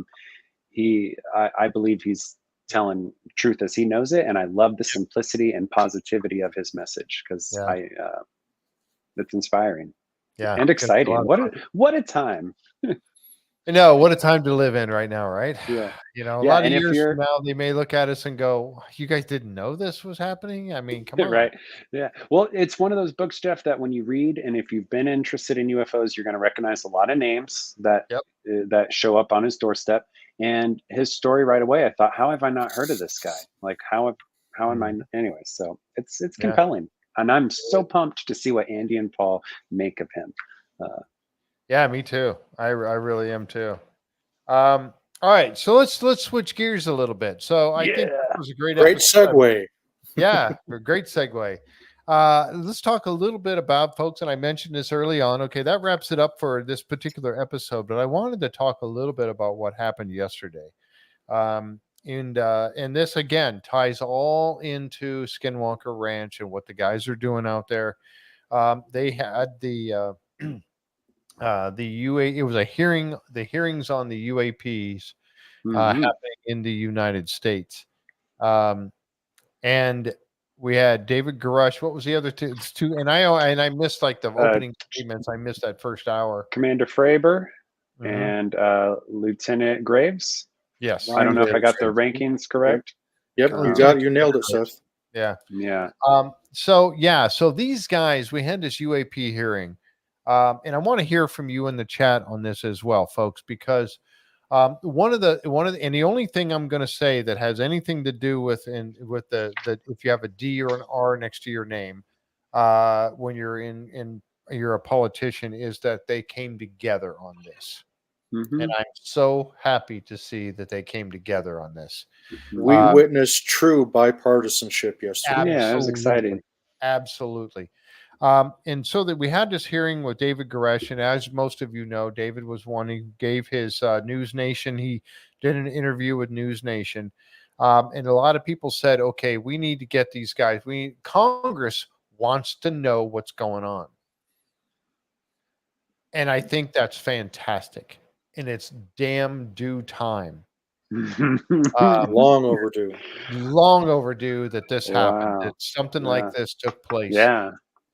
believe he's telling truth as he knows it, and I love the simplicity and positivity of his message, because it's inspiring, and exciting. What a time! What a time to live in right now, right? Yeah, a lot of years from now, they may look at us and go, "You guys didn't know this was happening." I mean, come on, right? Yeah. Well, it's one of those books, Jeff, that when you read, and if you've been interested in UFOs, you're going to recognize a lot of names that show up on his doorstep. And his story right away, I thought, how have I not heard of this guy? Like, how am I? Anyway, so it's compelling, and I'm so pumped to see what Andy and Paul make of him. Yeah, me too. I really am too. All right, so let's switch gears a little bit. So I think it was a great segue. Yeah, a great segue. Let's talk a little bit about, folks, and I mentioned this early on. Okay, that wraps it up for this particular episode, but I wanted to talk a little bit about what happened yesterday. And this again ties all into Skinwalker Ranch and what the guys are doing out there. They had the it was a hearing, the hearings on the UAPs happening in the United States. And we had David Garush. What was the other two? It's two, and I missed like the opening statements. I missed that first hour. Commander Fravor and Lieutenant Graves. Yes. I don't know if I got the rankings correct. Yep, you nailed it, Seth. Yeah. So these guys, we had this UAP hearing. And I want to hear from you in the chat on this as well, folks, because one of the and the only thing I'm going to say that has anything to do with the if you have a D or an R next to your name when you're you're a politician, is that they came together on this. Mhm. And I'm so happy to see that they came together on this. We Uh, witnessed true bipartisanship yesterday. Yeah, it was exciting. Absolutely. And so that we had this hearing with David Goresh, and as most of you know, David was one who gave his News Nation. He did an interview with News Nation, and a lot of people said, "Okay, we need to get these guys. Congress wants to know what's going on," and I think that's fantastic, and it's damn due time. Long overdue. Long overdue that this happened. Wow. That something Yeah. like this took place. Yeah.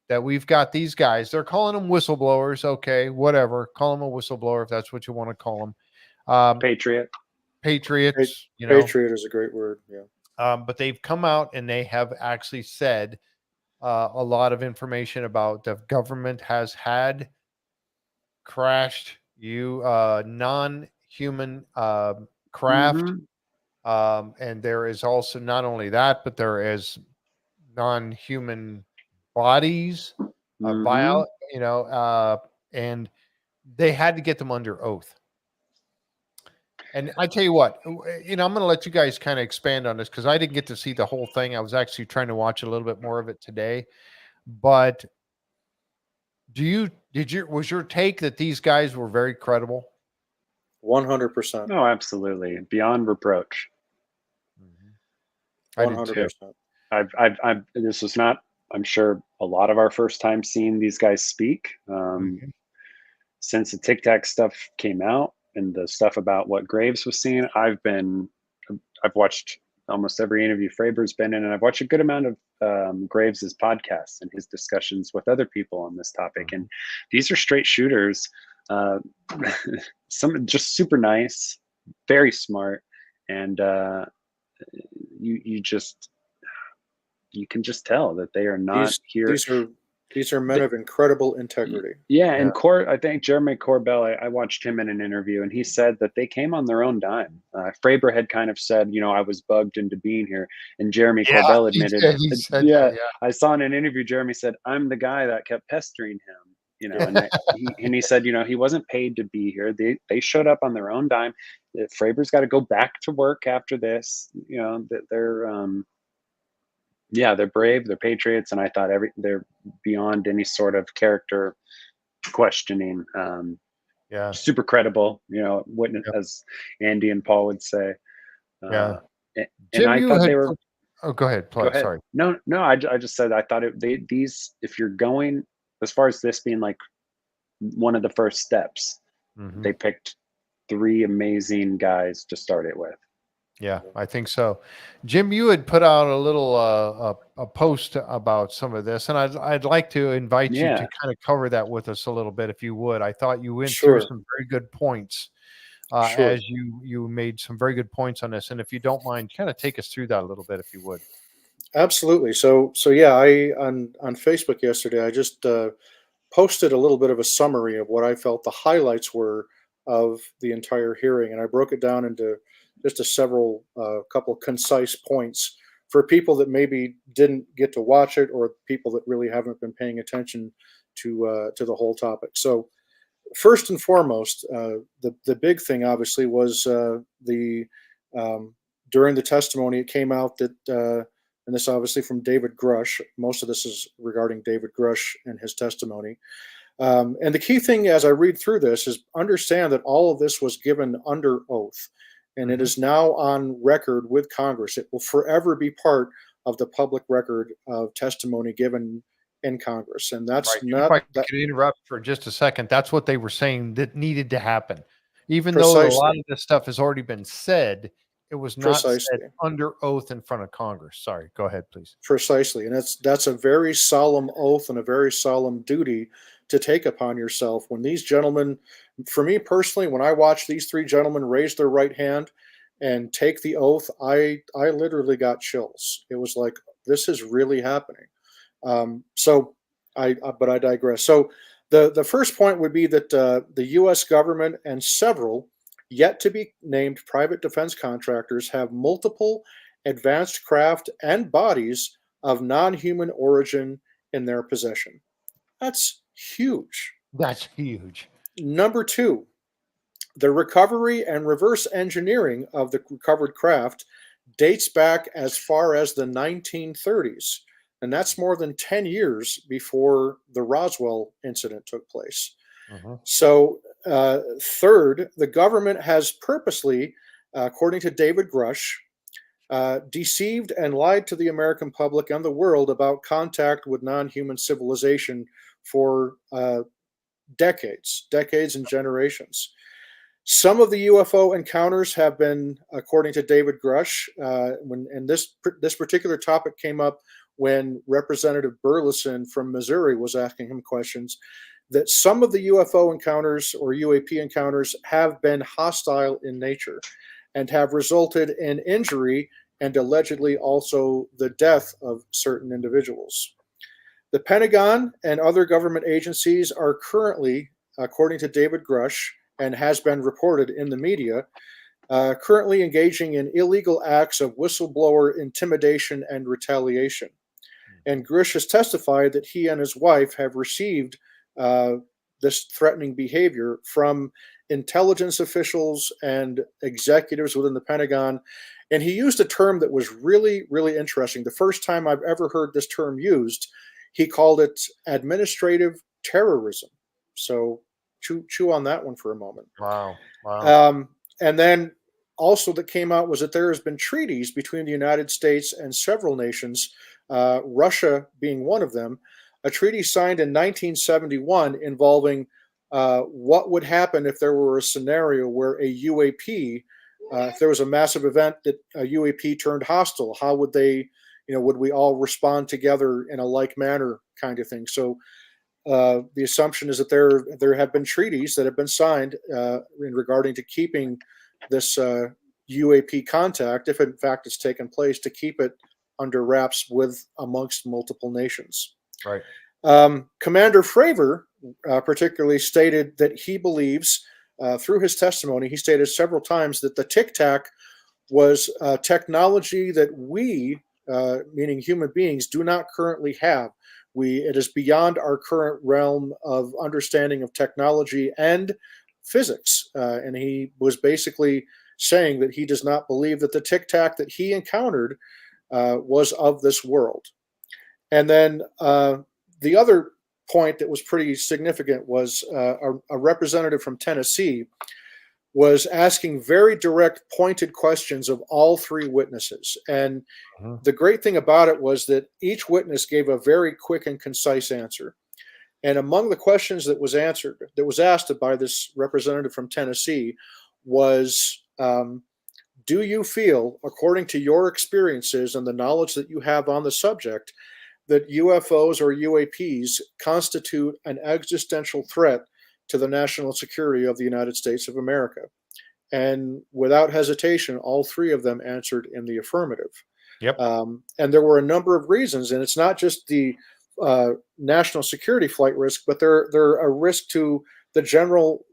That we've got these guys. They're calling them whistleblowers. Okay, whatever. Call them a whistleblower if that's what you want to call them. Patriot. Patriots, you know. Patriot is a great word. Yeah. But they've come out and they have actually said a lot of information about the government has had crashed non-human craft. Mhm. And there is also not only that, but there is non-human bodies, Mhm. and they had to get them under oath. And I tell you what, I'm going to let you guys kind of expand on this because I didn't get to see the whole thing. I was actually trying to watch a little bit more of it today. But was your take that these guys were very credible? 100%. Oh, absolutely. Beyond reproach. I did too. 100%. This was not, I'm sure, a lot of our first time seeing these guys speak. Since the Tic Tac stuff came out and the stuff about what Graves was seeing, I've watched almost every interview Fraber's been in, and I've watched a good amount of Graves's podcasts and his discussions with other people on this topic. And these are straight shooters, some just super nice, very smart, and you can just tell that they are not here. These are men of incredible integrity. Yeah, and I think Jeremy Corbell, I watched him in an interview, and he said that they came on their own dime. Fraber had kind of said, I was bugged into being here, and Jeremy Corbell admitted, he said that. I saw in an interview, Jeremy said, I'm the guy that kept pestering him, and he said, he wasn't paid to be here. They showed up on their own dime. Fraber's got to go back to work after this. They're brave, they're patriots, and I thought they're beyond any sort of character questioning. Super credible, witness, as Andy and Paul would say. Yeah. And Jim, I thought they were. Oh, go ahead. Go ahead. Sorry. No. I just said I thought these. If you're going as far as this being like one of the first steps, they picked 3 amazing guys to start it with. Yeah, I think so. Jim, you had put out a little a post about some of this, and I'd like to invite you to kind of cover that with us a little bit, if you would. I thought you went through some very good points as you made some very good points on this, and if you don't mind, kind of take us through that a little bit, if you would. Absolutely. So yeah, I on Facebook yesterday, I just posted a little bit of a summary of what I felt the highlights were of the entire hearing, and I broke it down into just a couple concise points for people that maybe didn't get to watch it, or people that really haven't been paying attention to the whole topic. So first and foremost, the big thing obviously was during the testimony, it came out that, and this obviously from David Grush, most of this is regarding David Grush and his testimony. And the key thing as I read through this is understand that all of this was given under oath. And it is now on record with Congress. It will forever be part of the public record of testimony given in Congress. And that's If I could interrupt for just a second, that's what they were saying that needed to happen. Even though a lot of this stuff has already been said, it was not said under oath in front of Congress. Sorry, go ahead, please. Precisely. And that's a very solemn oath and a very solemn duty to take upon yourself. When these gentlemen, for me personally, when I watch these 3 gentlemen raise their right hand and take the oath, I literally got chills. It was like, this is really happening. But I digress. So the first point would be that the U.S. government and several yet to be named private defense contractors have multiple advanced craft and bodies of non-human origin in their possession. That's huge. That's huge. Number 2, The recovery and reverse engineering of the recovered craft dates back as far as the 1930s, and that's more than 10 years before the Roswell incident took place. So, third, the government has purposely, according to David Grush, deceived and lied to the American public and the world about contact with non-human civilization for decades and generations. Some of the UFO encounters have been, according to David Grush, and this particular topic came up when Representative Burleson from Missouri was asking him questions, that some of the UFO encounters or UAP encounters have been hostile in nature and have resulted in injury and allegedly also the death of certain individuals. The Pentagon and other government agencies are currently, according to David Grush, and has been reported in the media, currently engaging in illegal acts of whistleblower intimidation and retaliation. And Grush has testified that he and his wife have received this threatening behavior from intelligence officials and executives within the Pentagon. And he used a term that was really, really interesting. The first time I've ever heard this term used, he called it administrative terrorism. So chew on that one for a moment. Wow. And then also that came out was that there has been treaties between the United States and several nations, Russia being one of them, a treaty signed in 1971 involving what would happen if there were a scenario where a UAP, if there was a massive event that a UAP turned hostile, how would they, would we all respond together in a like manner kind of thing? So the assumption is that there have been treaties that have been signed in regarding to keeping this UAP contact, if in fact it's taken place, to keep it under wraps amongst multiple nations. Right. Commander Fravor particularly stated that he believes, through his testimony, he stated several times that the Tic Tac was technology that we, meaning human beings, do not currently have. It is beyond our current realm of understanding of technology and physics. And he was basically saying that he does not believe that the Tic Tac that he encountered was of this world. And then the other point that was pretty significant was a representative from Tennessee was asking very direct, pointed questions of all three witnesses. And the great thing about it was that each witness gave a very quick and concise answer. And among the questions that was asked by this representative from Tennessee was, do you feel, according to your experiences and the knowledge that you have on the subject, that UFOs or UAPs constitute an existential threat to the national security of the United States of America? And without hesitation, all three of them answered in the affirmative. Yep. And there were a number of reasons, and it's not just the national security flight risk, but they're a risk to the general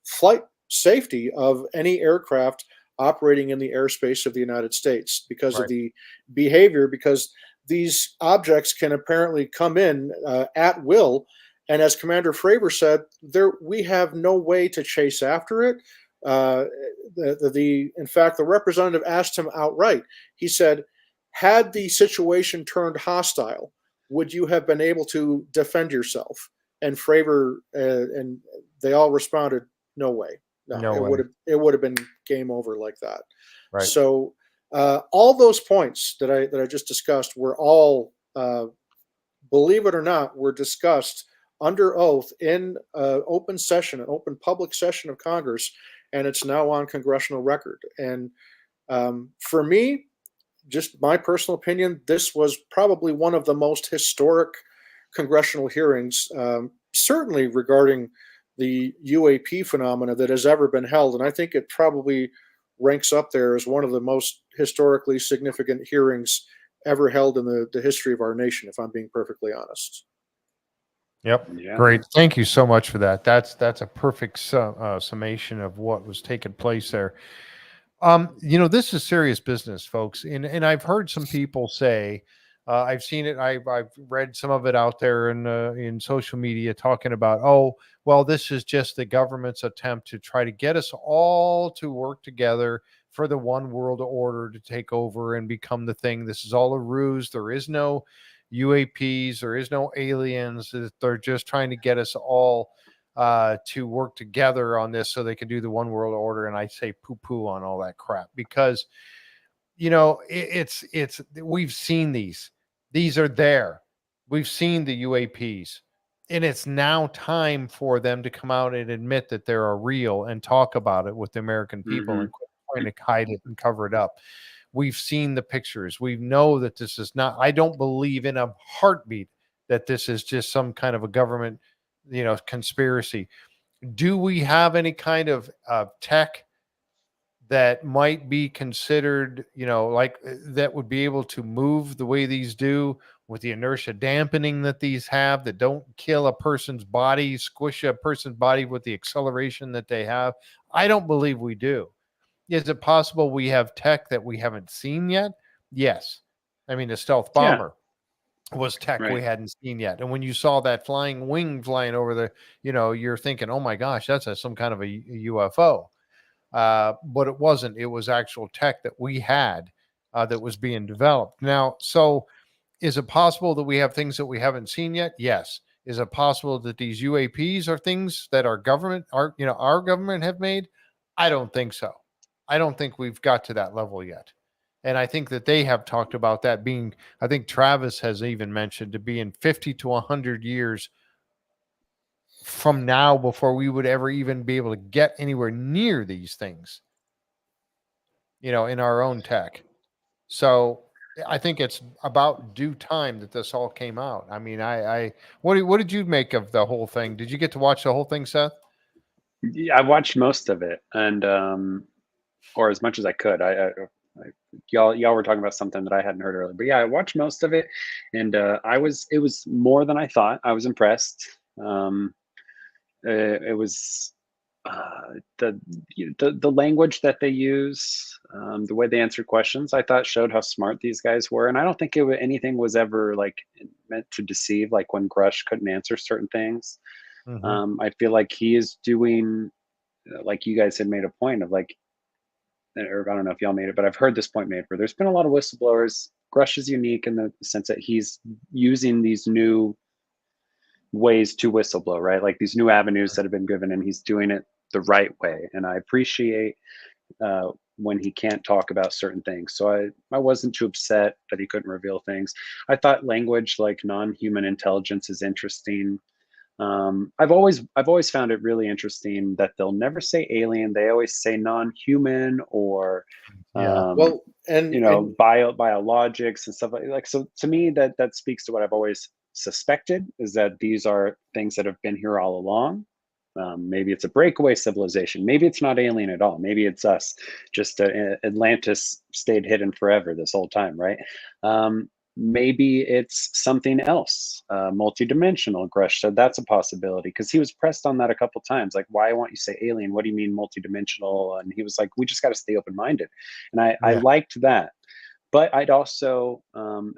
flight safety of any aircraft operating in the airspace of the United States because of the behavior, because these objects can apparently come in at will. And as Commander Fravor said, we have no way to chase after it. In fact, the representative asked him outright. He said, had the situation turned hostile, would you have been able to defend yourself? And Fravor and they all responded, no way. No way. It would have been game over like that. Right. So all those points that I just discussed were all, believe it or not, were discussed under oath in an open public session of Congress, and it's now on congressional record. And for me, just my personal opinion, this was probably one of the most historic congressional hearings, certainly regarding the UAP phenomena that has ever been held. And I think it probably ranks up there as one of the most historically significant hearings ever held in the history of our nation, if I'm being perfectly honest. Yep. Yeah. Great. Thank you so much for that. That's a perfect summation of what was taking place there. This is serious business, folks. And I've heard some people say, I've seen it. I've read some of it out there in social media talking about, oh, well, this is just the government's attempt to try to get us all to work together for the one world order to take over and become the thing. This is all a ruse. There is no UAPs. There is no aliens. They're just trying to get us all to work together on this so they can do the one world order. And I say poo poo on all that crap because, you know, it's we've seen these are there. We've seen the UAPs, and it's now time for them to come out and admit that they are real and talk about it with the American people and quit trying to hide it and cover it up. We've seen the pictures. We know that this is not, I don't believe in a heartbeat that this is just some kind of a government, you know, conspiracy. Do we have any kind of tech that might be considered, you know, like that would be able to move the way these do with the inertia dampening that these have that don't kill a person's body, squish a person's body with the acceleration that they have? I don't believe we do. Is it possible we have tech that we haven't seen yet? Yes. I mean, the stealth bomber was tech we hadn't seen yet. And when you saw that flying wing flying over the, you know, you're thinking, oh my gosh, that's some kind of a UFO. But it wasn't. It was actual tech that we had that was being developed. Now, so is it possible that we have things that we haven't seen yet? Yes. Is it possible that these UAPs are things that our government have made? I don't think so. I don't think we've got to that level yet. And I think that they have talked about that being, I think Travis has even mentioned to be in 50 to 100 years from now before we would ever even be able to get anywhere near these things, you know, in our own tech. So I think it's about due time that this all came out. I mean, what did you make of the whole thing? Did you get to watch the whole thing, Seth? Yeah, I watched most of it, and or as much as I could. Y'all were talking about something that I hadn't heard earlier, but yeah, I watched most of it, and it was more than I thought. I was impressed. It was the language that they use, the way they answer questions, I thought showed how smart these guys were. And I don't think anything was ever like meant to deceive, like when Grush couldn't answer certain things. I feel like he is doing, like you guys had made a point of, like, or I don't know if y'all made it, but I've heard this point made where there's been a lot of whistleblowers. Grush is unique in the sense that he's using these new ways to whistleblow, right? Like these new avenues that have been given, and he's doing it the right way. And I appreciate when he can't talk about certain things. So I wasn't too upset that he couldn't reveal things. I thought language like non-human intelligence is interesting. I've always found it really interesting that they'll never say alien. They always say non-human or biologics and stuff like. So to me, that speaks to what I've always suspected, is that these are things that have been here all along. Maybe it's a breakaway civilization. Maybe it's not alien at all. Maybe it's us. Just Atlantis stayed hidden forever this whole time, right? Maybe it's something else, multidimensional. Grush said that's a possibility, because he was pressed on that a couple times. Like, why won't you say alien? What do you mean multidimensional? And he was like, we just got to stay open-minded. And I liked that. But I'd also,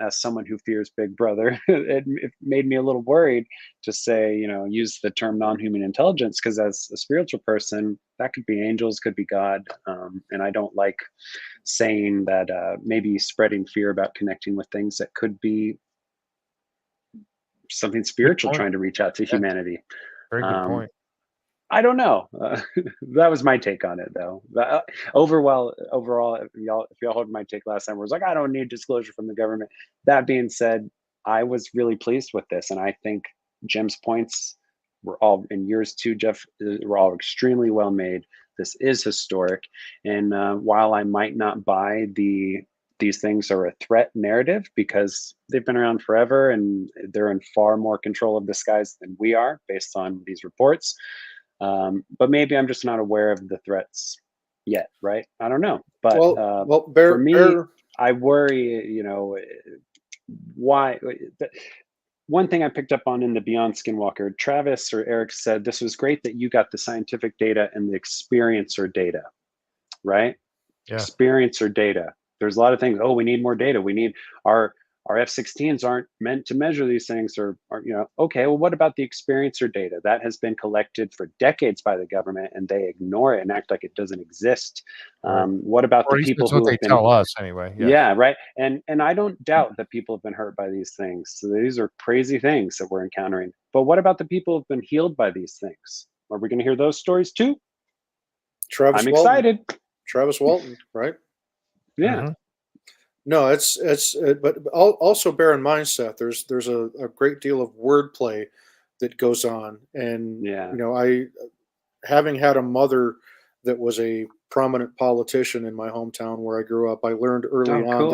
as someone who fears Big Brother, it made me a little worried to say, use the term non-human intelligence, because as a spiritual person, that could be angels, could be God. And I don't like saying that, maybe spreading fear about connecting with things that could be something spiritual trying to reach out to humanity. Very good point. I don't know. That was my take on it, though. Overall, if y'all heard my take last time, where I was like, I don't need disclosure from the government. That being said, I was really pleased with this, and I think Jimm's points were all, in yours too, Jeff, were all extremely well made. This is historic, and while I might not buy these things are a threat narrative, because they've been around forever and they're in far more control of the skies than we are, based on these reports. But maybe I'm just not aware of the threats yet, right? I don't know. But for me, I worry, why. One thing I picked up on in the Beyond Skinwalker, Travis or Eric said, this was great that you got the scientific data and the experiencer data, right? Yeah. Experiencer data. There's a lot of things. Oh, we need more data. We need our our F-16s aren't meant to measure these things, or okay, well, what about the experiencer data that has been collected for decades by the government, and they ignore it and act like it doesn't exist? Right. What about Or the at least people that's what who they have been? tell us anyway. Yes. Yeah, right. And I don't doubt that people have been hurt by these things. So these are crazy things that we're encountering. But what about the people who've been healed by these things? Are we going to hear those stories too? Travis I'm Walton. excited. Travis Walton, right? Yeah. Mhm. No, but also bear in mind, Seth, there's a great deal of wordplay that goes on, and Yeah. I, having had a mother that was a prominent politician in my hometown where I grew up, I learned early Oh, on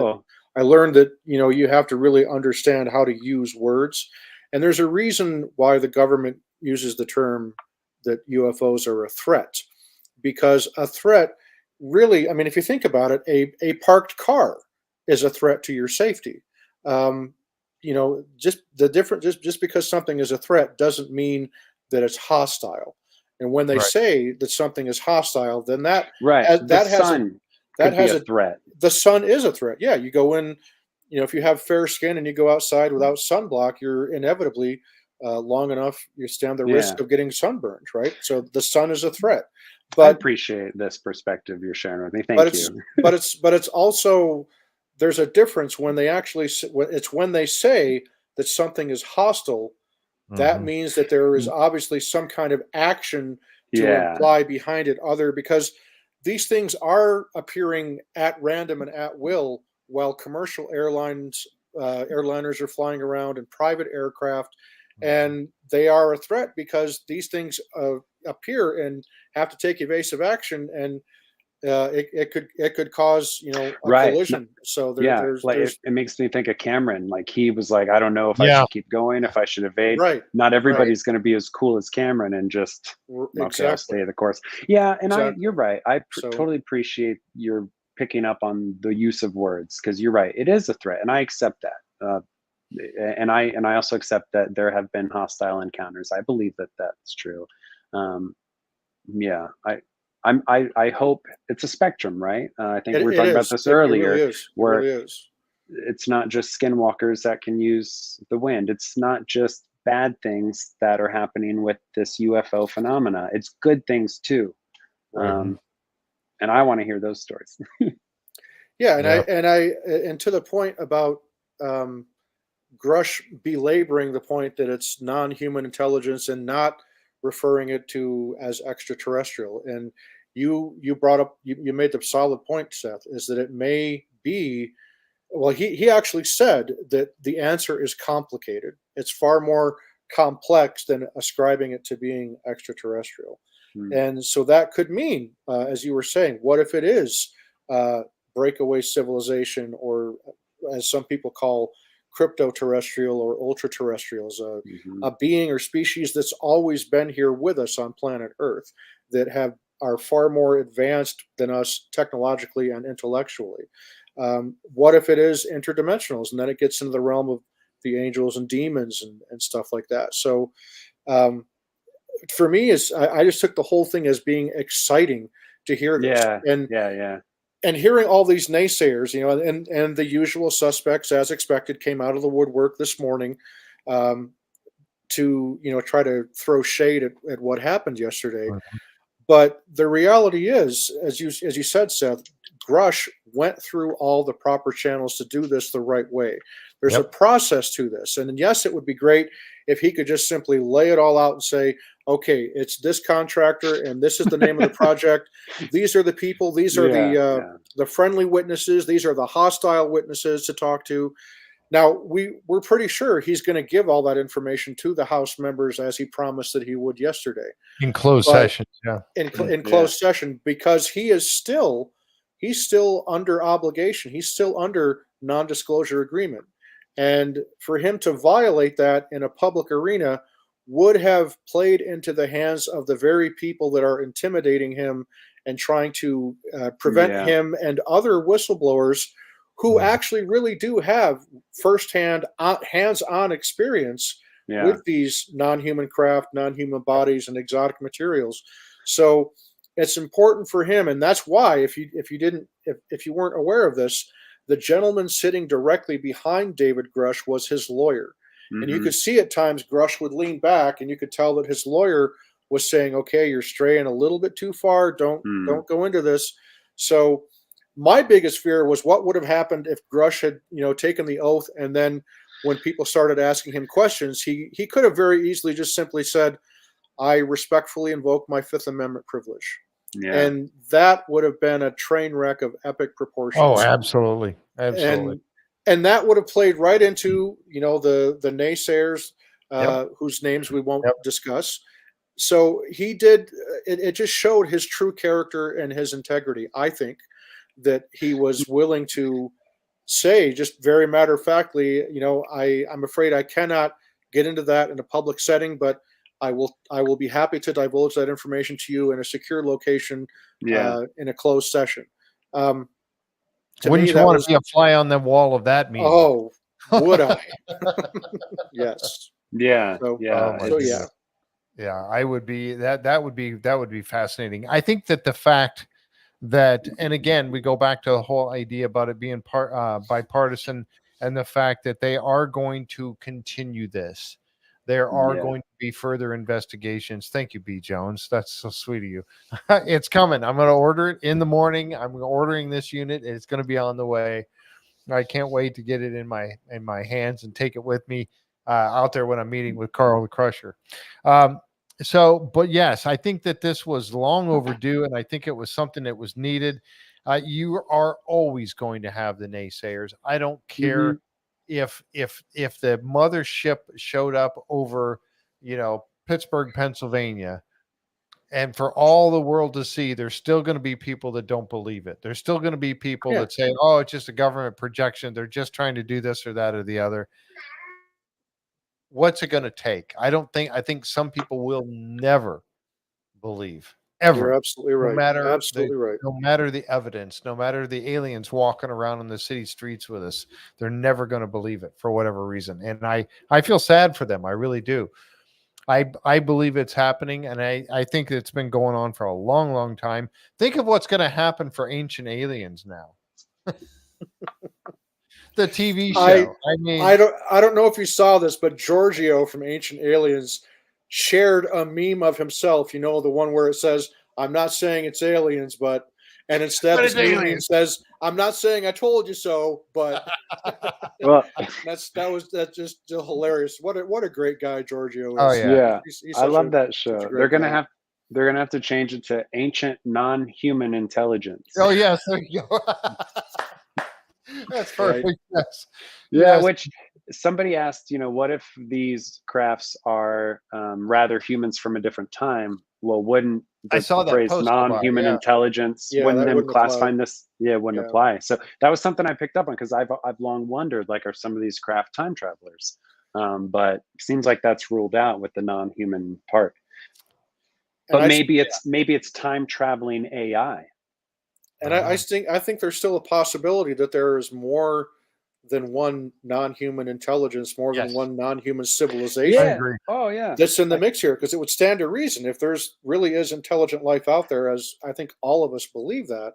that cool. you have to really understand how to use words, and there's a reason why the government uses the term that UFOs are a threat, because a threat really, I mean, if you think about it, a parked car is a threat to your safety. Um, just the different just because something is a threat doesn't mean that it's hostile. And when they Right. say that something is hostile, then Right. The that has a sun that could be has a threat. the sun is a threat. Yeah, you go in, if you have fair skin and you go outside without sunblock, you're inevitably long enough, you stand the Yeah. risk of getting sunburned, right? So the sun is a threat, I but appreciate this perspective you're sharing with me. but Thank it's you. but it's also, there's a difference when they actually it's when they say that something is hostile. That Mhm. means that there is obviously some kind of action to Yeah. imply behind it, because these things are appearing at random and at will, while commercial airliners are flying around in private aircraft, and they are a threat because these things appear and have to take evasive action, and it could cause a Right. collision. So Yeah, like there's it makes me think of Cameron. Like he was like, I don't know if I Yeah. should keep going, if I should evade. right, Not right, everybody's going to be as cool as Cameron and just okay, I'll exactly, stay the course. Yeah, and you're exactly. right. I So totally appreciate your picking up on the use of words because you're right. It is a threat, and I accept that. And I also accept that there have been hostile encounters. I believe that that's true. Um, yeah, I hope it's a spectrum, right? I think we were it talking about is. this It really earlier, is. It where really is. it's not just skinwalkers that can use the wind. It's not just bad things that are happening with this UFO phenomena. It's good things too. Right. Um, and I want to hear those stories. Yeah, Yeah. and to the point about um, Grush belaboring the point that it's non-human intelligence and not referring it to as extraterrestrial. And you brought up, you made the solid point, Seth, is that it may be. Well, he actually said that the answer is complicated. It's far more complex than ascribing it to being extraterrestrial. Hmm. And so that could mean, as you were saying, what if it is uh, breakaway civilization, or as some people call crypto-terrestrial or ultra-terrestrials, Mhm. a being or species that's always been here with us on planet Earth, that are far more advanced than us technologically and intellectually. What if it is interdimensionals, and then it gets into the realm of the angels and demons and stuff like that? So um, for me, I just took the whole thing as being exciting to hear this, Yeah, and yeah, yeah. hearing all these naysayers, and the usual suspects, as expected, came out of the woodwork this morning, um, to try to throw shade at what happened yesterday. Mhm. But the reality is, as you said, Seth, Grush went through all the proper channels to do this the right way. There's a Yep. process to this, and yes, it would be great if he could just simply lay it all out and say, "Okay, it's this contractor, and this is the name of the project. These are the people. These are Yeah, yeah. the friendly witnesses. These are the hostile witnesses to talk to." Now, we're pretty sure he's going to give all that information to the House members, as he promised that he would yesterday. In closed But sessions, yeah. in Yeah. closed session, because he's still under obligation. He's still under non-disclosure agreement. And for him to violate that in a public arena would have played into the hands of the very people that are intimidating him and trying to prevent Yeah. him and other whistleblowers who Mhm. actually really do have firsthand, hands-on experience Yeah. with these non-human craft, non-human bodies, and exotic materials. So it's important for him, and that's why, if you weren't aware of this, the gentleman sitting directly behind David Grush was his lawyer. And you could see at times Grush would lean back, and you could tell that his lawyer was saying, okay, you're straying a little bit too far. Don't go into this. So my biggest fear was what would have happened if Grush had, taken the oath, and then when people started asking him questions, he could have very easily just simply said, I respectfully invoke my Fifth Amendment privilege. Yeah. And that would have been a train wreck of epic proportions. Oh, absolutely. Absolutely. And that would have played right into, the naysayers, whose names we won't discuss. So he did, it just showed his true character and his integrity. I think that he was willing to say, just very matter-of-factly, I'm afraid I cannot get into that in a public setting, but I will be happy to divulge that information to you in a secure location, in a closed session. Wouldn't you want to be a fly on the wall of that meeting? Oh, would I? Yes. Yeah. So, yeah, I would be that would be fascinating. I think that the fact that, and again, we go back to the whole idea about it being bipartisan, and the fact that they are going to continue this. There are going to be further investigations. Thank you, B. Jones. That's so sweet of you. It's coming. I'm going to order it in the morning. I'm ordering this unit. It's going to be on the way. I can't wait to get it in my hands and take it with me out there when I'm meeting with Carl the Crusher. But yes, I think that this was long overdue, and I think it was something that was needed. You are always going to have the naysayers. I don't care if the mothership showed up over, Pittsburgh, Pennsylvania, and for all the world to see, there's still going to be people that don't believe it. There's still going to be people that say, oh, it's just a government projection. They're just trying to do this or that or the other. What's it going to take? I think some people will never believe. Ever. You're absolutely right. No matter the evidence, no matter the aliens walking around in the city streets with us, they're never going to believe it for whatever reason. And I feel sad for them. I really do. I believe it's happening, and I think it's been going on for a long, long time. Think of what's going to happen for Ancient Aliens now. The TV show. I don't know if you saw this, but Giorgio from Ancient Aliens shared a meme of himself, the one where it says, I'm not saying it's aliens, but, and instead this alien says, I'm not saying I told you so, but well, that's just hilarious. What a great guy Giorgio is. Oh yeah. He's I love that show. They're gonna have to change it to Ancient Non-Human Intelligence. Oh yes, there you go. That's perfect. Right. Yes. Yeah, which somebody asked, what if these crafts are rather humans from a different time? Well, wouldn't the phrase non-human intelligence, wouldn't them classifying this? Yeah, wouldn't apply. So that was something I picked up on, because I've long wondered, like, are some of these craft time travelers? But it seems like that's ruled out with the non-human part. But maybe it's time traveling AI. And I think there's still a possibility that there is more than one non-human intelligence, more than one non-human civilization. I agree. Oh yeah, that's in the mix here, because it would stand to reason if there's really is intelligent life out there, as I think all of us believe that,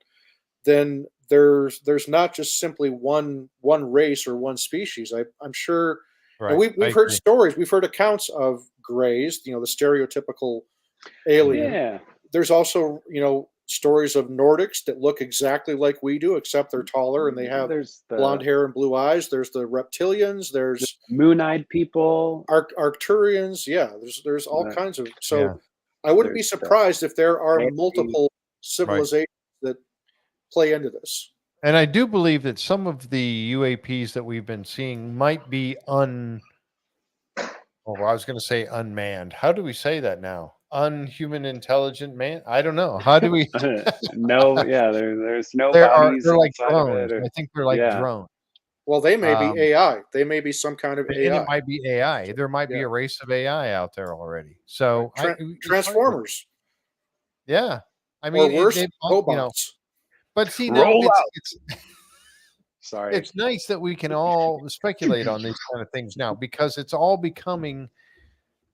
then there's not just simply one race or one species. I'm sure. Right. And we've heard stories, we've heard accounts of greys, the stereotypical alien. Yeah. There's also, stories of Nordics that look exactly like we do, except they're taller and they have blonde hair and blue eyes. There's the reptilians. There's moon-eyed people, Arcturians. Yeah, there's all kinds of. So I wouldn't be surprised if there are multiple civilizations that play into this. And I do believe that some of the UAPs that we've been seeing might be I was going to say unmanned. How do we say that now? Unhuman intelligent man? I don't know. How do we? No, yeah. There's no bodies. They're like drones. I think they're like drones. Well, they may be AI. They may be some kind of AI. And it might be AI. There might be a race of AI out there already. So Transformers. Yeah, I mean, or worse, robots. But see, sorry. It's nice that we can all speculate on these kind of things now, because it's all becoming.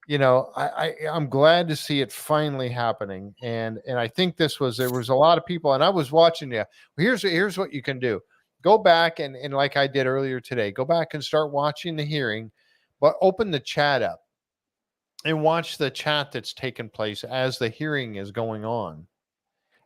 I'm glad to see it finally happening, and I think there was a lot of people, and I was watching. Yeah, here's what you can do: go back and like I did earlier today, go back and start watching the hearing, but open the chat up and watch the chat that's taken place as the hearing is going on.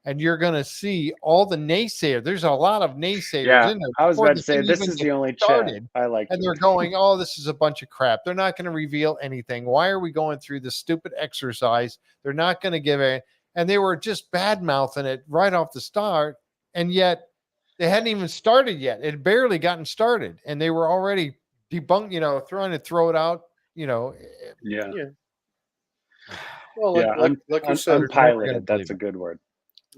And you're going to see all the naysayers. There's a lot of naysayers in there. I was before about the to say, thing this even is gets the only started. chat I like. And they're going, oh, this is a bunch of crap. They're not going to reveal anything. Why are we going through this stupid exercise? They're not going to give it. And they were just bad mouthing it right off the start. And yet they hadn't even started yet. It had barely gotten started. And they were already debunked, trying to throw it out, Yeah. Well, Yeah. like you said, Unpiloted. That's a good word.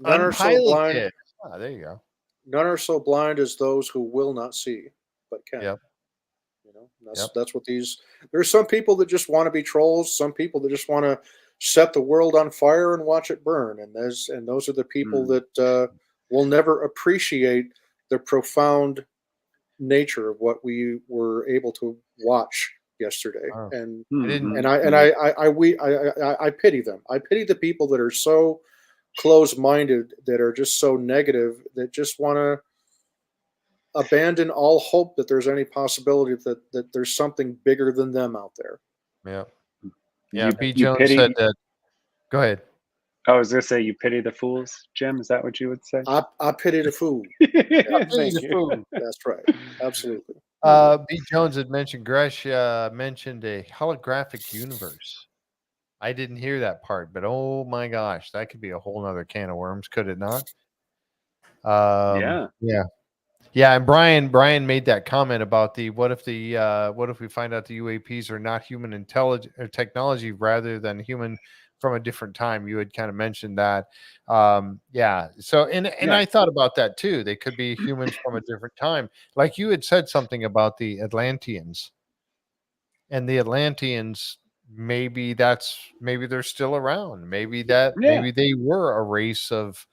none are so blind. Unpiloted. Oh, there you go. None are so blind as those who will not see, but can. Yep. That's what these. There's some people that just want to be trolls. Some people that just want to set the world on fire and watch it burn. And those are the people that will never appreciate the profound nature of what we were able to watch yesterday. Oh. And I I pity them. I pity the people that are so close-minded, that are just so negative, that just want to abandon all hope that there's any possibility that there's something bigger than them out there. Yeah. B. Jones said that. Go ahead. I was gonna say, you pity the fools, Jim. Is that what you would say? I pity the fool. Thank you. Fool. That's right. Absolutely. B. Jones had mentioned, Gresh mentioned a holographic universe. I didn't hear that part, but oh my gosh, that could be a whole nother can of worms, could it not? Yeah. And Brian made that comment about what if we find out the UAPs are not human intelligence or technology rather than human from a different time. You had kind of mentioned that. So I thought about that too. They could be humans from a different time. Like you had said something about the Atlanteans. And the Atlanteans, maybe they're still around. Maybe they were a race of,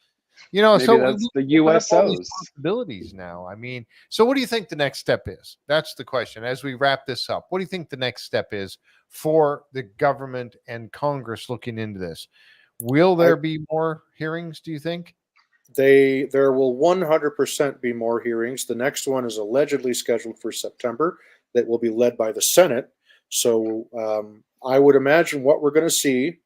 Maybe so that's the we open up all these USOs. possibilities now. I mean, so what do you think the next step is? That's the question. As we wrap this up, what do you think the next step is for the government and Congress looking into this? Will there be more hearings, do you think? There will 100% be more hearings. The next one is allegedly scheduled for September, that will be led by the Senate. So I would imagine what we're going to see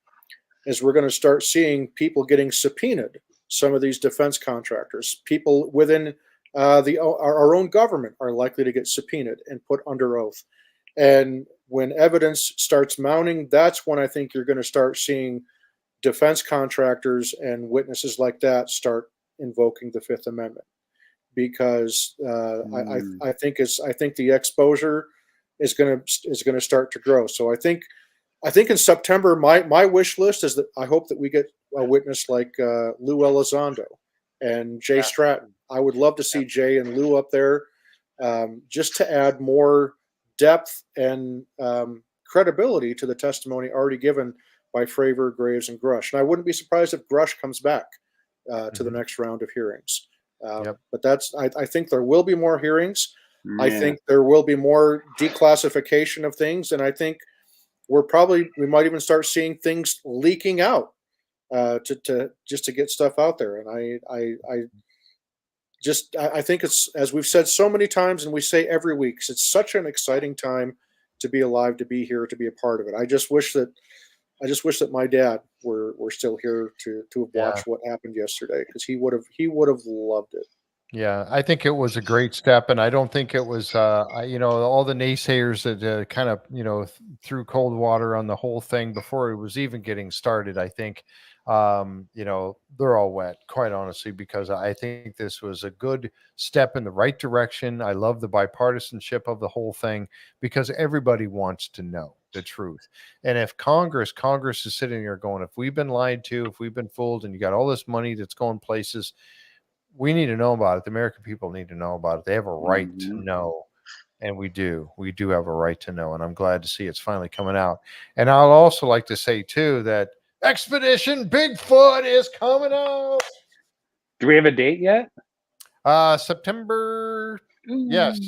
is we're going to start seeing people getting subpoenaed. Some of these defense contractors, people within our own government, are likely to get subpoenaed and put under oath. And when evidence starts mounting, that's when I think you're going to start seeing defense contractors and witnesses like that start invoking the Fifth Amendment, because I think the exposure is going to start to grow. So I think in September, my wish list is that I hope that we get a witness like Lou Elizondo and Jay Stratton. I would love to see Jay and Lou up there, just to add more depth and credibility to the testimony already given by Fravor, Graves, and Grush. And I wouldn't be surprised if Grush comes back to the next round of hearings. But I think there will be more hearings. I think there will be more declassification of things, and I think we might even start seeing things leaking out to get stuff out there. And I think it's, as we've said so many times, and we say every week, it's such an exciting time to be alive, to be here, to be a part of it. I just wish that my dad were still here to have watched what happened yesterday, because he would have loved it. Yeah, I think it was a great step, and I don't think it was, all the naysayers that kind of, threw cold water on the whole thing before it was even getting started. I think, they're all wet, quite honestly, because I think this was a good step in the right direction. I love the bipartisanship of the whole thing, because everybody wants to know the truth. And if Congress is sitting there going, if we've been lied to, if we've been fooled, and you got all this money that's going places, we need to know about it. The American people need to know about it. They have a right to know. And we do have a right to know. And I'm glad to see it's finally coming out. And I'll also like to say too, that Expedition Bigfoot is coming out. Do we have a date yet? September. Yes.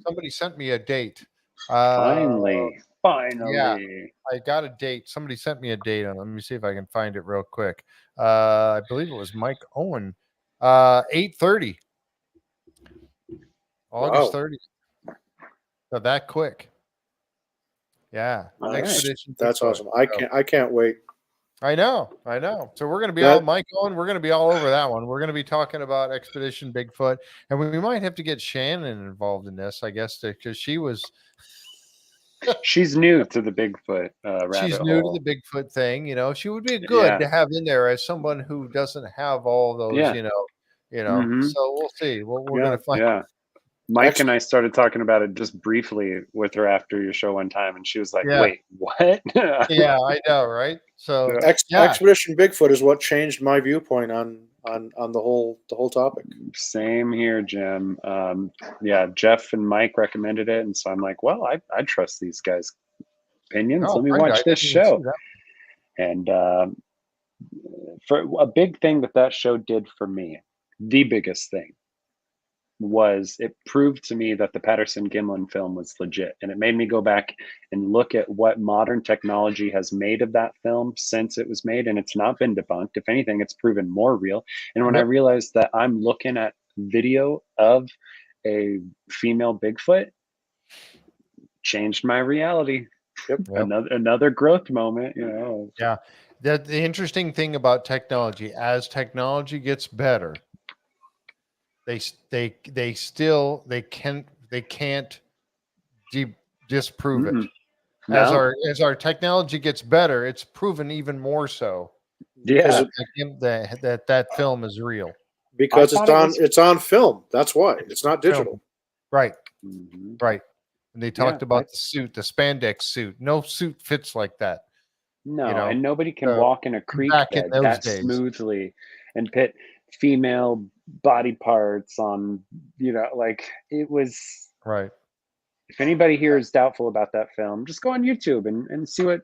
Somebody sent me a date. Finally. Yeah, I got a date. Somebody sent me a date on. Let me see if I can find it real quick. I believe it was Mike Owen. 8:30. August 30th. So that quick. Yeah. Expedition. That's Bigfoot. awesome. I can't wait. I know. So we're going to be all Mike on. We're going to be all over that one. We're going to be talking about Expedition Bigfoot, and we might have to get Shannon involved in this, I guess, because she was. She's new to the Bigfoot She's rabbit new hole. to the Bigfoot thing. She would be good to have in there as someone who doesn't have all those. Mm-hmm. So we'll see. We're going to find. Yeah. Mike and I started talking about it just briefly with her after your show one time, and she was like, "Wait, what?" Yeah, I know, right? So Expedition Bigfoot is what changed my viewpoint on the whole topic. Same here, Jim. Jeff and Mike recommended it, and so I'm like, well, I trust these guys' opinions. Let me watch this show. And for a big thing that show did for me, the biggest thing, was it proved to me that the Patterson-Gimlin film was legit, and it made me go back and look at what modern technology has made of that film since it was made, and it's not been debunked. If anything, it's proven more real. And when I realized that I'm looking at video of a female Bigfoot, changed my reality. Another growth moment, Yeah. The interesting thing about technology, as technology gets better, they can't disprove it. No. As our technology gets better, it's proven even more so. Yeah, that film is real because it's on film. That's why it's not digital. Right. Right. And they talked about the suit, the spandex suit. No suit fits like that. No, and nobody can walk in a creek bed that smoothly and put female body parts on, it was right. If anybody here is doubtful about that film, just go on YouTube and see what,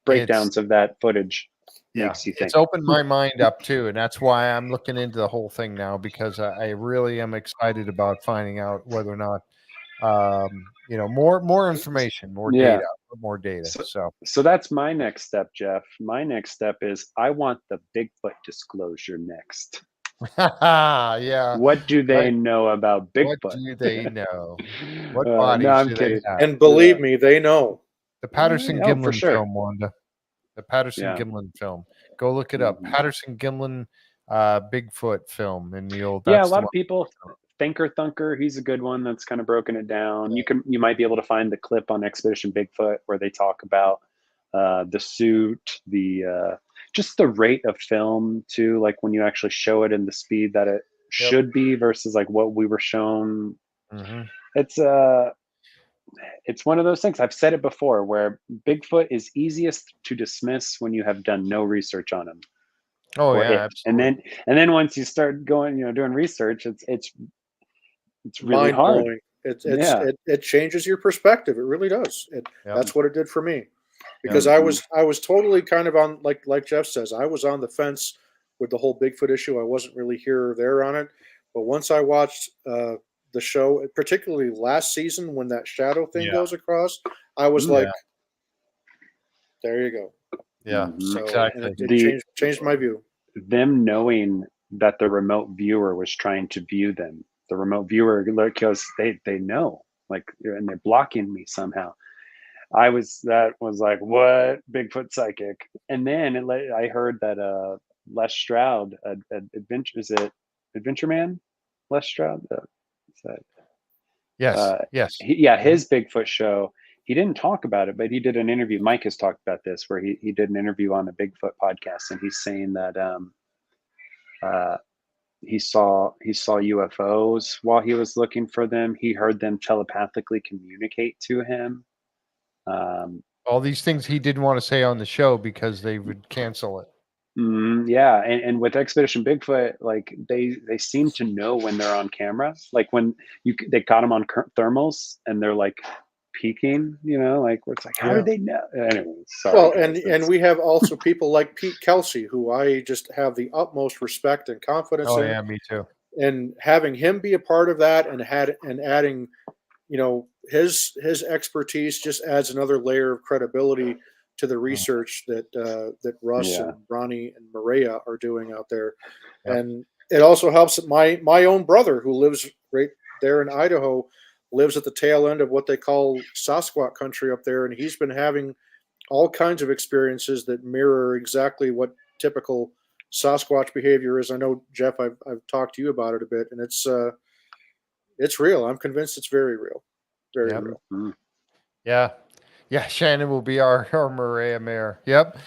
breakdowns of that footage makes you think. It's opened my mind up too. And that's why I'm looking into the whole thing now, because I really am excited about finding out whether or not, more information, more data. So that's my next step, Jeff. My next step is I want the Bigfoot disclosure next. Yeah. What do they know about Bigfoot? What do they know? What bodies do they have? And believe me, they know. The Patterson-Gimlin film, Wanda. The Patterson-Gimlin film. Go look it up. Patterson-Gimlin Bigfoot film in the old. A lot of people. Thinker Thunker, he's a good one that's kind of broken it down. You might be able to find the clip on Expedition Bigfoot where they talk about the suit, just the rate of film too, like when you actually show it in the speed that it should be versus like what we were shown. It's one of those things. I've said it before, where Bigfoot is easiest to dismiss when you have done no research on him. Oh yeah, absolutely. And then once you start going, doing research, it's really hard. It changes your perspective. It really does. That's what it did for me, because I was totally kind of on, like Jeff says, I was on the fence with the whole Bigfoot issue. I wasn't really here or there on it, but once I watched the show, particularly last season when that shadow thing goes across, I was like, there you go. Yeah, so exactly. It changed my view. Them knowing that the remote viewer was trying to view them. The remote viewer, because they know, and they're blocking me somehow. That was like, what? Bigfoot psychic. And then I heard that Les Stroud, Adventure Man? Les Stroud? Yes. His Bigfoot show, he didn't talk about it, but he did an interview. Mike has talked about this, where he did an interview on the Bigfoot podcast, and he's saying that he saw UFOs while he was looking for them. He heard them telepathically communicate to him. All these things he didn't want to say on the show because they would cancel it. And with Expedition Bigfoot, they seem to know when they're on camera. Like when they caught them on thermals and they're peeking, where it's how did they know? Anyway, sorry. Well, and we have also people like Pete Kelsey, who I just have the utmost respect and confidence in. Oh yeah, me too. And having him be a part of that and adding, his expertise just adds another layer of credibility to the research that Russ and Ronnie and Maria are doing out there. And it also helps that my own brother, who lives right there in Idaho lives at the tail end of what they call Sasquatch country up there, and he's been having all kinds of experiences that mirror exactly what typical Sasquatch behavior is. I know, Jeff, I've talked to you about it a bit, and it's real. I'm convinced it's very real, very Yep. real. Mm-hmm. Yeah. Yeah, Shannon will be our Maria Mare. Yep.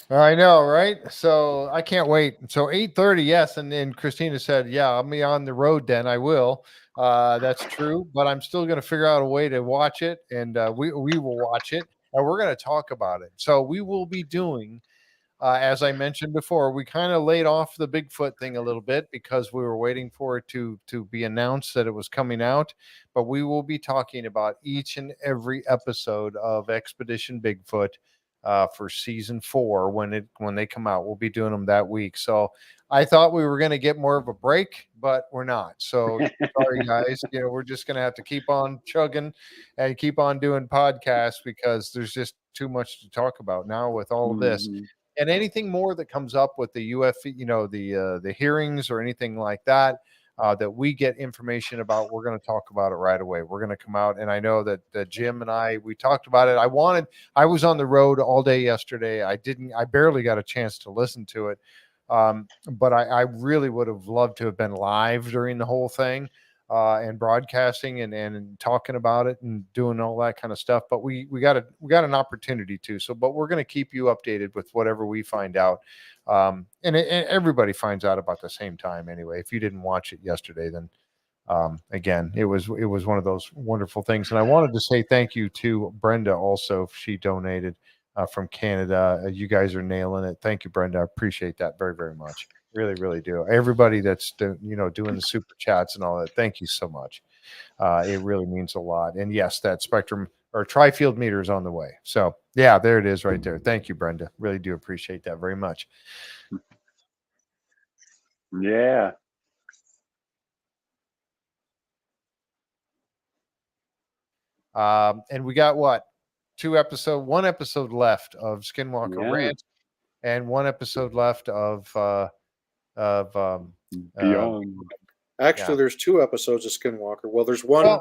I know, right? So I can't wait. So 8:30, yes. And then Christina said, yeah, I'll be on the road then. I will. That's true. But I'm still going to figure out a way to watch it. And we will watch it. And we're going to talk about it. So we will be doing, as I mentioned before, we kind of laid off the Bigfoot thing a little bit because we were waiting for it to be announced that it was coming out. But we will be talking about each and every episode of Expedition Bigfoot for season 4 when they come out. We'll be doing them that week. So I thought we were going to get more of a break, but we're not. So sorry, guys. We're just going to have to keep on chugging and keep on doing podcasts because there's just too much to talk about now with all of this. Mm-hmm. And anything more that comes up with the UFE, the hearings or anything like that, that we get information about, we're going to talk about it right away. We're going to come out, and I know that Jimm and we talked about it. I was on the road all day yesterday. I barely got a chance to listen to it, but I really would have loved to have been live during the whole thing. And broadcasting and talking about it and doing all that kind of stuff. But we got an opportunity to. But we're going to keep you updated with whatever we find out. And everybody finds out about the same time anyway. If you didn't watch it yesterday, then again, it was one of those wonderful things. And I wanted to say thank you to Brenda also. She donated from Canada. You guys are nailing it. Thank you, Brenda. I appreciate that very, very much. Really, really do. Everybody that's doing the super chats and all that. Thank you so much. It really means a lot. And yes, that spectrum or tri-field meter is on the way. So yeah, there it is right there. Thank you, Brenda. Really do appreciate that very much. Yeah. And we got what? One episode left of Skinwalker Ranch, and one episode left of Beyond. Actually, there's 2 episodes of Skinwalker. Well, there's one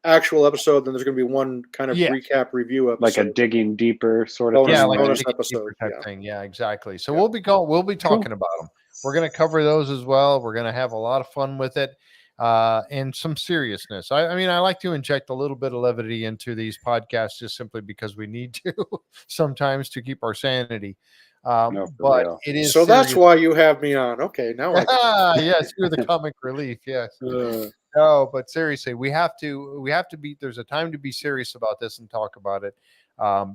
actual episode, then there's going to be one kind of recap review episode, like a digging deeper sort of like bonus a episode type thing. Yeah, exactly. So we'll be talking about them. We're going to cover those as well. We're going to have a lot of fun with it. And some seriousness. I mean, I like to inject a little bit of levity into these podcasts just simply because we need to sometimes to keep our sanity. No, but real. it is so serious. That's why you have me on. Okay, now yes, you're the comic relief. Yes. No, but seriously, we have to be. There's a time to be serious about this and talk about it,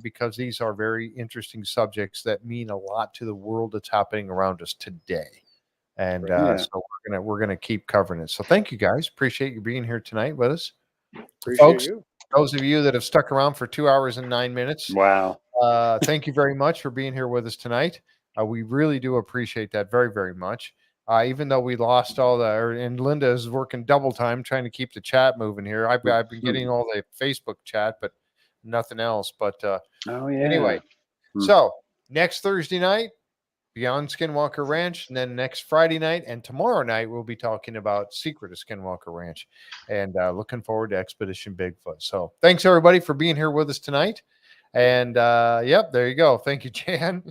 because these are very interesting subjects that mean a lot to the world that's happening around us today. And so we're gonna keep covering it. So thank you guys. Appreciate you being here tonight with us. appreciate Folks, you. those of you that have stuck around for 2 hours and 9 minutes. Wow. Thank you very much for being here with us tonight. We really do appreciate that very, very much. Even though we lost and Linda is working double time trying to keep the chat moving here. I've been getting all the Facebook chat, but nothing else. But anyway, so next Thursday night, Beyond Skinwalker Ranch, and then next Friday night and tomorrow night we'll be talking about Secret of Skinwalker Ranch, and looking forward to Expedition Bigfoot. So thanks everybody for being here with us tonight. And yep, there you go. Thank you, Jan.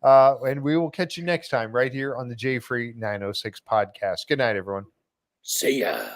And we will catch you next time right here on the JFree906 podcast. Good night, everyone. See ya.